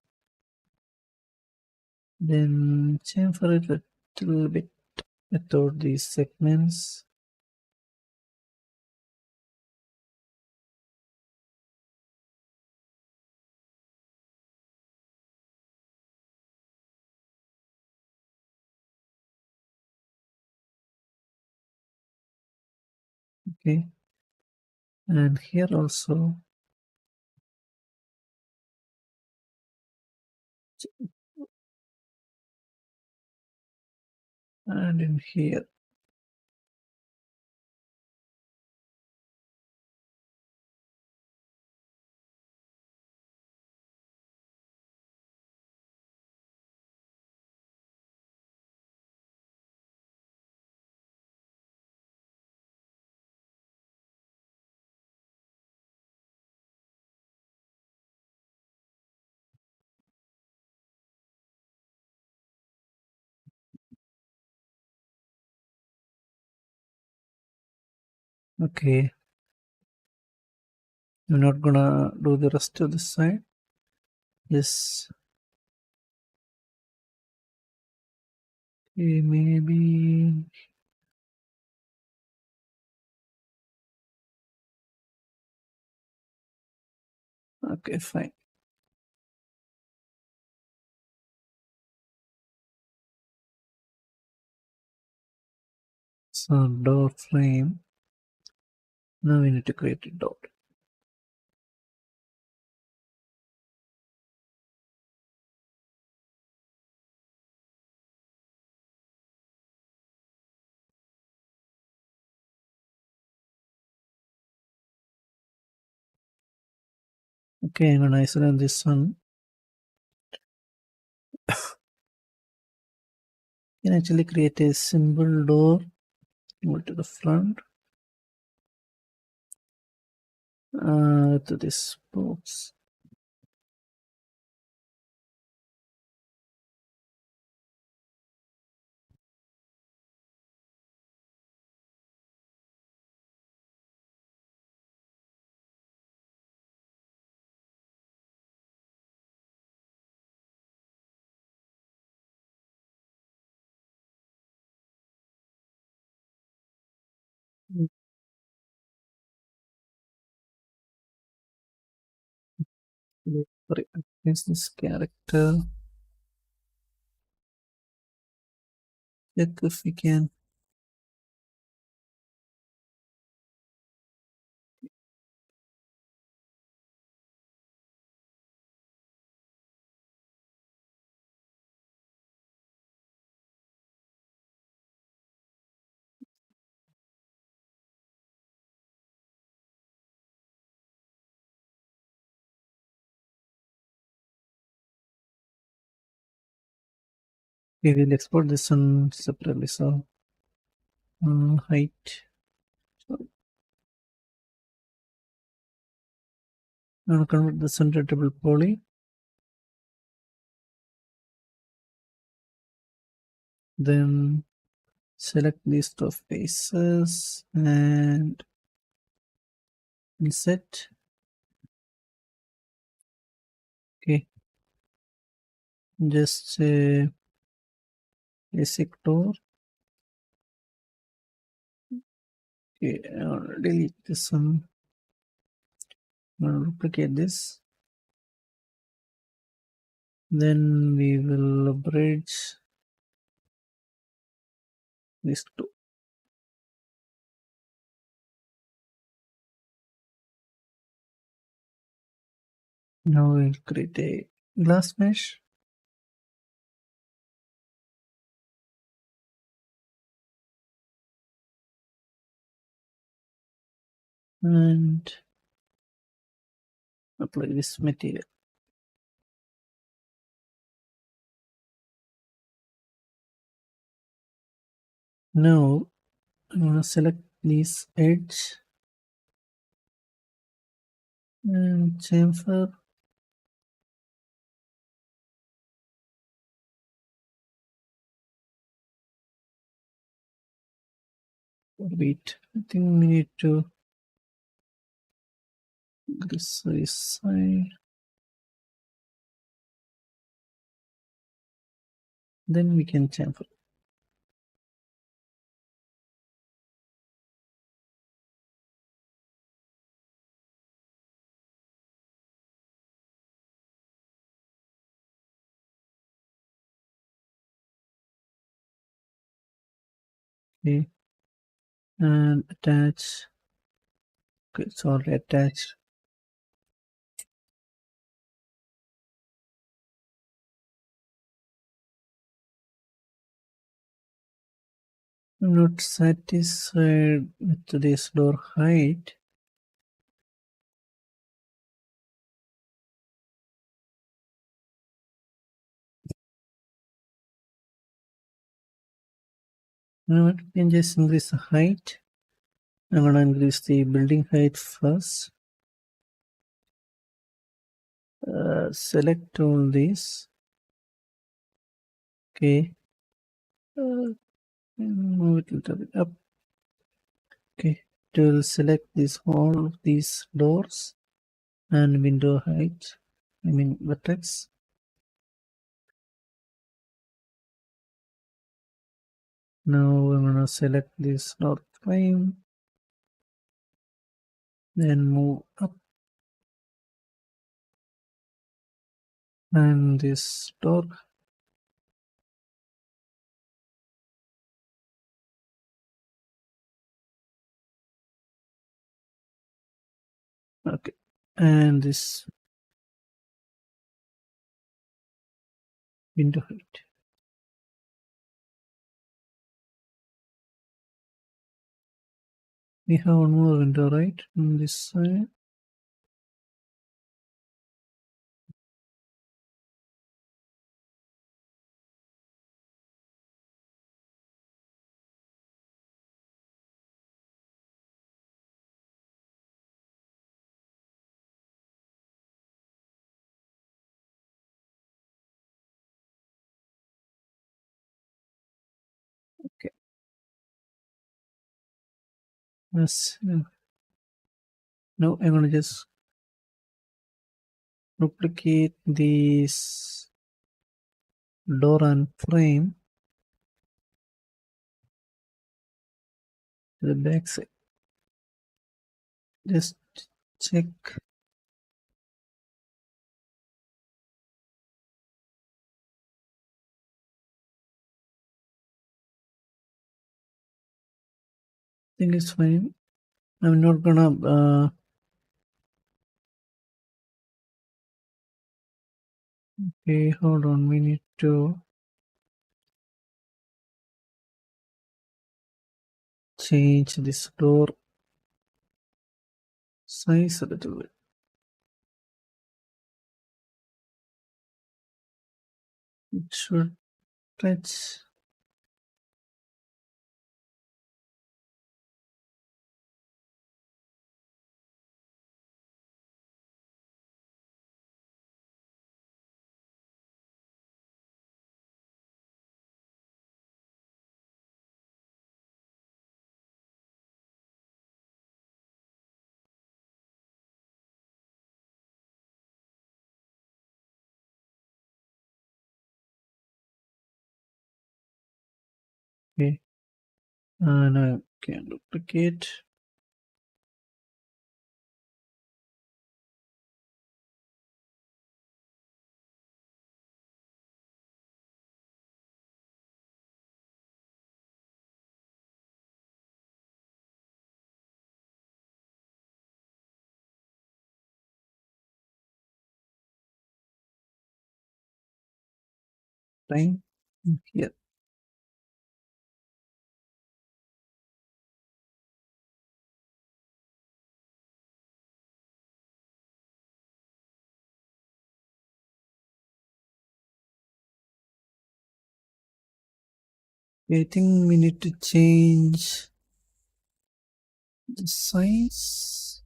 then chamfer it a little bit without these segments. Okay, and here also. And in here. Okay, I'm not gonna do the rest of this side. Yes. Okay, maybe. Okay, fine. So door frame. Now we need to create a door. Okay, I'm gonna isolate this one. You can actually create a simple door. Go to the front. To this box. Sorry, against this character. Check if we can. We will export this one separately. So height. Now convert this into double poly. Then select these two faces and insert. Okay, just basic door. Okay, delete this one. I'll duplicate this. Then we will bridge these two. Now we'll create a glass mesh. And apply this material. Now I'm gonna select this edge and chamfer. Wait, I think we need to this side. Then we can chamfer. Okay, and attach. Okay, it's already attached. I'm not satisfied with this door height. You know what? We can just increase the height. I'm gonna increase the building height first. Select all these. Okay. Move it a little bit up. Okay. It will select this all of these doors and window height. I mean vertex. Now I'm gonna select this door frame, then move up, and this door. Okay, and this window height. We have one more window, right, on this side. Okay, yes. Now I'm gonna just duplicate this door and frame to the back side. Just check. I think it's fine. I'm not gonna okay, hold on, we need to change this door size a little bit. It should touch. Okay, now I can duplicate. Time here. I think we need to change the size.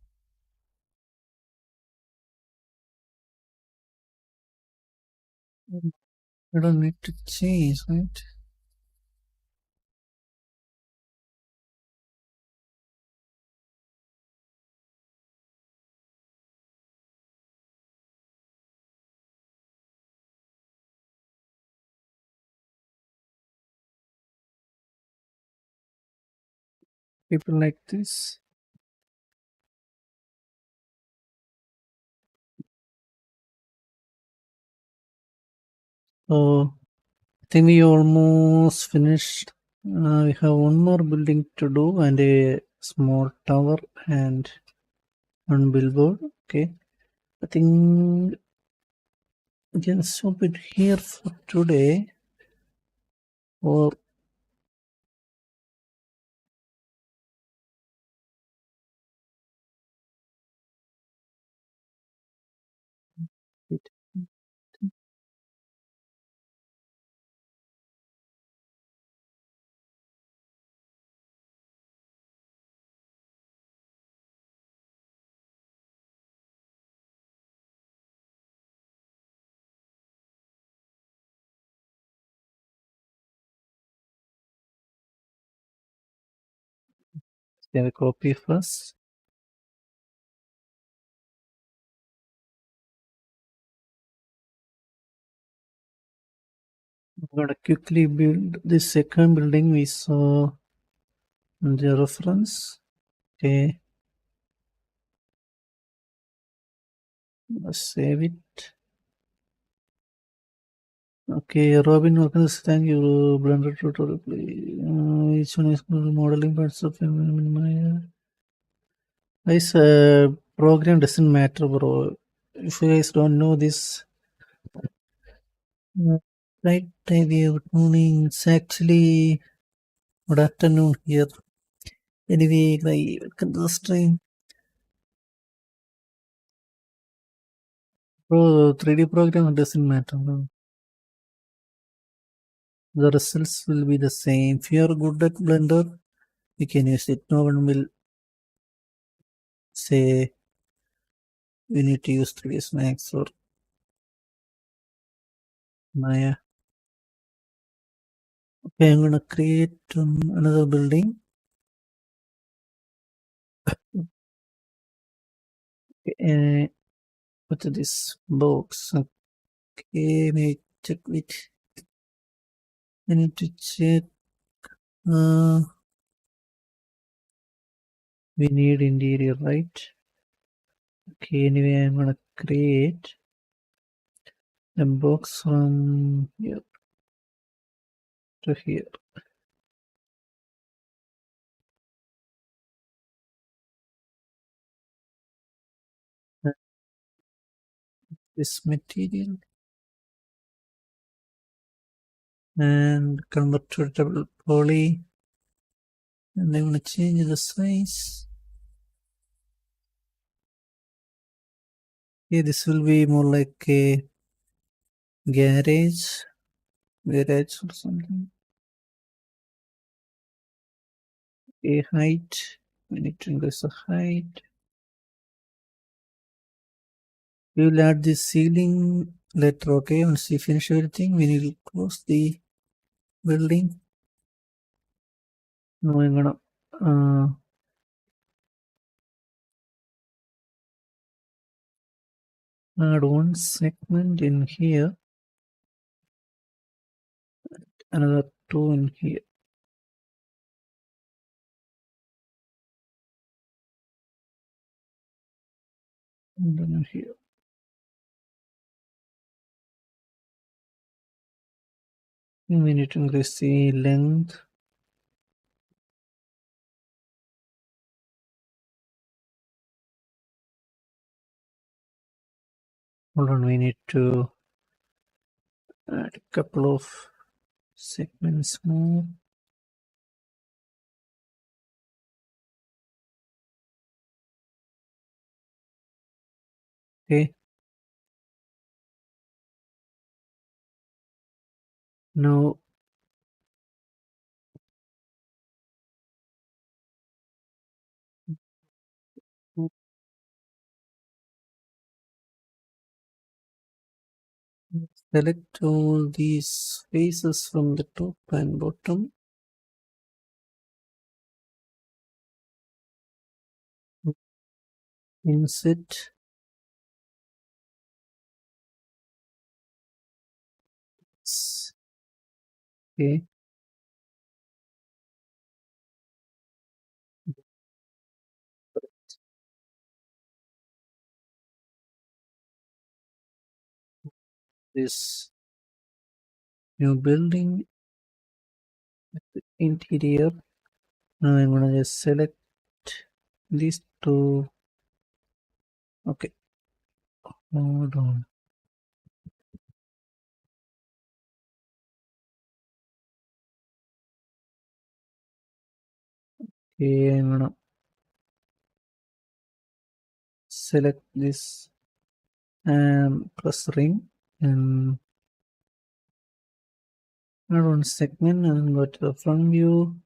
I don't need to change, right? People like this. So I think we almost finished. We have one more building to do and a small tower and one billboard. Okay, I think we can stop it here for today. Or it, have a copy first. I'm gonna quickly build the second building we saw in the reference. Okay, let's save it. Okay, Robin Wilkins, thank you. Blender tutorial, please. Each one is modeling parts of my. Guys, program doesn't matter, bro. If you guys don't know this, right idea. Good morning. It's actually good afternoon here. Anyway, welcome to the stream. Bro, 3D program doesn't matter, bro. The results will be the same. If you are good at Blender, you can use it. No one will say we need to use 3ds Max or Maya. Okay, I'm gonna create another building. Okay, what's this box? Okay, may check it. I need to check. We need interior, right? Okay, anyway, I'm gonna create a box from here to here. This material and convert to double poly, and I'm gonna change the size. Okay, this will be more like a garage or something. A height, we need to increase the height. We will add the ceiling later. Okay, once we finish everything, we need to close the building. Now I'm gonna add one segment in here, another two in here. And then here. We need to increase the length. Hold on, we need to add a couple of segments more. Okay. Now select all these faces from the top and bottom. Insert. Okay. This new building interior. Now I'm gonna just select these two. Okay. Hold on. Okay, I'm gonna select this and press ring and add one segment and go to the front view.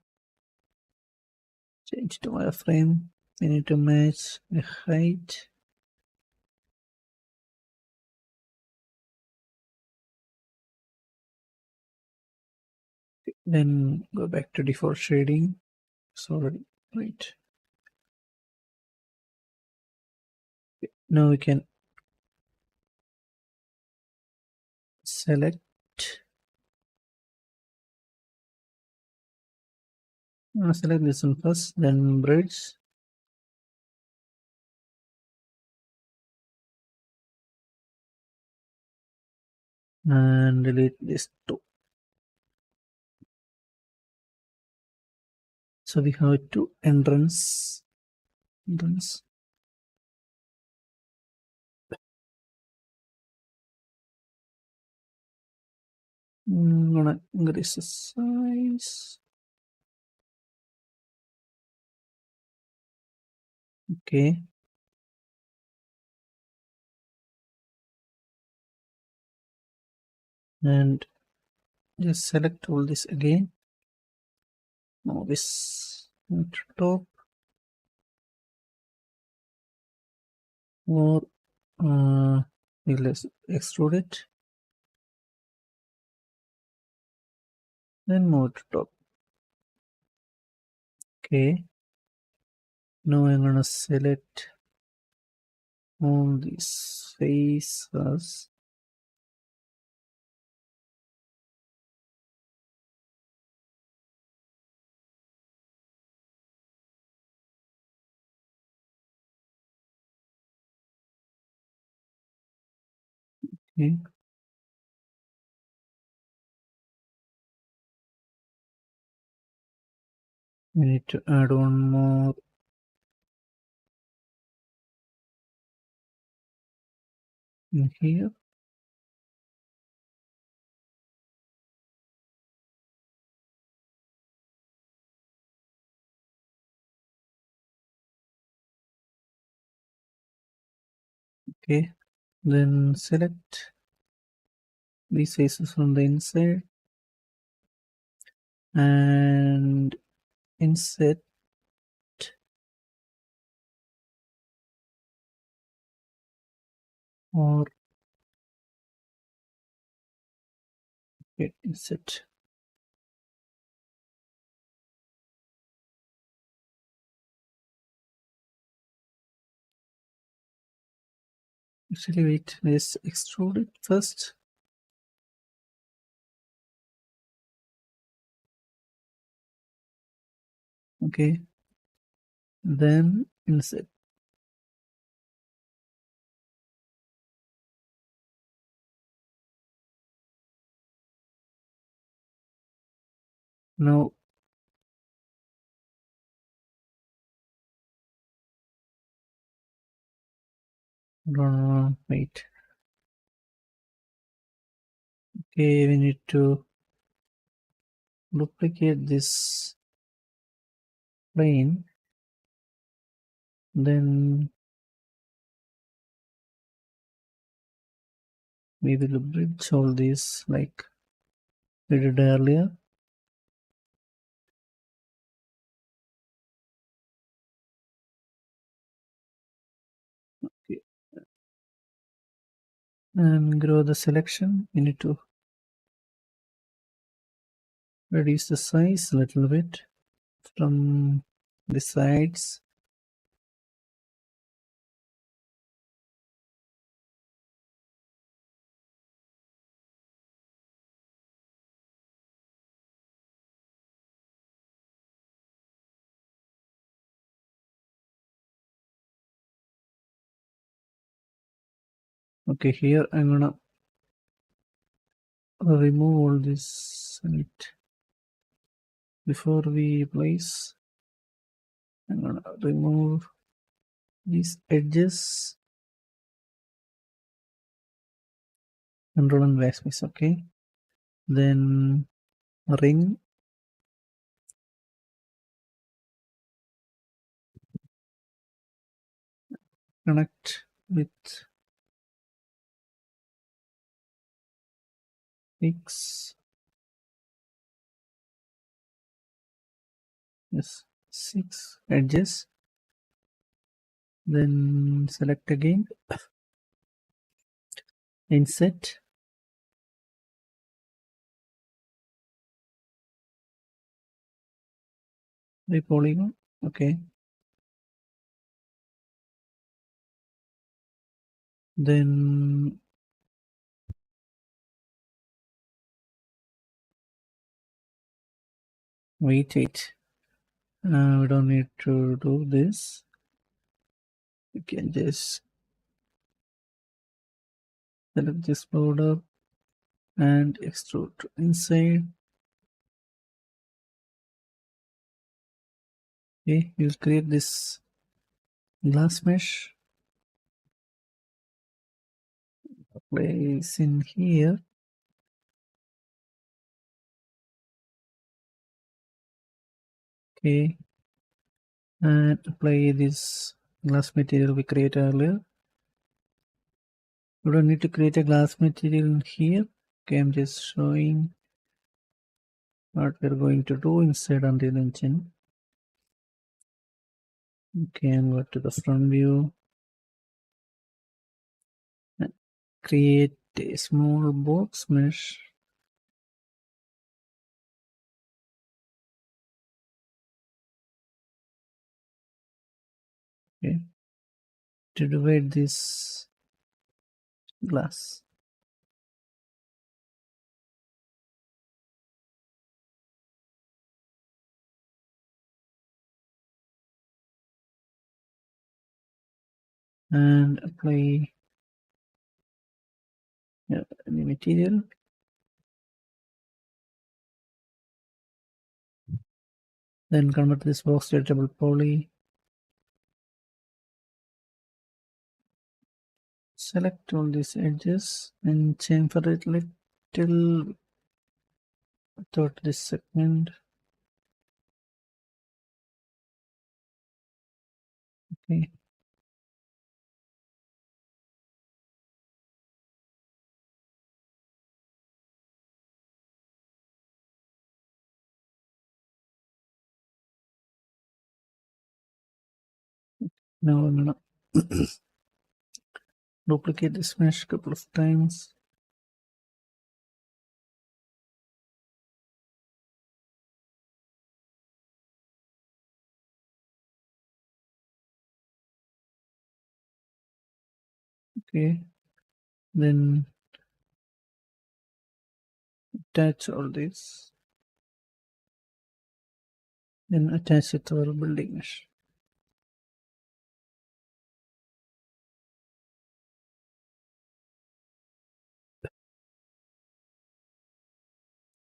Change to wireframe. We need to match the height. Then go back to default shading. It's already right. Now we can select Select this one first, then bridge. And delete this two. So we have two entrance. I'm gonna increase the size. Okay. And just select all this again. Now this top or we'll extrude it. Then move to top. Okay. Now I'm gonna select all these faces. Okay. We need to add one more in here. Okay. Then select these faces from the inside and insert or insert. Actually, wait, let's extrude it first. Okay. Then insert. Now wait. Okay, we need to duplicate this plane. Then we will bridge all these like we did earlier. Okay. And grow the selection. We need to reduce the size a little bit from the sides. Okay, here I'm gonna remove all this before we place. I'm gonna remove these edges and roll and backspace. Okay, then ring, connect with X. Yes, 6 edges. Then select again, insert, the polygon. Okay, then wait. We don't need to do this. You can just select this border and extrude inside. Okay, we'll create this glass mesh. Place in here. Okay, and apply this glass material we created earlier. We don't need to create a glass material in here. Okay, I'm just showing what we're going to do inside Unreal Engine. Okay, and go to the front view and create a small box mesh. Okay, to divide this glass. And apply any material. Then convert this box to editable poly. Select all these edges and chamfer it little without this segment. Okay. Now I'm gonna duplicate this mesh a couple of times. Okay, then attach all this, then attach it to our building mesh.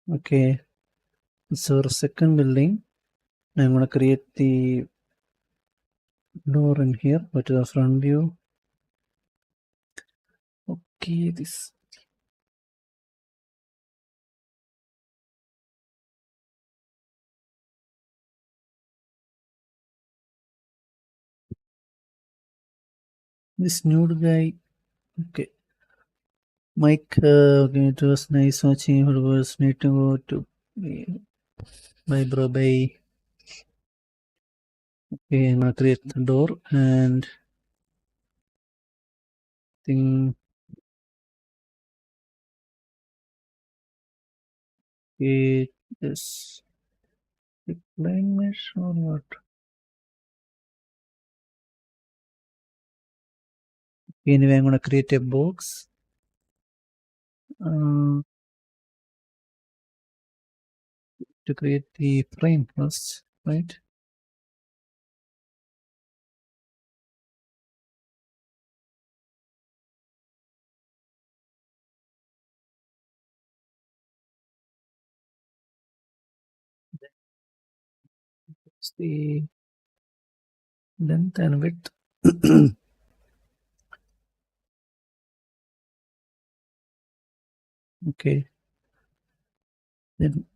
Okay, it's our second building. I'm gonna create the door in here. Go to the front view. Okay, this nude guy. Okay, Mike, okay, it was nice watching. It was need to go to bye, bro, bye. Okay, I'm gonna create the door and think it is line mesh or what? Anyway, I'm gonna create a box. To create the frame first, right? It's the length and width. Okay, then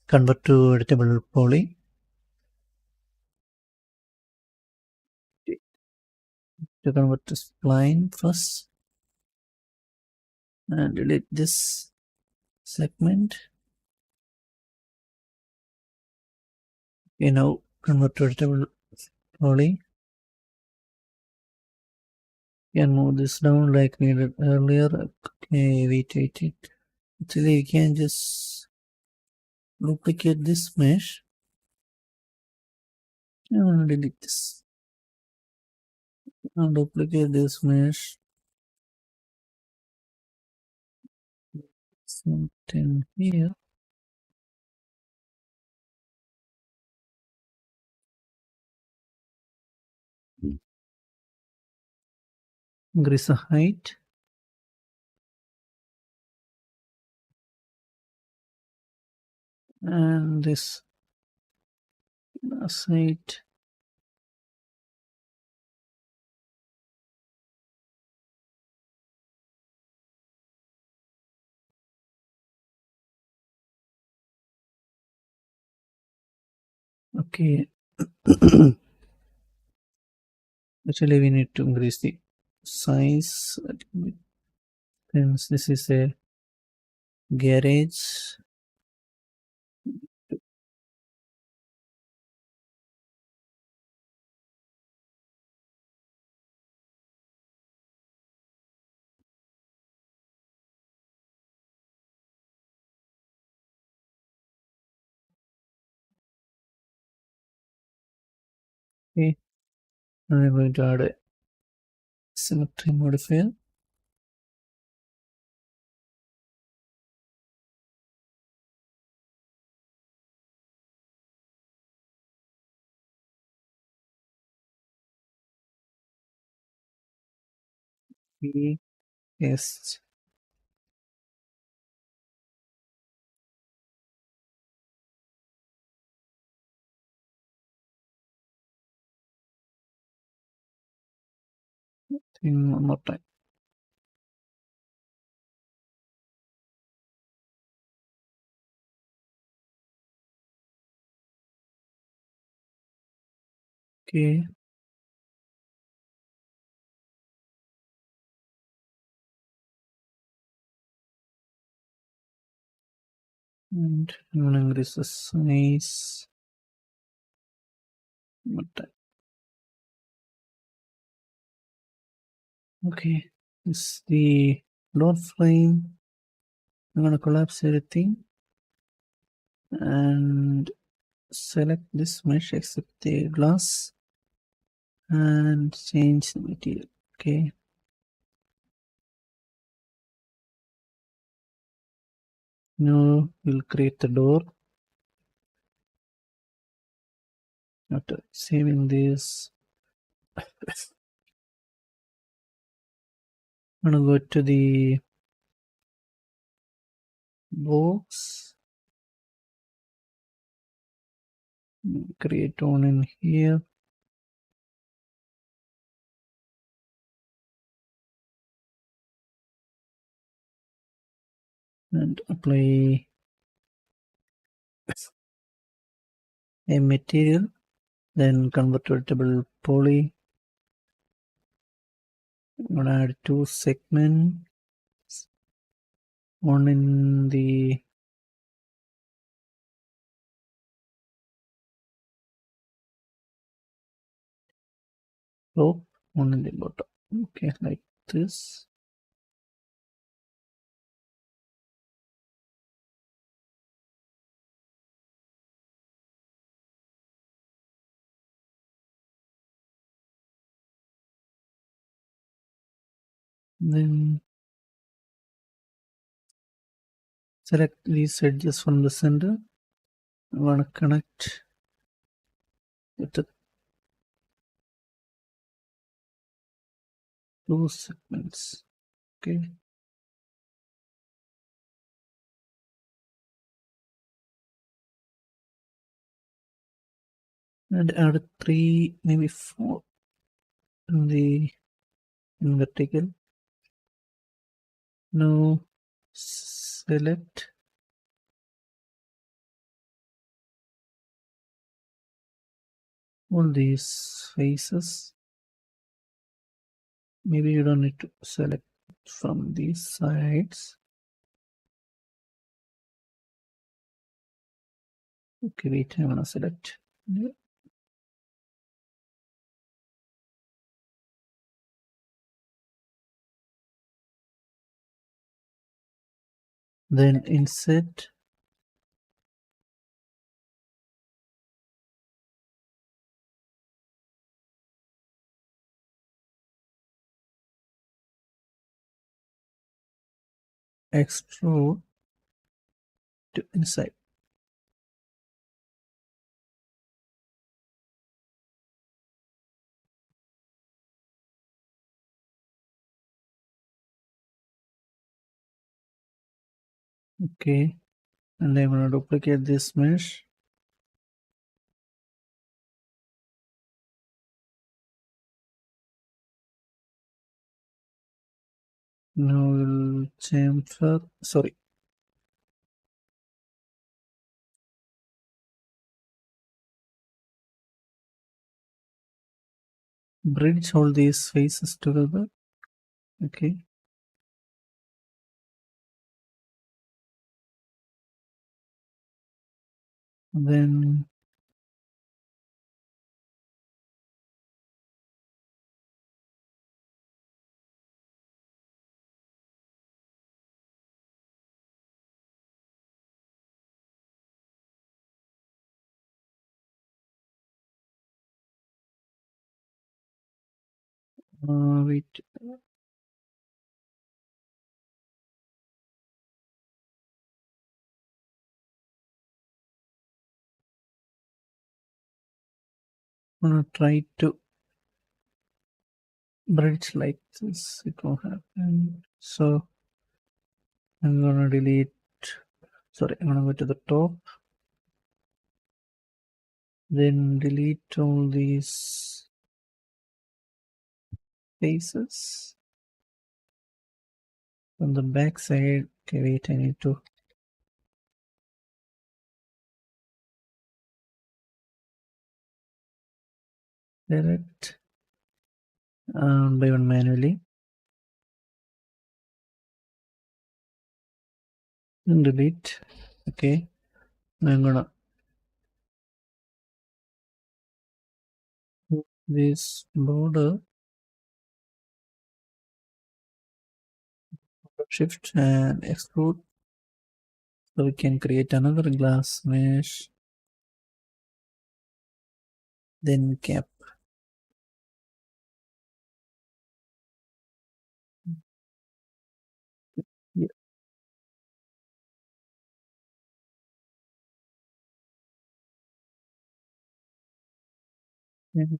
convert to editable poly. To convert to spline first and delete this segment. Okay, now convert to editable poly. You can move this down like we did earlier. Okay, wait. Actually, we can just duplicate this mesh and delete this. Now duplicate this mesh. Something here. increase the height, and this height. Okay. Actually, we need to increase the size. Since this is a garage, okay, now I'm going to add a symmetry modifier. Yes. One more time. Okay. And I'm going to increase the size. One more time. Okay. This is the door frame. I'm going to collapse everything and select this mesh except the glass and change the material. Okay. Now we'll create the door. After saving this, I'm gonna go to the box, create one in here, and apply a material, then convert to vegetable poly. I'm gonna add two segments, one in the top, one in the bottom. Okay, like this. Then select these edges from the center. I want to connect with the two segments. Okay. And add three, maybe four in the vertical. Now select all these faces. Maybe you don't need to select from these sides. Okay, wait, I'm gonna select. Yeah. Then insert, extrude to inside. Okay, and I'm gonna duplicate this mesh. Now we'll chamfer, sorry, bridge all these faces together. Okay, then wait, I'm gonna try to bridge like this. It won't happen. So I'm gonna delete, sorry, I'm gonna go to the top, then delete all these faces on the back side. Okay, wait, I need to select by one manually and delete. Okay, I'm gonna move this border, shift and extrude, so we can create another glass mesh, then cap. Yeah. And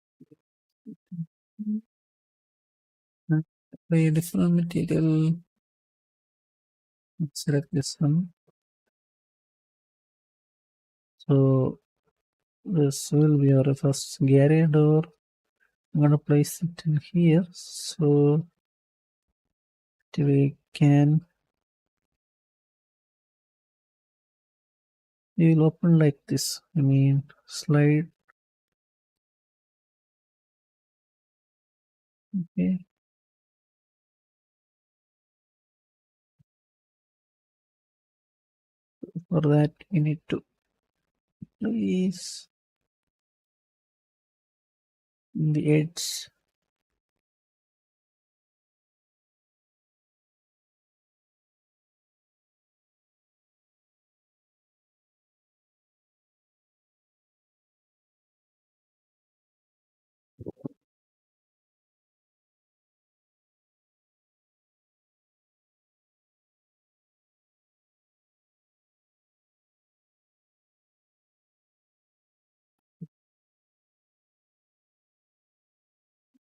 apply a different material. Select this one. So this will be our first garage door. I'm gonna place it in here so we can, we will open like this. I mean slide. Okay. For that we need to place the edge.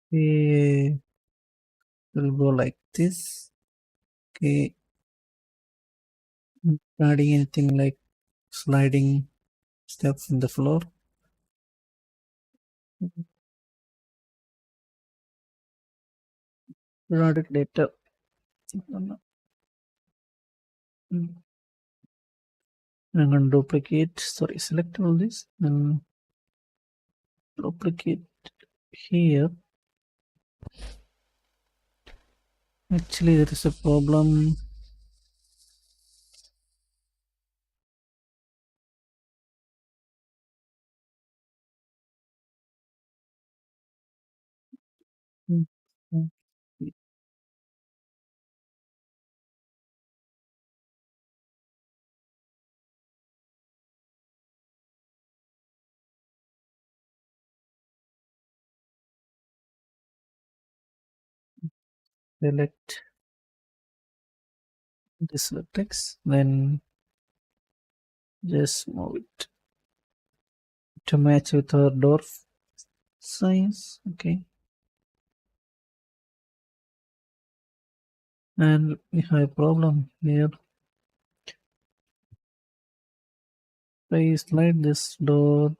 Okay, will go like this. Okay, not adding anything like sliding stuff in the floor. Product data. I'm going to duplicate, sorry, select all this and duplicate here. Actually, there is a problem. Select this vertex, then just move it to match with our door size. Okay, and we have a problem here. I slide this door,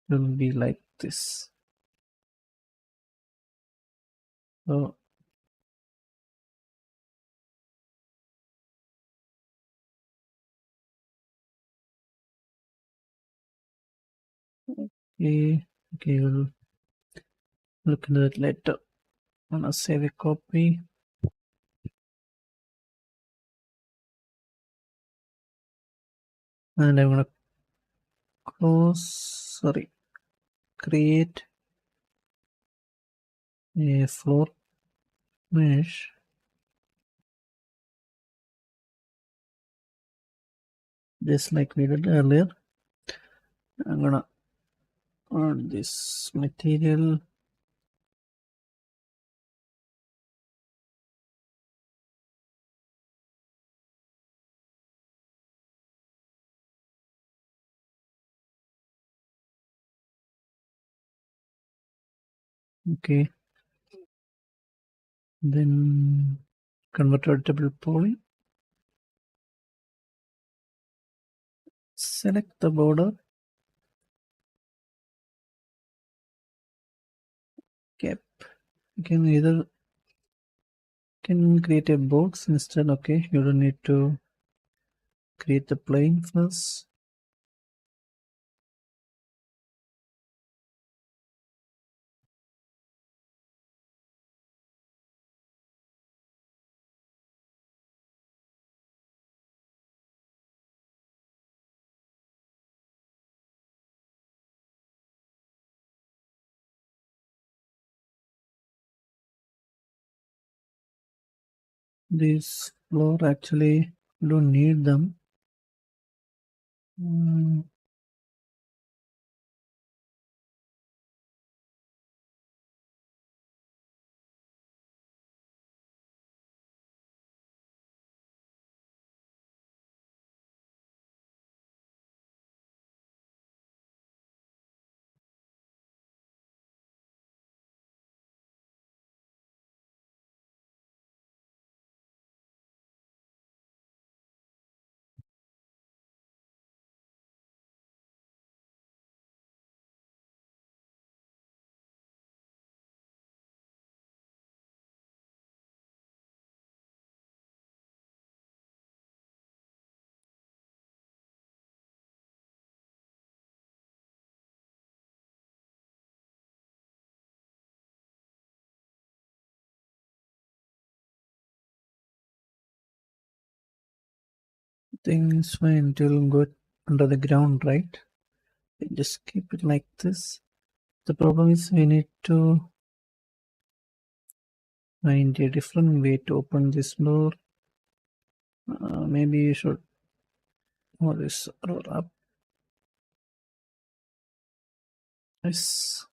it will be like this. So okay, okay, we'll look into it later. I'm gonna save a copy. And I'm gonna create a floor mesh. Just like we did earlier. I'm gonna add this material. Okay, then convertible poly. Select the border cap. You can either create a box instead. Okay, you don't need to create the plane first. This floor actually you don't need them. Mm, things fine until go under the ground, right? Just keep it like this. The problem is we need to find a different way to open this door. Maybe you should move this roll up. Yes.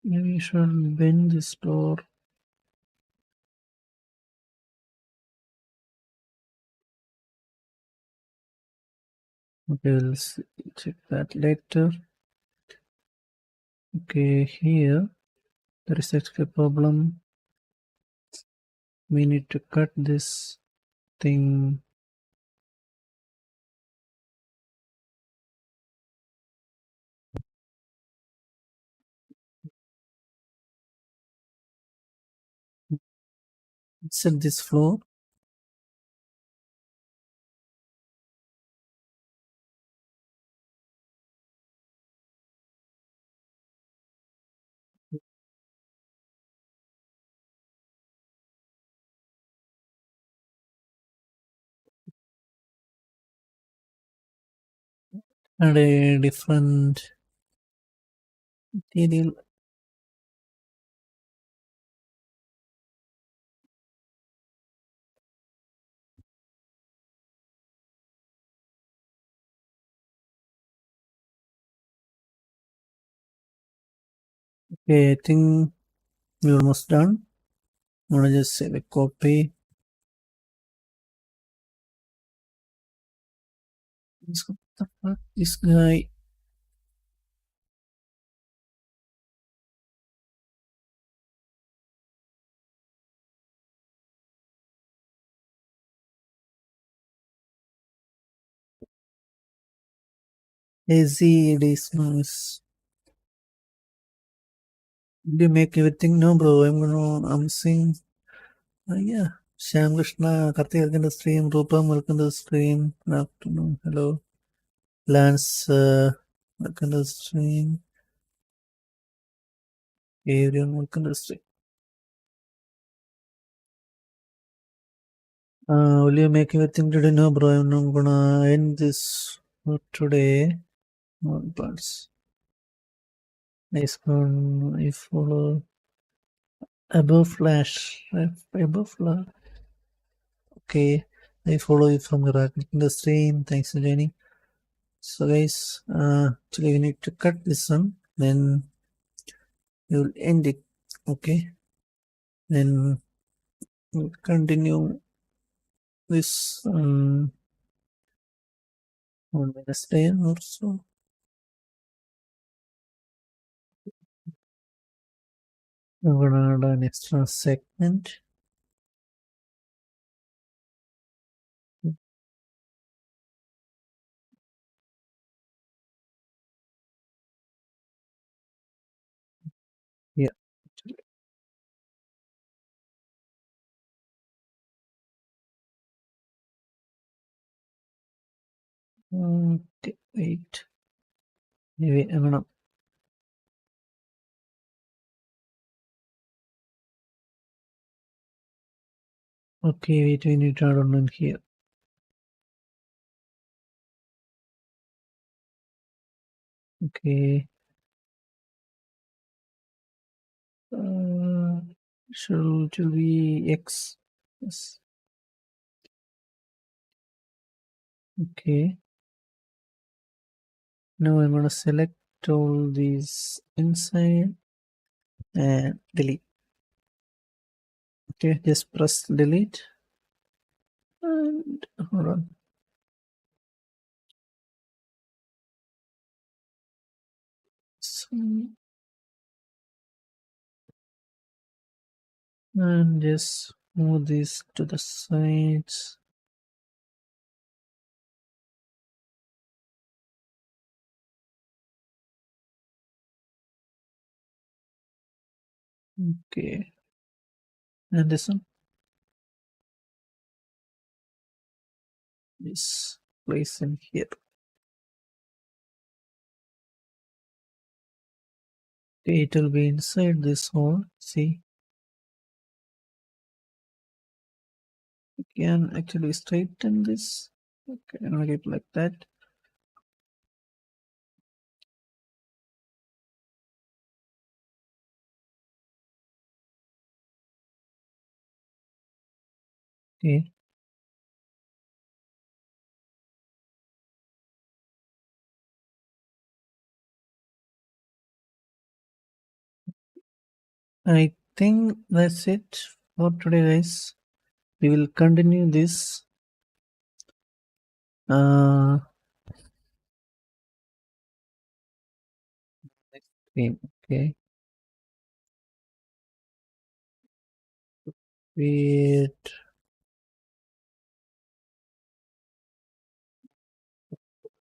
Maybe you should bend this door. Okay, we'll check that later. Okay, here there is actually a problem. We need to cut this thing. Set this floor. And a different material. Okay, I think we're almost done. I'm gonna just save a copy. What the fuck, this guy? ACD's noise. Did you make everything? No, bro. I'm seeing. Yeah. Sham Krishna, Karthik, welcome to the stream. Rupam, welcome to the stream. Good afternoon. Hello. Lance, welcome to the stream. Everyone, welcome to the stream. Will you make everything today? No, bro. I'm not gonna end this for today. One parts. Nice one. I follow above flash. Above flash. Okay. I follow you from the stream. Thanks for joining. So guys, actually we need to cut this one. Then we will end it. Okay. Then we'll continue this on Wednesday or so. I'm gonna add an extra segment. Yeah. Okay, wait. Maybe I'm gonna. Okay, wait. We need to add on here. Okay. Should be X. Yes. Okay. Now I'm gonna select all these inside and delete. Okay, just press delete and hold on. So, and just move this to the sides. Okay, and this one, this place in here. Okay, it will be inside this hole. See, you can actually straighten this. Okay, I'm gonna get like that. Okay. I think that's it for today, guys. We will continue this next stream. Okay. Wait.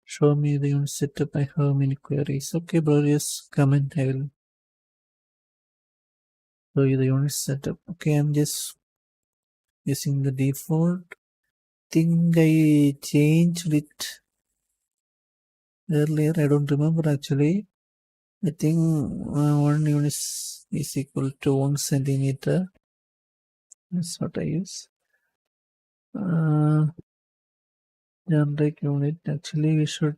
Show me the unit setup. I have many queries. Okay, bro, just comment. I will show you the unit setup. Okay, I'm just using the default. Think I changed it earlier. I don't remember actually. I think 1 unit is equal to 1 centimeter. That's what I use. Generate unit. Actually, we should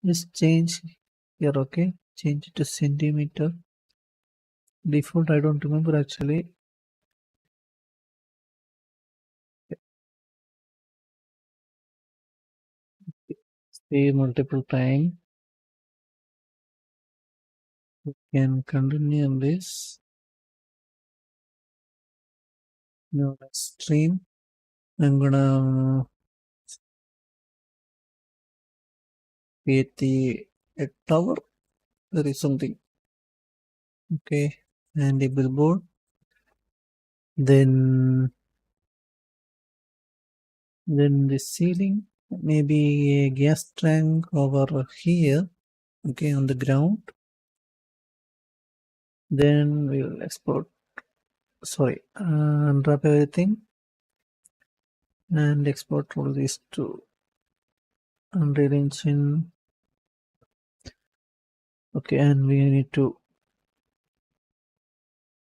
just change here. Okay, change it to centimeter. Default, I don't remember actually. Say multiple times. We can continue on this. Now let's stream. I'm gonna create a tower. There is something. Okay, and a billboard. Then Then the ceiling, maybe a gas tank over here, okay, on the ground. Then we'll export, sorry, unwrap everything and export all these to Unreal Engine. Okay, and we need to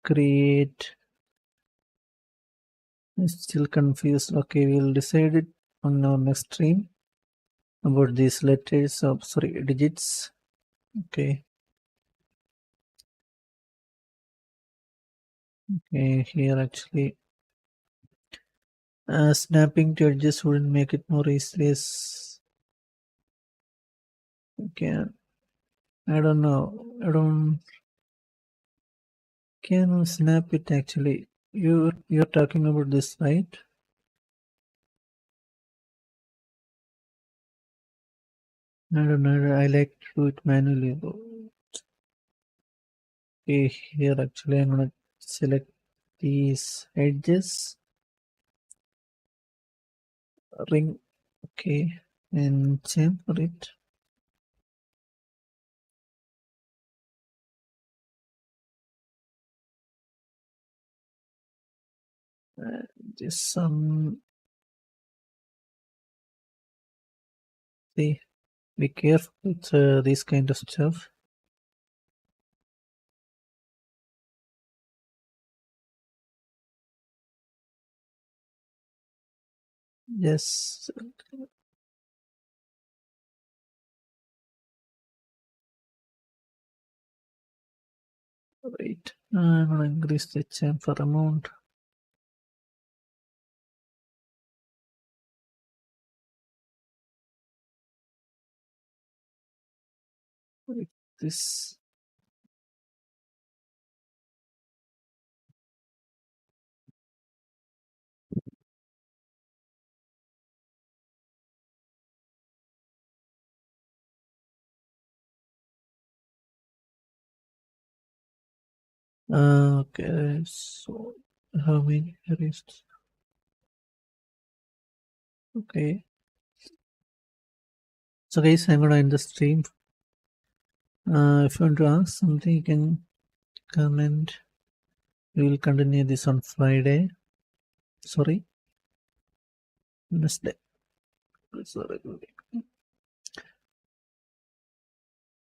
create. I'm still confused. Okay, we'll decide it on our next stream about these letters of, sorry, digits. Okay. Okay, here actually snapping to edges wouldn't make it more easy. Okay, I don't know. I don't can snap it actually. You're talking about this, right? I don't know. I like to do it manually though. Okay, here actually I'm gonna select these edges, ring, okay, and chamfer it. This see, be careful with this kind of stuff. Yes, wait. I'm gonna increase the chamfer amount. Like this. Okay, so how many erased? Okay. So guys, I'm gonna end the stream. If you want to ask something, you can comment. We will continue this on Friday. Sorry, Wednesday. Sorry.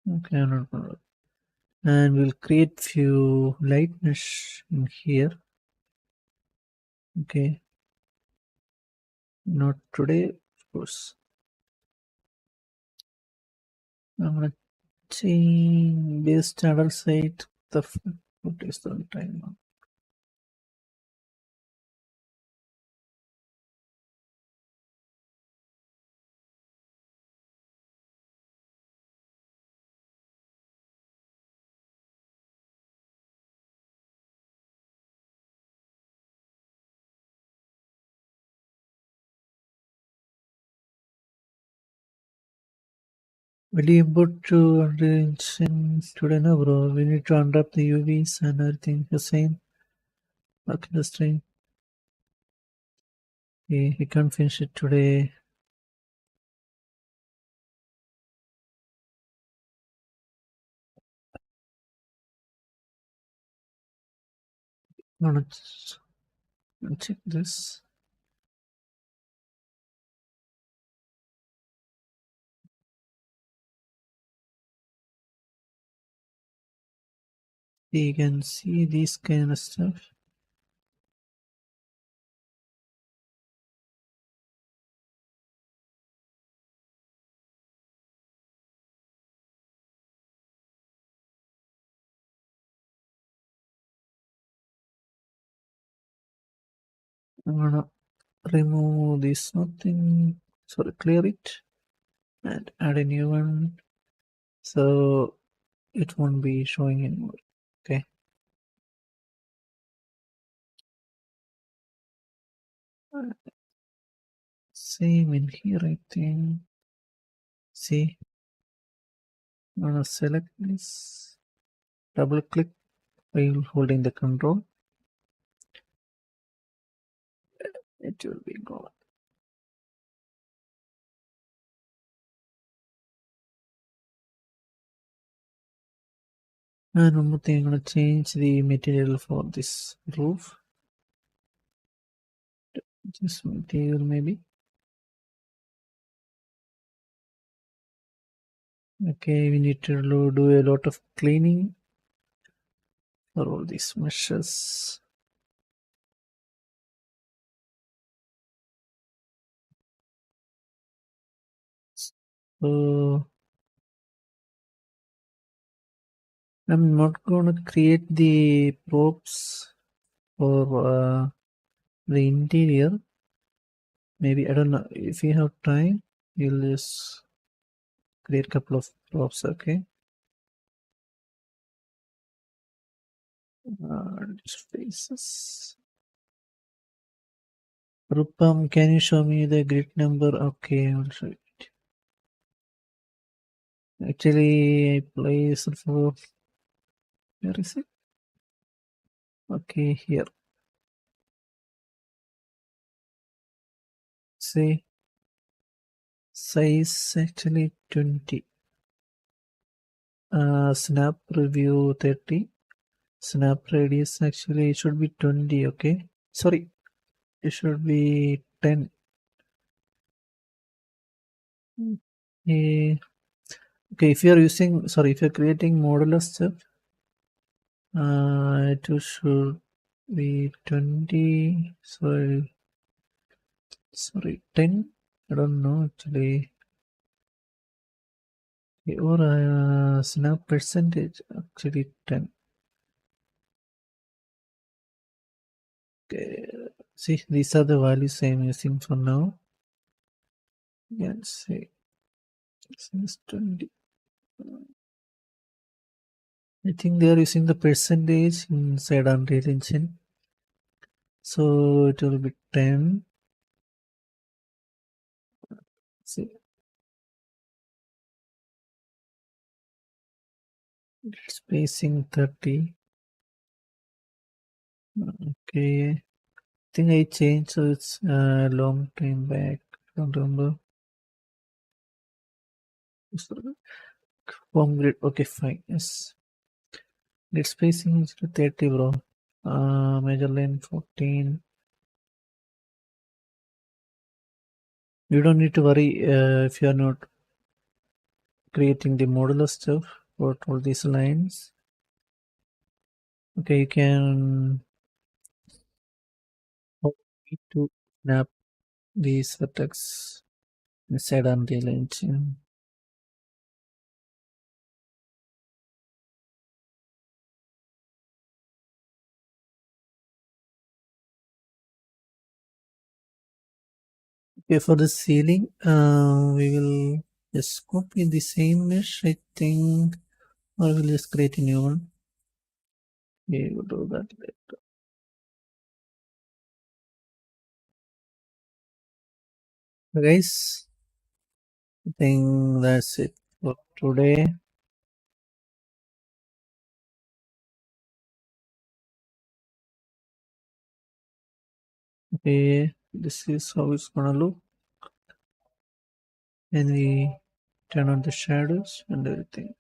Okay, I'm not gonna. And we'll create few light mesh in here. Okay. Not today, of course. I'm gonna change this standard site. What is the time now? Will you put to Unreal today, no, bro? We need to unwrap the UVs and everything. Hussein, back in the stream. He can't finish it today. I'm gonna check this. You can see this kind of stuff. I'm gonna remove this nothing. Sorry, clear it and add a new one. So it won't be showing anymore. Okay. Same in here, I think. See, I'm gonna select this, double click while holding the control. It will be gone. And one more thing, I'm gonna change the material for this roof. This material maybe. Okay, we need to do a lot of cleaning for all these meshes. So I'm not gonna create the props for the interior. Maybe I don't know if you have time. We'll just create a couple of props. Okay. Spaces. Rupam, can you show me the grid number? Okay, I'll show it. Actually, I placed for where is it? Okay, here. See, size actually 20. Snap preview 30. Snap radius actually should be 20. Okay, sorry, it should be 10. Okay, okay. If you're using, sorry, if you're creating modular stuff, it should be 20. Sorry, 10. I don't know actually. Or snap percentage actually 10. Okay. See, these are the values I'm using for now. Let's see. Since 20. I think they are using the percentage inside Unreal Engine. So it will be 10. See, spacing 30. Okay. I think I changed, so it's a long time back. Don't remember. Form grid. Okay, fine. Yes. Grid spacing is 30, bro. Major line 14. You don't need to worry if you are not creating the modular stuff for all these lines. Okay, you can need to snap these vertex inside Unreal Engine. Okay, for the ceiling, we will just copy the same mesh, I think, or we'll just create a new one. We will do that later. Guys, I think that's it for today. Okay, this is how it's gonna look. And we turn on the shadows and everything.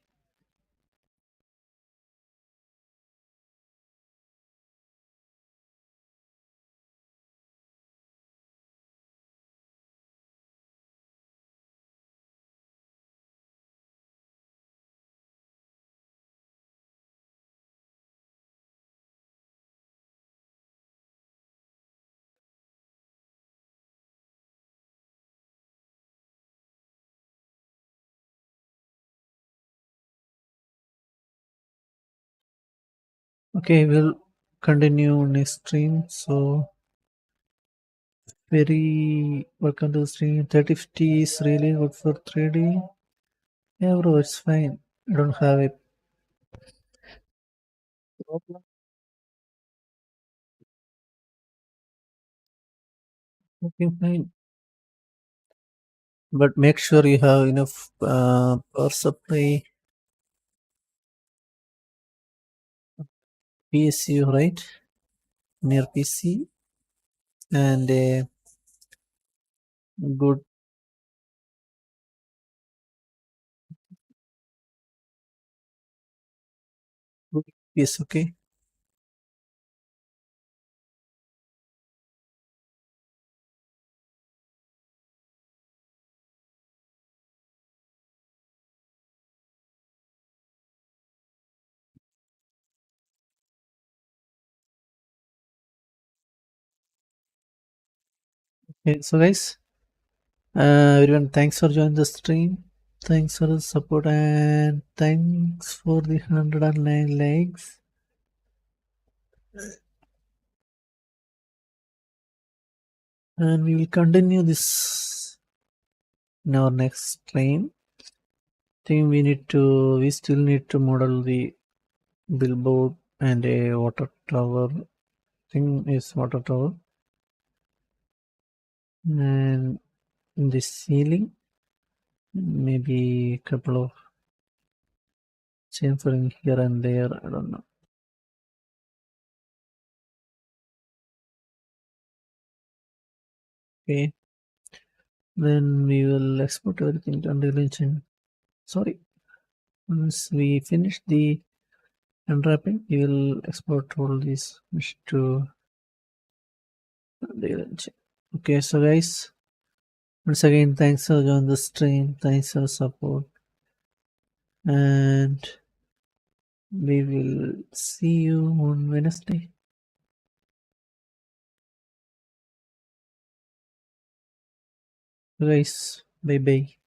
Okay, we'll continue next stream. So very welcome to the stream. 3050 is really good for 3D. Yeah, bro, it's fine. I don't have a problem. Okay, fine. But make sure you have enough power supply, PSU, right? Near PC and a good Yes, okay. Okay, so guys, everyone, thanks for joining the stream. Thanks for the support and thanks for the 109 likes. And we will continue this in our next stream. Think we still need to model the billboard and a water tower. Thing is water tower and the ceiling, maybe a couple of chamfering here and there. I don't know. Okay, then we will export everything to Unreal Engine. Sorry, once we finish the unwrapping, we will export all these mesh to Unreal Engine. Okay, so guys, once again, thanks for joining the stream. Thanks for support, and we will see you on Wednesday. Guys, bye bye.